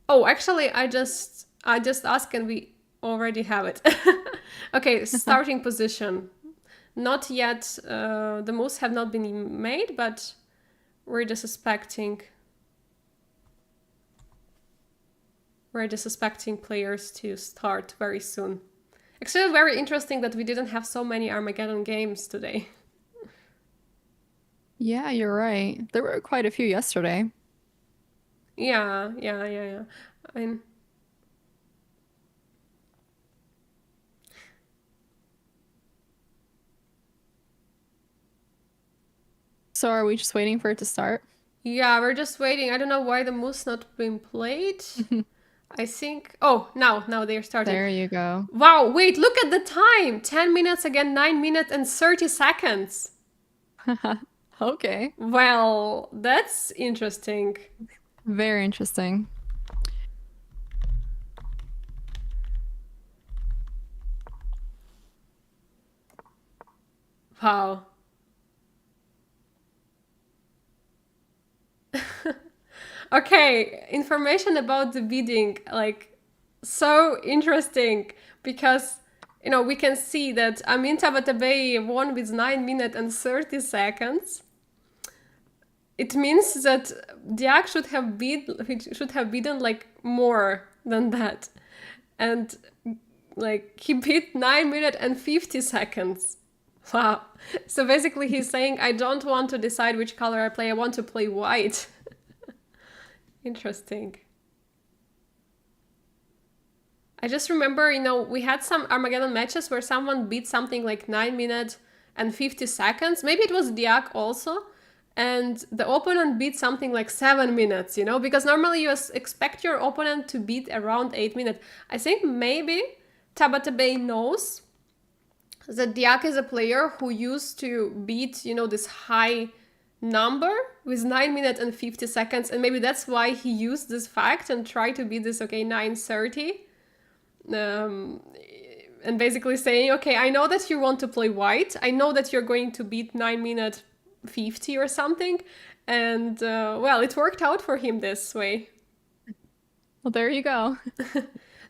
S1: oh, actually, I just asked and we already have it. Okay, starting position. Not yet. The moves have not been made, but we're just suspecting. We're just suspecting players to start very soon. Actually, very interesting that we didn't have so many Armageddon games today.
S2: Yeah, you're right. There were quite a few yesterday.
S1: Yeah.
S2: So are we just waiting for it to start?
S1: Yeah, we're just waiting. I don't know why the move's not been played. I think... Oh, now they're starting.
S2: There you go.
S1: Wow, wait, look at the time! 10 minutes again, 9 minutes and 30 seconds.
S2: Okay.
S1: Well, that's interesting.
S2: Very interesting.
S1: Wow. Okay, information about the bidding, like, so interesting, because, we can see that Amin Tabatabai won with 9 minutes and 30 seconds. It means that Diak should have bidden like more than that. And like he bid 9 minutes and 50 seconds. Wow. So basically he's saying, I don't want to decide which color I play, I want to play white. Interesting. I just remember, we had some Armageddon matches where someone beat something like 9 minutes and 50 seconds. Maybe it was Diak also. And the opponent beat something like 7 minutes, because normally you expect your opponent to beat around 8 minutes. I think maybe Tabata Bay knows that Diak is a player who used to beat, this high number with 9 minutes and 50 seconds. And maybe that's why he used this fact and tried to beat this, 9:30. And basically saying, okay, I know that you want to play white. I know that you're going to beat 9 minutes 50 or something, and well, it worked out for him this way.
S2: Well, there you go.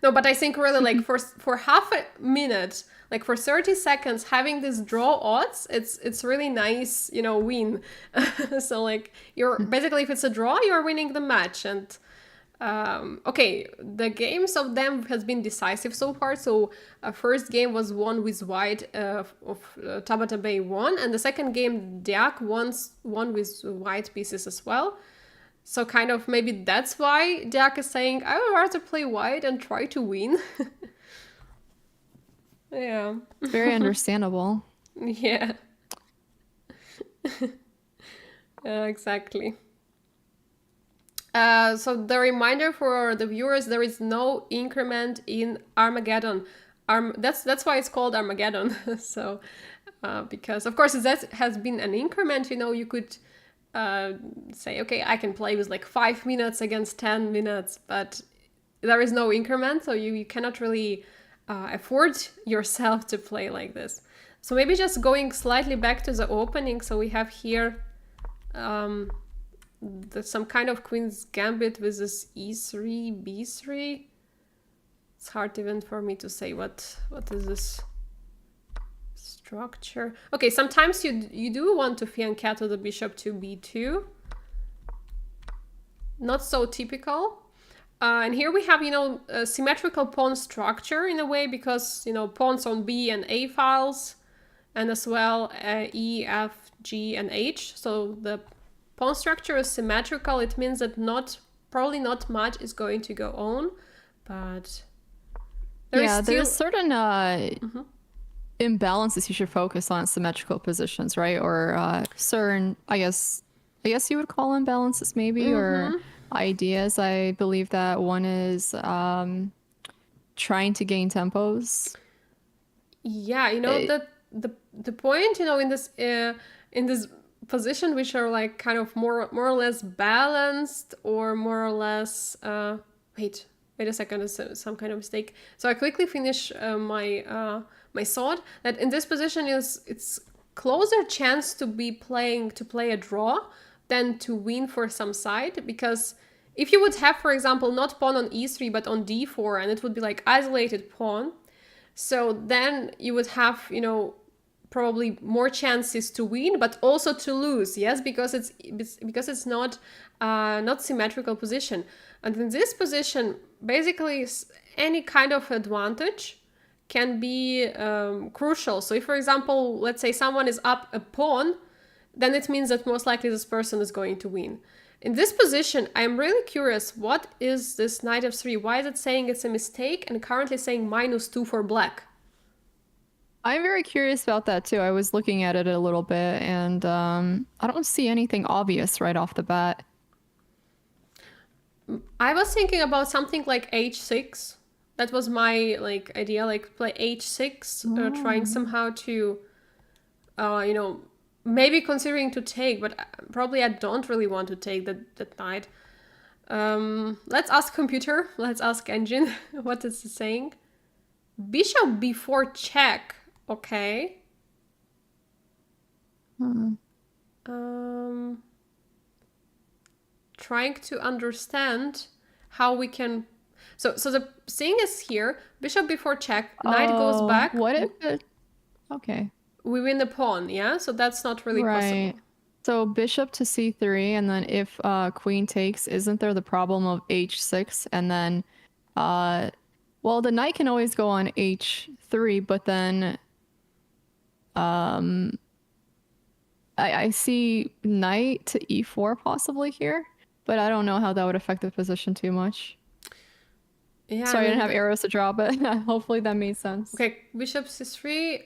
S1: No, but I think really like for half a minute, like for 30 seconds, having this draw odds, it's really nice, win. So like you're basically, if it's a draw, you're winning the match. And okay, the games of them has been decisive so far. So first game was won with white of Tabata Bay won, and the second game Diak won with white pieces as well. So kind of maybe that's why Diak is saying, I would rather play white and try to win. Yeah.
S2: Very understandable.
S1: Yeah. Exactly. So the reminder for the viewers, there is no increment in Armageddon. That's why it's called Armageddon. So because of course that has been an increment, you could say, okay, I can play with like 5 minutes against 10 minutes, but there is no increment, so you cannot really afford yourself to play like this. So maybe just going slightly back to the opening. So we have here some kind of Queen's Gambit with this E3, B3. It's hard even for me to say what is this structure. Okay, sometimes you do want to fianchetto the bishop to B2. Not so typical. And here we have, a symmetrical pawn structure in a way, because, pawns on B and A files, and as well E, F, G, and H. So the pawn structure is symmetrical. It means that probably not much is going to go on, but
S2: there's certain imbalances you should focus on symmetrical positions, right? Or certain, I guess, I guess you would call imbalances maybe, or
S1: Mm-hmm.
S2: ideas. I believe that one is trying to gain tempos.
S1: Yeah,
S2: It,
S1: the point, in this position, which are like kind of more or less balanced, or more or less wait a second, there's some kind of mistake. So I quickly finish my thought that in this position is it's closer chance to play a draw than to win for some side, because if you would have, for example, not pawn on e3 but on d4, and it would be like isolated pawn, so then you would have, probably more chances to win, but also to lose. Yes, because it's not symmetrical position. And in this position, basically, any kind of advantage can be crucial. So if, for example, let's say someone is up a pawn, then it means that most likely this person is going to win. In this position, I'm really curious, what is this knight f3? Why is it saying it's a mistake and currently saying -2 for black?
S2: I'm very curious about that too. I was looking at it a little bit, and I don't see anything obvious right off the bat.
S1: I was thinking about something like h6. That was my like idea, like play h6, trying somehow to, you know, maybe considering to take, but probably I don't really want to take that knight. Let's ask computer. Let's ask engine. What is it saying? Bishop b4 check. Okay.
S2: Hmm.
S1: Trying to understand how we can. So the thing is here: bishop b4 check. Knight goes back.
S2: What if it... Okay.
S1: We win the pawn. Yeah. So that's not really
S2: Right.
S1: possible.
S2: So bishop to c3, and then if queen takes, isn't there the problem of h6? And then, well, the knight can always go on h3, but then I see knight to e4 possibly here, but I don't know how that would affect the position too much.
S1: Yeah.
S2: Sorry, I didn't have arrows to draw, but hopefully that made sense.
S1: Okay. Bishop c3.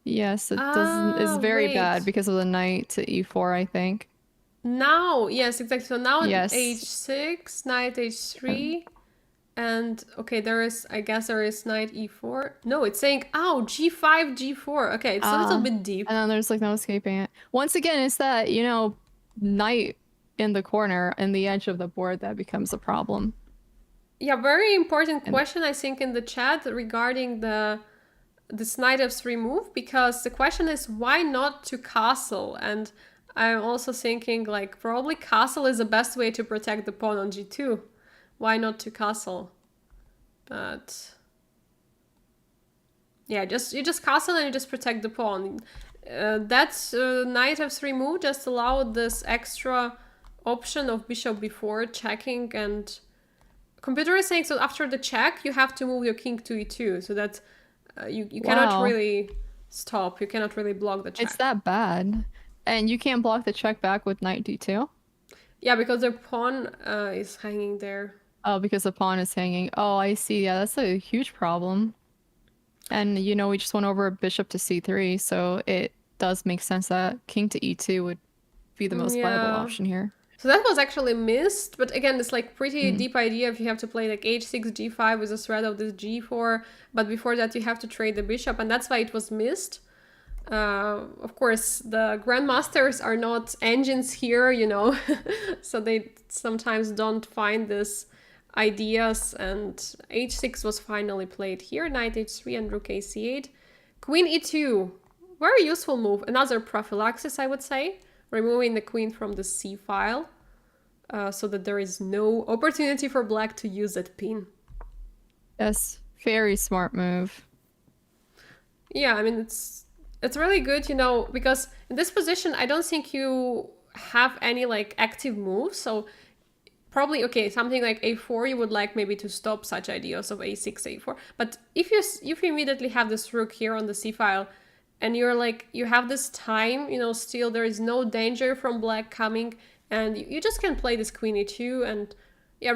S2: Yes, it doesn't. It's very
S1: Wait.
S2: bad because of the knight to e4, I think.
S1: Now, yes, exactly. So now
S2: Yes.
S1: h6, knight h3, and okay, I guess there is knight e4. No, it's saying, g5, g4. Okay, it's a little bit deep.
S2: And then there's like no escaping it. Once again, it's that, knight in the corner and the edge of the board that becomes a problem.
S1: Yeah, very important question, I think, in the chat regarding this knight f3 move, because the question is why not to castle? And I'm also thinking like probably castle is the best way to protect the pawn on g2. Why not to castle? But yeah, you just castle and you just protect the pawn. That's knight f3 move just allowed this extra option of bishop b4 checking, and computer is saying so after the check you have to move your king to e2, so that you cannot
S2: Wow.
S1: really stop, you cannot really block the check.
S2: It's that bad. And you can't block the check back with knight d2?
S1: Yeah, because the pawn is hanging there.
S2: Oh, because the pawn is hanging. Oh, I see. Yeah, that's a huge problem. And, we just went over bishop to c3, so it does make sense that king to e2 would be the most viable
S1: Yeah.
S2: option here.
S1: So that was actually missed, but again, it's like pretty deep idea if you have to play like h6, g5 with a threat of this g4, but before that you have to trade the bishop, and that's why it was missed. Of course, the grandmasters are not engines here, so they sometimes don't find this ideas, and h6 was finally played here, knight h3 and rook ac8. Queen e2, very useful move, another prophylaxis, I would say, removing the queen from the c file, so that there is no opportunity for black to use that pin.
S2: Yes, very smart move.
S1: Yeah, I mean, it's really good, because in this position, I don't think you have any like active moves. So probably, okay, something like a4, you would like maybe to stop such ideas of a6, a4. But if you immediately have this rook here on the c file, and you're like, you have this time, still there is no danger from black coming, and you just can play this queen e2 and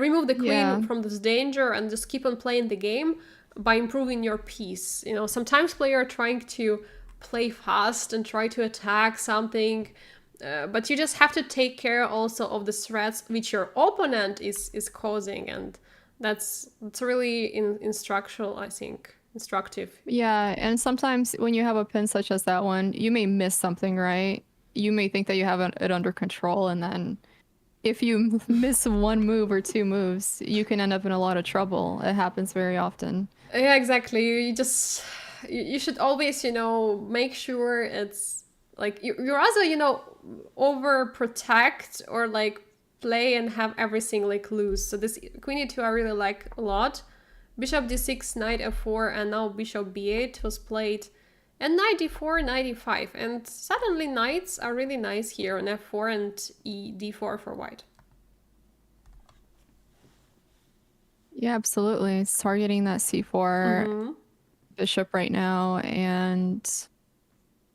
S1: remove the queen from this danger and just keep on playing the game by improving your piece. Sometimes players are trying to play fast and try to attack something, But you just have to take care also of the threats which your opponent is causing, and that's really instructional, I think, instructive.
S2: Yeah, and sometimes when you have a pin such as that one, you may miss something, right? You may think that you have it under control, and then if you miss one move or two moves, you can end up in a lot of trouble. It happens very often.
S1: Yeah, exactly. You should always, make sure it's like you rather, overprotect or like play and have everything like loose. So this queen e2 I really like a lot. Bishop d6, knight f4, and now bishop b8 was played. And knight d4, knight e5. And suddenly knights are really nice here on f4 and d4 for white.
S2: Yeah, absolutely. It's targeting that c4 bishop right now, and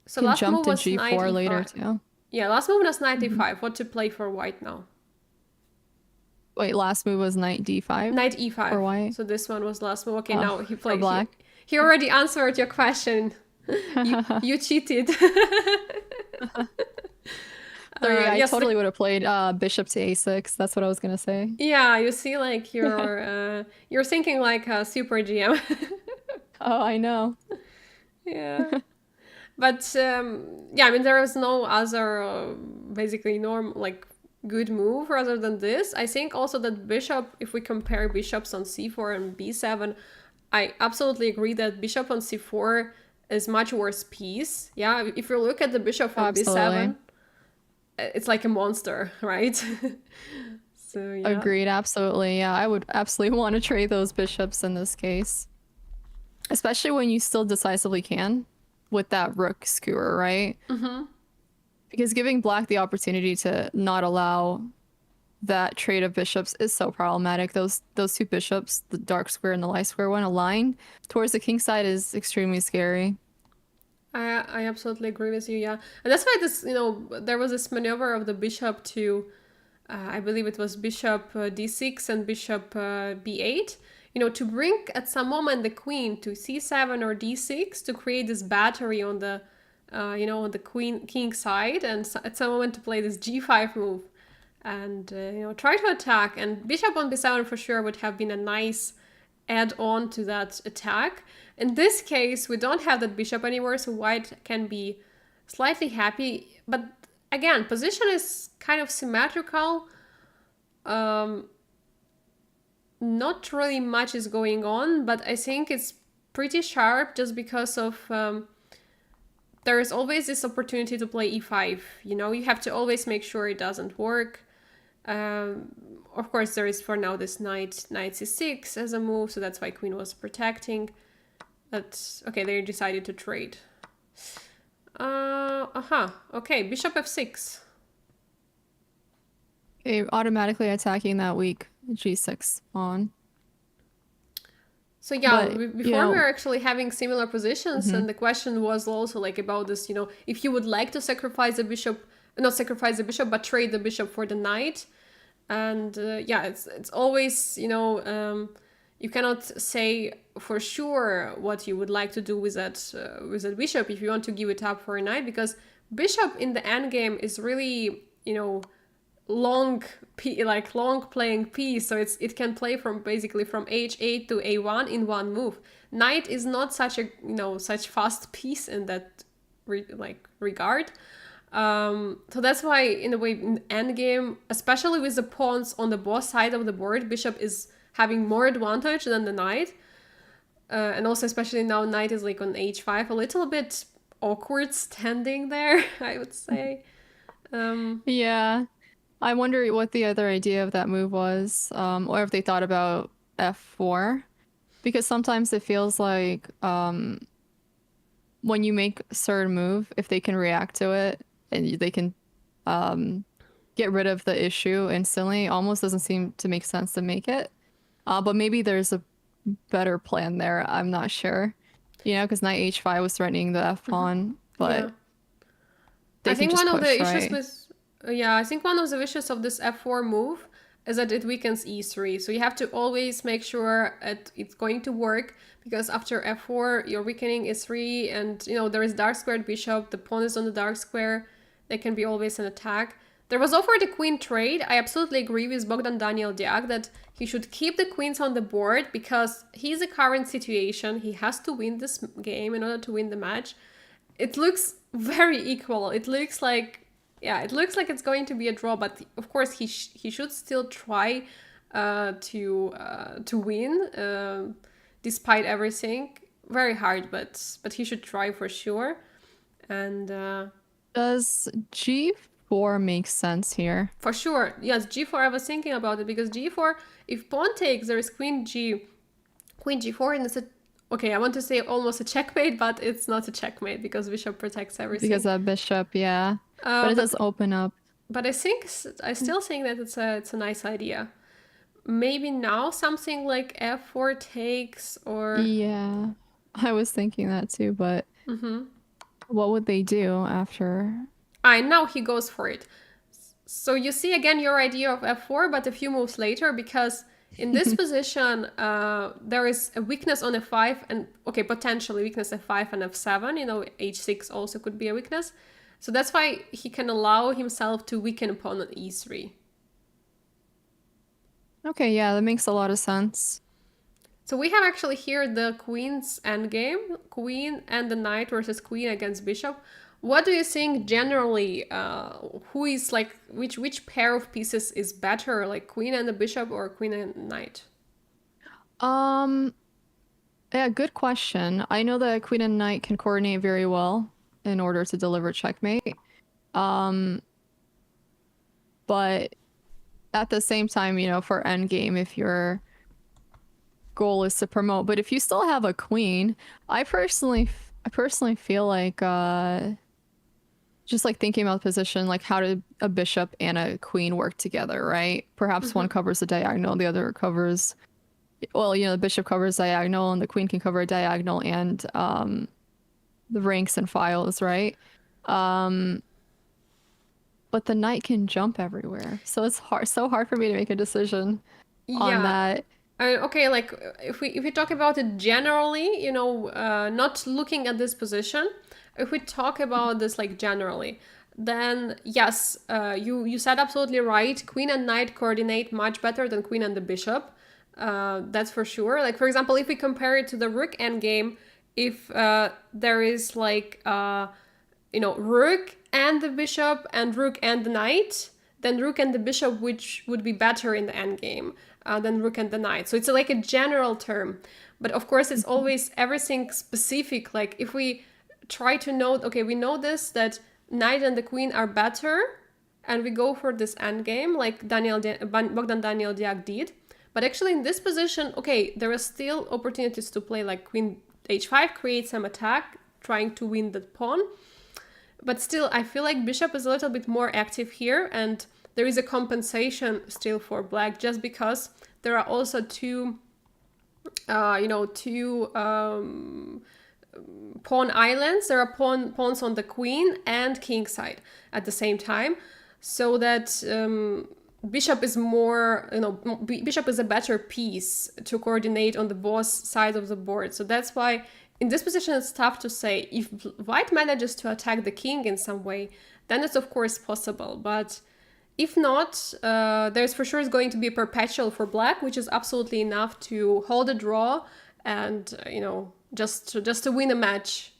S1: So
S2: can
S1: last
S2: jump
S1: move
S2: to
S1: was knight
S2: g4
S1: e5.
S2: later too.
S1: Yeah, last move was knight e5. What to play for white now?
S2: Wait, last move was knight d5?
S1: Knight e5.
S2: For white?
S1: So this one was last move. Okay,
S2: Oh,
S1: now he
S2: for
S1: played.
S2: black.
S1: He already answered your question. You cheated.
S2: Sorry, I
S1: yes,
S2: totally would have played bishop to a6. That's what I was gonna say.
S1: Yeah, you see, like you're thinking like a super GM.
S2: Oh, I know.
S1: Yeah. But yeah, I mean, there is no other basically like good move rather than this. I think also that bishop, if we compare bishops on c4 and b7, I absolutely agree that bishop on c4 is much worse piece. Yeah, if you look at the bishop on b7, it's like a monster, right? So yeah.
S2: Agreed, absolutely. Yeah, I would absolutely want to trade those bishops in this case. Especially when you still decisively can with that rook skewer, right? Mm-hmm. Because giving black the opportunity to not allow that trade of bishops is so problematic. Those two bishops, the dark square and the light square one, aligned towards the king side is extremely scary.
S1: I absolutely agree with you, yeah. And that's why this, there was this maneuver of the bishop to, I believe it was bishop d6 and bishop b8, to bring at some moment the queen to c7 or d6 to create this battery on the, on the king side, and at some moment to play this g5 move and, try to attack. And bishop on b7 for sure would have been a nice add-on to that attack. In this case, we don't have that bishop anymore, so white can be slightly happy. But again, position is kind of symmetrical. Not really much is going on, but I think it's pretty sharp just because of there is always this opportunity to play e5. You have to always make sure it doesn't work. Of course, there is for now this knight c6 as a move, so that's why queen was protecting. But okay, they decided to trade. Okay, bishop f6.
S2: Okay, automatically attacking that weak g6 pawn.
S1: So yeah, before we were actually having similar positions, and the question was also like about this, if you would like to sacrifice the bishop, not sacrifice the bishop, but trade the bishop for the knight. And yeah, it's always, you cannot say for sure what you would like to do with that bishop if you want to give it up for a knight, because bishop in the endgame is really, long playing piece, so it can play from basically from h8 to a1 in one move. Knight is not such a such fast piece in that regard. So that's why in a way in endgame, especially with the pawns on the both sides of the board, bishop is having more advantage than the knight. And also especially now knight is like on h5, a little bit awkward standing there, I would say.
S2: Yeah. I wonder what the other idea of that move was, or if they thought about f4, because sometimes it feels like when you make a certain move, if they can react to it and they can get rid of the issue instantly, almost doesn't seem to make sense to make it. But maybe there's a better plan there. I'm not sure, because knight h5 was threatening the f pawn, but
S1: I think one of the issues with I think one of the issues of this f4 move is that it weakens e3. So you have to always make sure it's going to work, because after f4 you're weakening e3, and there is dark squared bishop, the pawn is on the dark square, They can be always an attack. There was offered a queen trade. I absolutely agree with Bogdan Daniel Diak that he should keep the queens on the board because he's a current situation. He has to win this game in order to win the match. It looks very equal. It looks like, yeah, it looks like it's going to be a draw, but of course he should still try to win despite everything. Very hard, but he should try for sure. And
S2: Does G4 make sense here?
S1: for sure, yes, G4. I was thinking about it because G4. If pawn takes, there is Queen G4, and it's a okay. I want to say almost a checkmate, but it's not a checkmate because bishop protects everything.
S2: Because that bishop, yeah. But it does open up.
S1: But I still think that it's a nice idea. Maybe now something like F4 takes or
S2: Yeah, I was thinking that too, but what would they do after?
S1: now he goes for it. So you see again your idea of F4, but a few moves later, because in this position there is a weakness on F5 and okay, potentially weakness F5 and F7. You know, H6 also could be a weakness. So that's why he can allow himself to weaken pawn on E3.
S2: Okay, yeah, that makes a lot of sense.
S1: So we have actually here the queen's endgame, queen and the knight versus queen against bishop. What do you think generally? Who is like which pair of pieces is better, like queen and the bishop or queen and knight?
S2: Yeah, good question. I know that queen and knight can coordinate very well in order to deliver checkmate. But at the same time, you know, for endgame, if your goal is to promote, but if you still have a queen, I personally feel like just like thinking about the position, like how did a bishop and a queen work together, right? Perhaps one covers the diagonal, the other covers, well, you know, the bishop covers diagonal and the queen can cover a diagonal and the ranks and files, right? But the knight can jump everywhere. So it's so hard for me to make a decision on that.
S1: Okay, like if we talk about it generally, you know, not looking at this position, if we talk about this like generally, then yes, you said absolutely right. Queen and knight coordinate much better than queen and the bishop. That's for sure. Like for example, if we compare it to the rook endgame, if there is like you know, rook and the bishop and rook and the knight, then rook and the bishop, which would be better in the endgame than rook and the knight. So it's like a general term. But of course, it's always everything specific. Like if we try to note, okay, we know this, that knight and the queen are better, and we go for this endgame, like Bogdan Daniel Diak did. But actually in this position, okay, there are still opportunities to play like queen h5, create some attack, trying to win that pawn. But still, I feel like bishop is a little bit more active here, and there is a compensation still for black, just because there are also two pawn islands. There are pawns on the queen and king side at the same time, so that bishop is more, you know, bishop is a better piece to coordinate on the both sides of the board. So that's why in this position it's tough to say. If white manages to attack the king in some way, then it's of course possible. But if not, there's for sure is going to be a perpetual for black, which is absolutely enough to hold a draw and you know, just to win a match.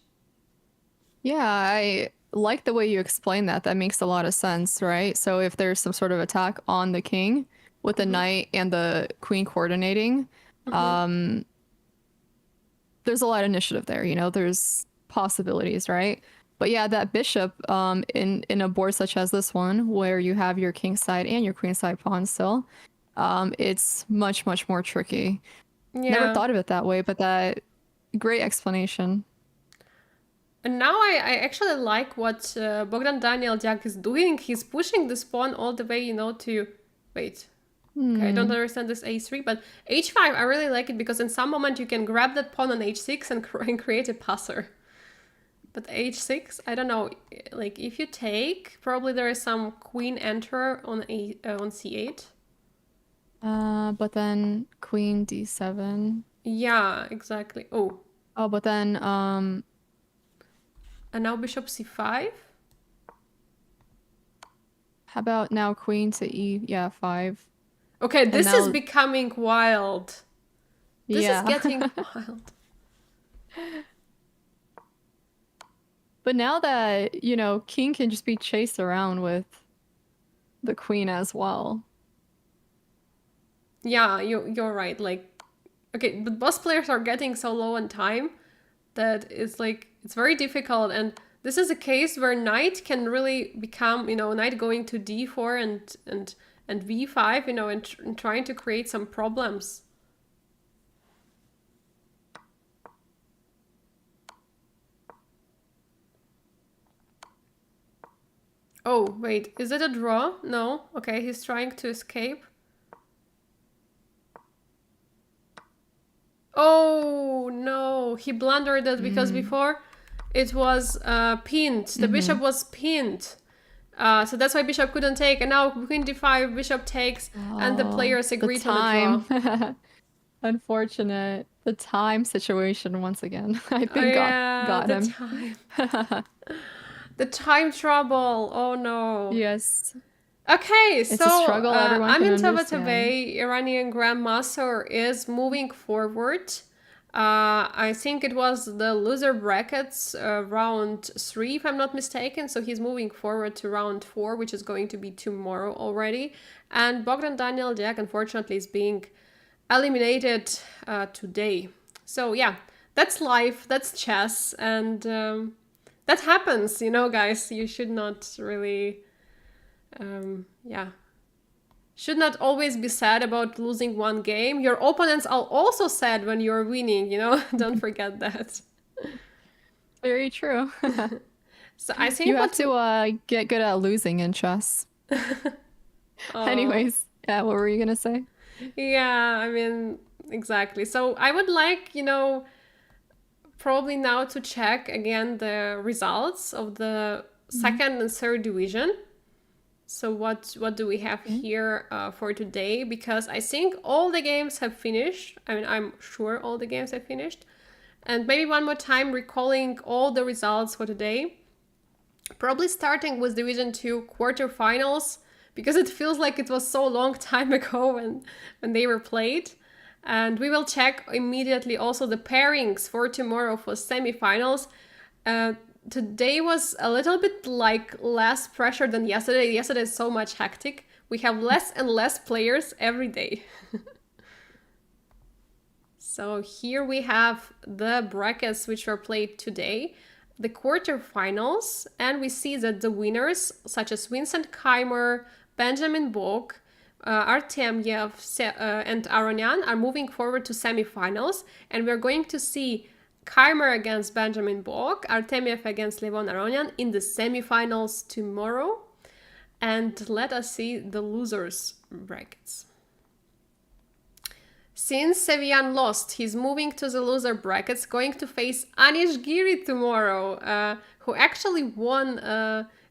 S2: Yeah, I like the way you explain that. That makes a lot of sense, right? So if there's some sort of attack on the king with the knight and the queen coordinating, there's a lot of initiative there, you know, there's possibilities, right? But yeah, that bishop in a board such as this one, where you have your king side and your queen side pawn still, it's much, much more tricky.
S1: Yeah.
S2: Never thought of it that way, but that great explanation.
S1: And now I actually like what Bogdan Daniel Diak is doing. He's pushing this pawn all the way, you know, to... Wait. Okay, I don't understand this a3, but h5, I really like it because in some moment you can grab that pawn on h6 and create a passer. But h6, I don't know. Like, if you take, probably there is some queen enter on c8.
S2: But then queen d7.
S1: Yeah, exactly. Oh,
S2: but then
S1: and now bishop c5.
S2: How about now queen to e5?
S1: Okay,
S2: And
S1: this is
S2: now,
S1: becoming wild. This is
S2: yeah.
S1: getting wild.
S2: But now that, king can just be chased around with the queen as well.
S1: Yeah, you're right. Like, okay, but boss players are getting so low on time that it's like it's very difficult. And this is a case where knight can really become, knight going to d4 and v5, and trying to create some problems. Oh, wait, is it a draw? No. Okay, he's trying to escape. Oh, no. He blundered it because before it was pinned. The bishop was pinned. So that's why bishop couldn't take. And now queen d5, bishop takes, and the players agree to the draw.
S2: Unfortunate. The time situation once again. I
S1: Oh,
S2: think
S1: yeah,
S2: got
S1: the
S2: him.
S1: time. The time trouble. Oh, no.
S2: Yes.
S1: Okay,
S2: It's a
S1: so
S2: struggle everyone can
S1: Amin
S2: understand.
S1: Tabatabai, Iranian Grandmaster, is moving forward. I think it was the loser brackets round 3, if I'm not mistaken. So he's moving forward to round 4, which is going to be tomorrow already. And Bogdan Daniel Jack, unfortunately, is being eliminated today. So yeah, that's life, that's chess, and that happens, guys. You should not really... should not always be sad about losing one game. Your opponents are also sad when you're winning, Don't forget that.
S2: Very true.
S1: So I think
S2: You have to get good at losing in chess. Anyways, yeah, what were you gonna say?
S1: Yeah, I mean, exactly. So I would like, probably now to check again the results of the second and third division. So what do we have here for today? Because I think all the games have finished. I mean, I'm sure all the games have finished. And maybe one more time recalling all the results for today. Probably starting with Division 2 quarterfinals, because it feels like it was so long time ago when they were played. And we will check immediately also the pairings for tomorrow for semifinals. Today was a little bit like less pressure than yesterday. Yesterday is so much hectic. We have less and less players every day. So here we have the brackets which were played today, the quarterfinals, and we see that the winners, such as Vincent Keimer, Benjamin Bok, Artamia, and Ronan, are moving forward to semifinals, and we're going to see Keimer against Benjamin Bok, Artemiev against Levon Aronian in the semifinals tomorrow. And let us see the losers brackets. Since Savan lost, he's moving to the loser brackets, going to face Anish Giri tomorrow, who actually won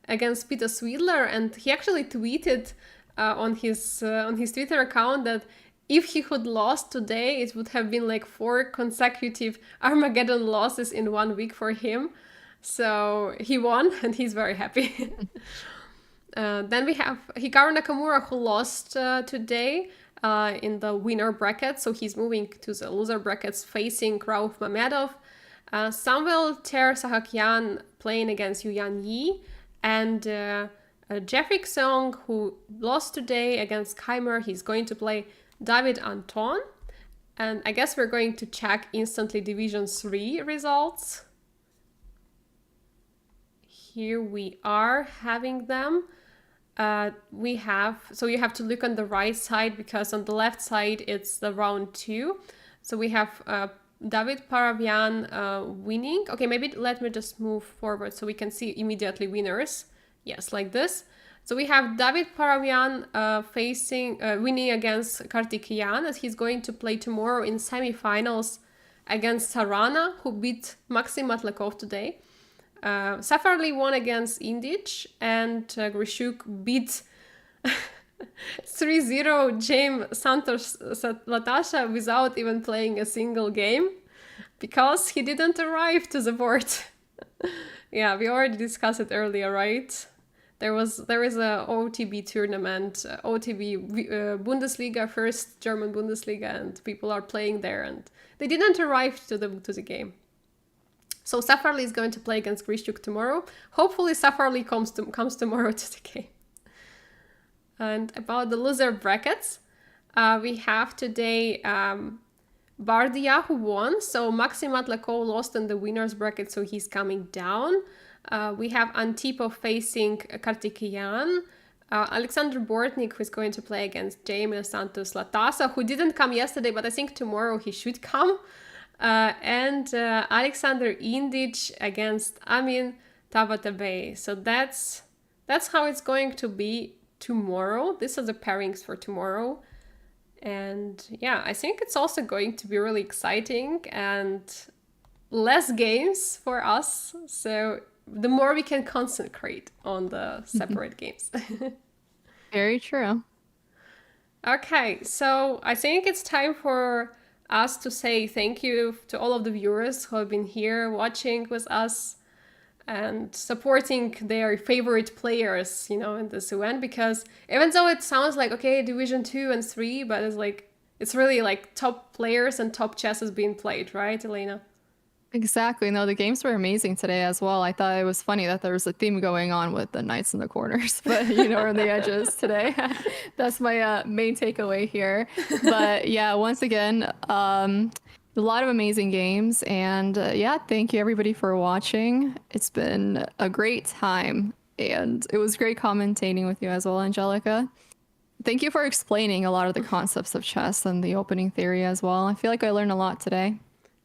S1: against Peter Swidler, and he actually tweeted on his Twitter account that if he had lost today, it would have been like 4 consecutive Armageddon losses in 1 week for him. So he won, and he's very happy. Then we have Hikaru Nakamura, who lost today in the winner bracket. So he's moving to the loser brackets, facing Rauf Mamedov. Samuel Ter Sahakyan playing against Yuyan Yi. And Jeffrey Song, who lost today against Keimer, he's going to play David Anton. And I guess we're going to check instantly Division 3 results. Here we are having them. You have to look on the right side, because on the left side it's the round 2. So we have David Paravian winning. Okay, maybe let me just move forward so we can see immediately winners. Yes, like this. So we have David Paravian winning against Kartikeyan, as he's going to play tomorrow in semifinals against Sarana, who beat Maxim Matlakov today. Safarli won against Indic, and Grishuk beat 3-0 James Santos Latasha without even playing a single game, because he didn't arrive to the board. Yeah, we already discussed it earlier, right? There is a OTB tournament, OTB Bundesliga, first German Bundesliga, and people are playing there, and they didn't arrive to the game. So Safarli is going to play against Grishuk tomorrow. Hopefully Safarli comes tomorrow to the game. And about the loser brackets, we have today Bardia, who won. So Maxim Atlakov lost in the winner's bracket, so he's coming down. We have Antipov facing Kartikeyan. Alexander Bortnik, who's going to play against Jaime Santos Latasa, who didn't come yesterday, but I think tomorrow he should come. And Alexander Indic against Amin Tabatabai. So that's how it's going to be tomorrow. These are the pairings for tomorrow. And yeah, I think it's also going to be really exciting and less games for us. So the more we can concentrate on the separate games.
S2: Very true.
S1: Okay, so I think it's time for us to say thank you to all of the viewers who have been here watching with us and supporting their favorite players, in this event, because even though it sounds like, okay, Division 2 and 3, but it's really like top players and top chess is being played, right, Elaynah?
S2: Exactly. No, the games were amazing today as well. I thought it was funny that there was a theme going on with the knights in the corners, but on the edges today. That's my main takeaway here. But yeah, once again, a lot of amazing games. And yeah, thank you everybody for watching. It's been a great time. And it was great commentating with you as well, Angelika. Thank you for explaining a lot of the concepts of chess and the opening theory as well. I feel like I learned a lot today.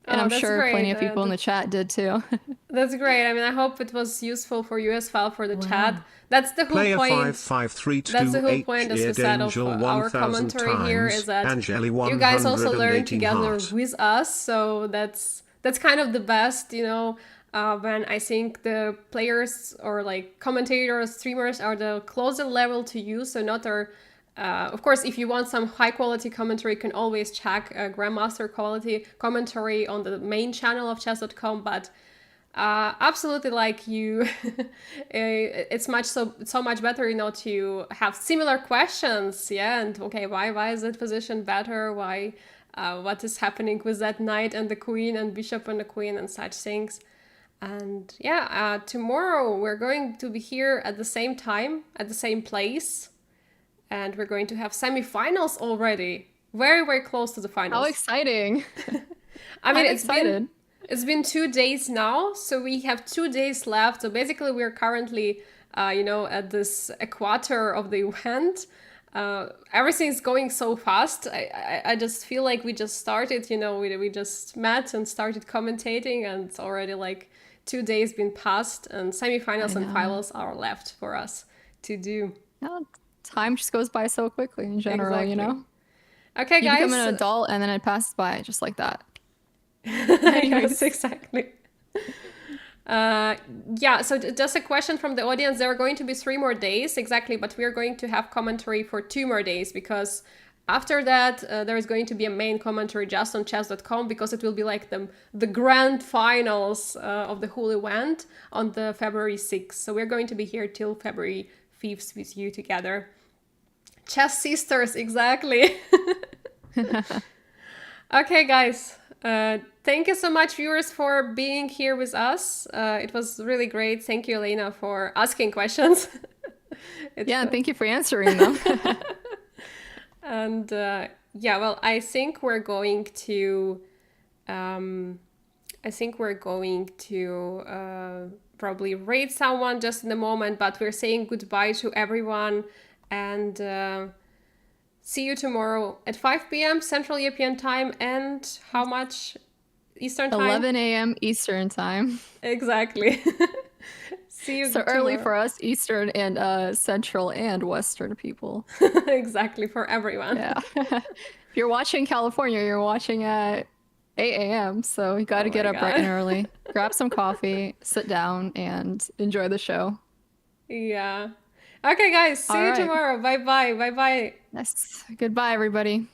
S2: And I'm sure
S1: great.
S2: Plenty of people in the chat did too.
S1: That's great. I mean, I hope it was useful for you as well for the chat. That's the whole
S3: Player
S1: point.
S3: 55328
S1: That's the whole point, as we said, of our commentary here is that you guys also learn together with us. So that's kind of the best, when I think the players or like commentators, streamers are the closer level to you. So not our of course, if you want some high quality commentary, you can always check Grandmaster quality commentary on the main channel of chess.com. But absolutely, like you, it's so much better, to have similar questions. Yeah, and okay, why is that position better? Why, what is happening with that knight and the queen and bishop and the queen and such things. And yeah, tomorrow we're going to be here at the same time, at the same place. And we're going to have semifinals already. Very, very close to the finals.
S2: How exciting.
S1: I mean, it's been 2 days now. So we have 2 days left. So basically we're currently, at this equator of the event. Everything's going so fast. I just feel like we just started, we just met and started commentating, and it's already like 2 days been passed, and semifinals and finals are left for us to do.
S2: Yeah. Time just goes by so quickly in general,
S1: exactly. Okay,
S2: you
S1: guys.
S2: become an adult and then it passes by just like that.
S1: Yes, exactly. Yeah, so just a question from the audience. There are going to be 3 more days, exactly, but we are going to have commentary for 2 more days, because after that, there is going to be a main commentary just on chess.com, because it will be like the grand finals of the whole event on the February 6th. So we're going to be here till February 5th with you together. Chess sisters, exactly. Okay, guys. Thank you so much, viewers, for being here with us. It was really great. Thank you, Elaynah, for asking questions.
S2: Thank you for answering them.
S1: And yeah, well, I think we're going to probably rate someone just in a moment, but we're saying goodbye to everyone, and see you tomorrow at 5 p.m. Central European Time, and how much Eastern Time?
S2: 11 a.m. Eastern Time.
S1: Exactly. See you tomorrow.
S2: Early for us Eastern and Central and Western people.
S1: Exactly, for everyone.
S2: Yeah. If you're watching California, you're watching at 8 a.m. So you got to get up bright and early, grab some coffee, sit down, and enjoy the show.
S1: Yeah. Okay, guys. See you tomorrow. Bye-bye. Bye-bye.
S2: Yes. Goodbye, everybody.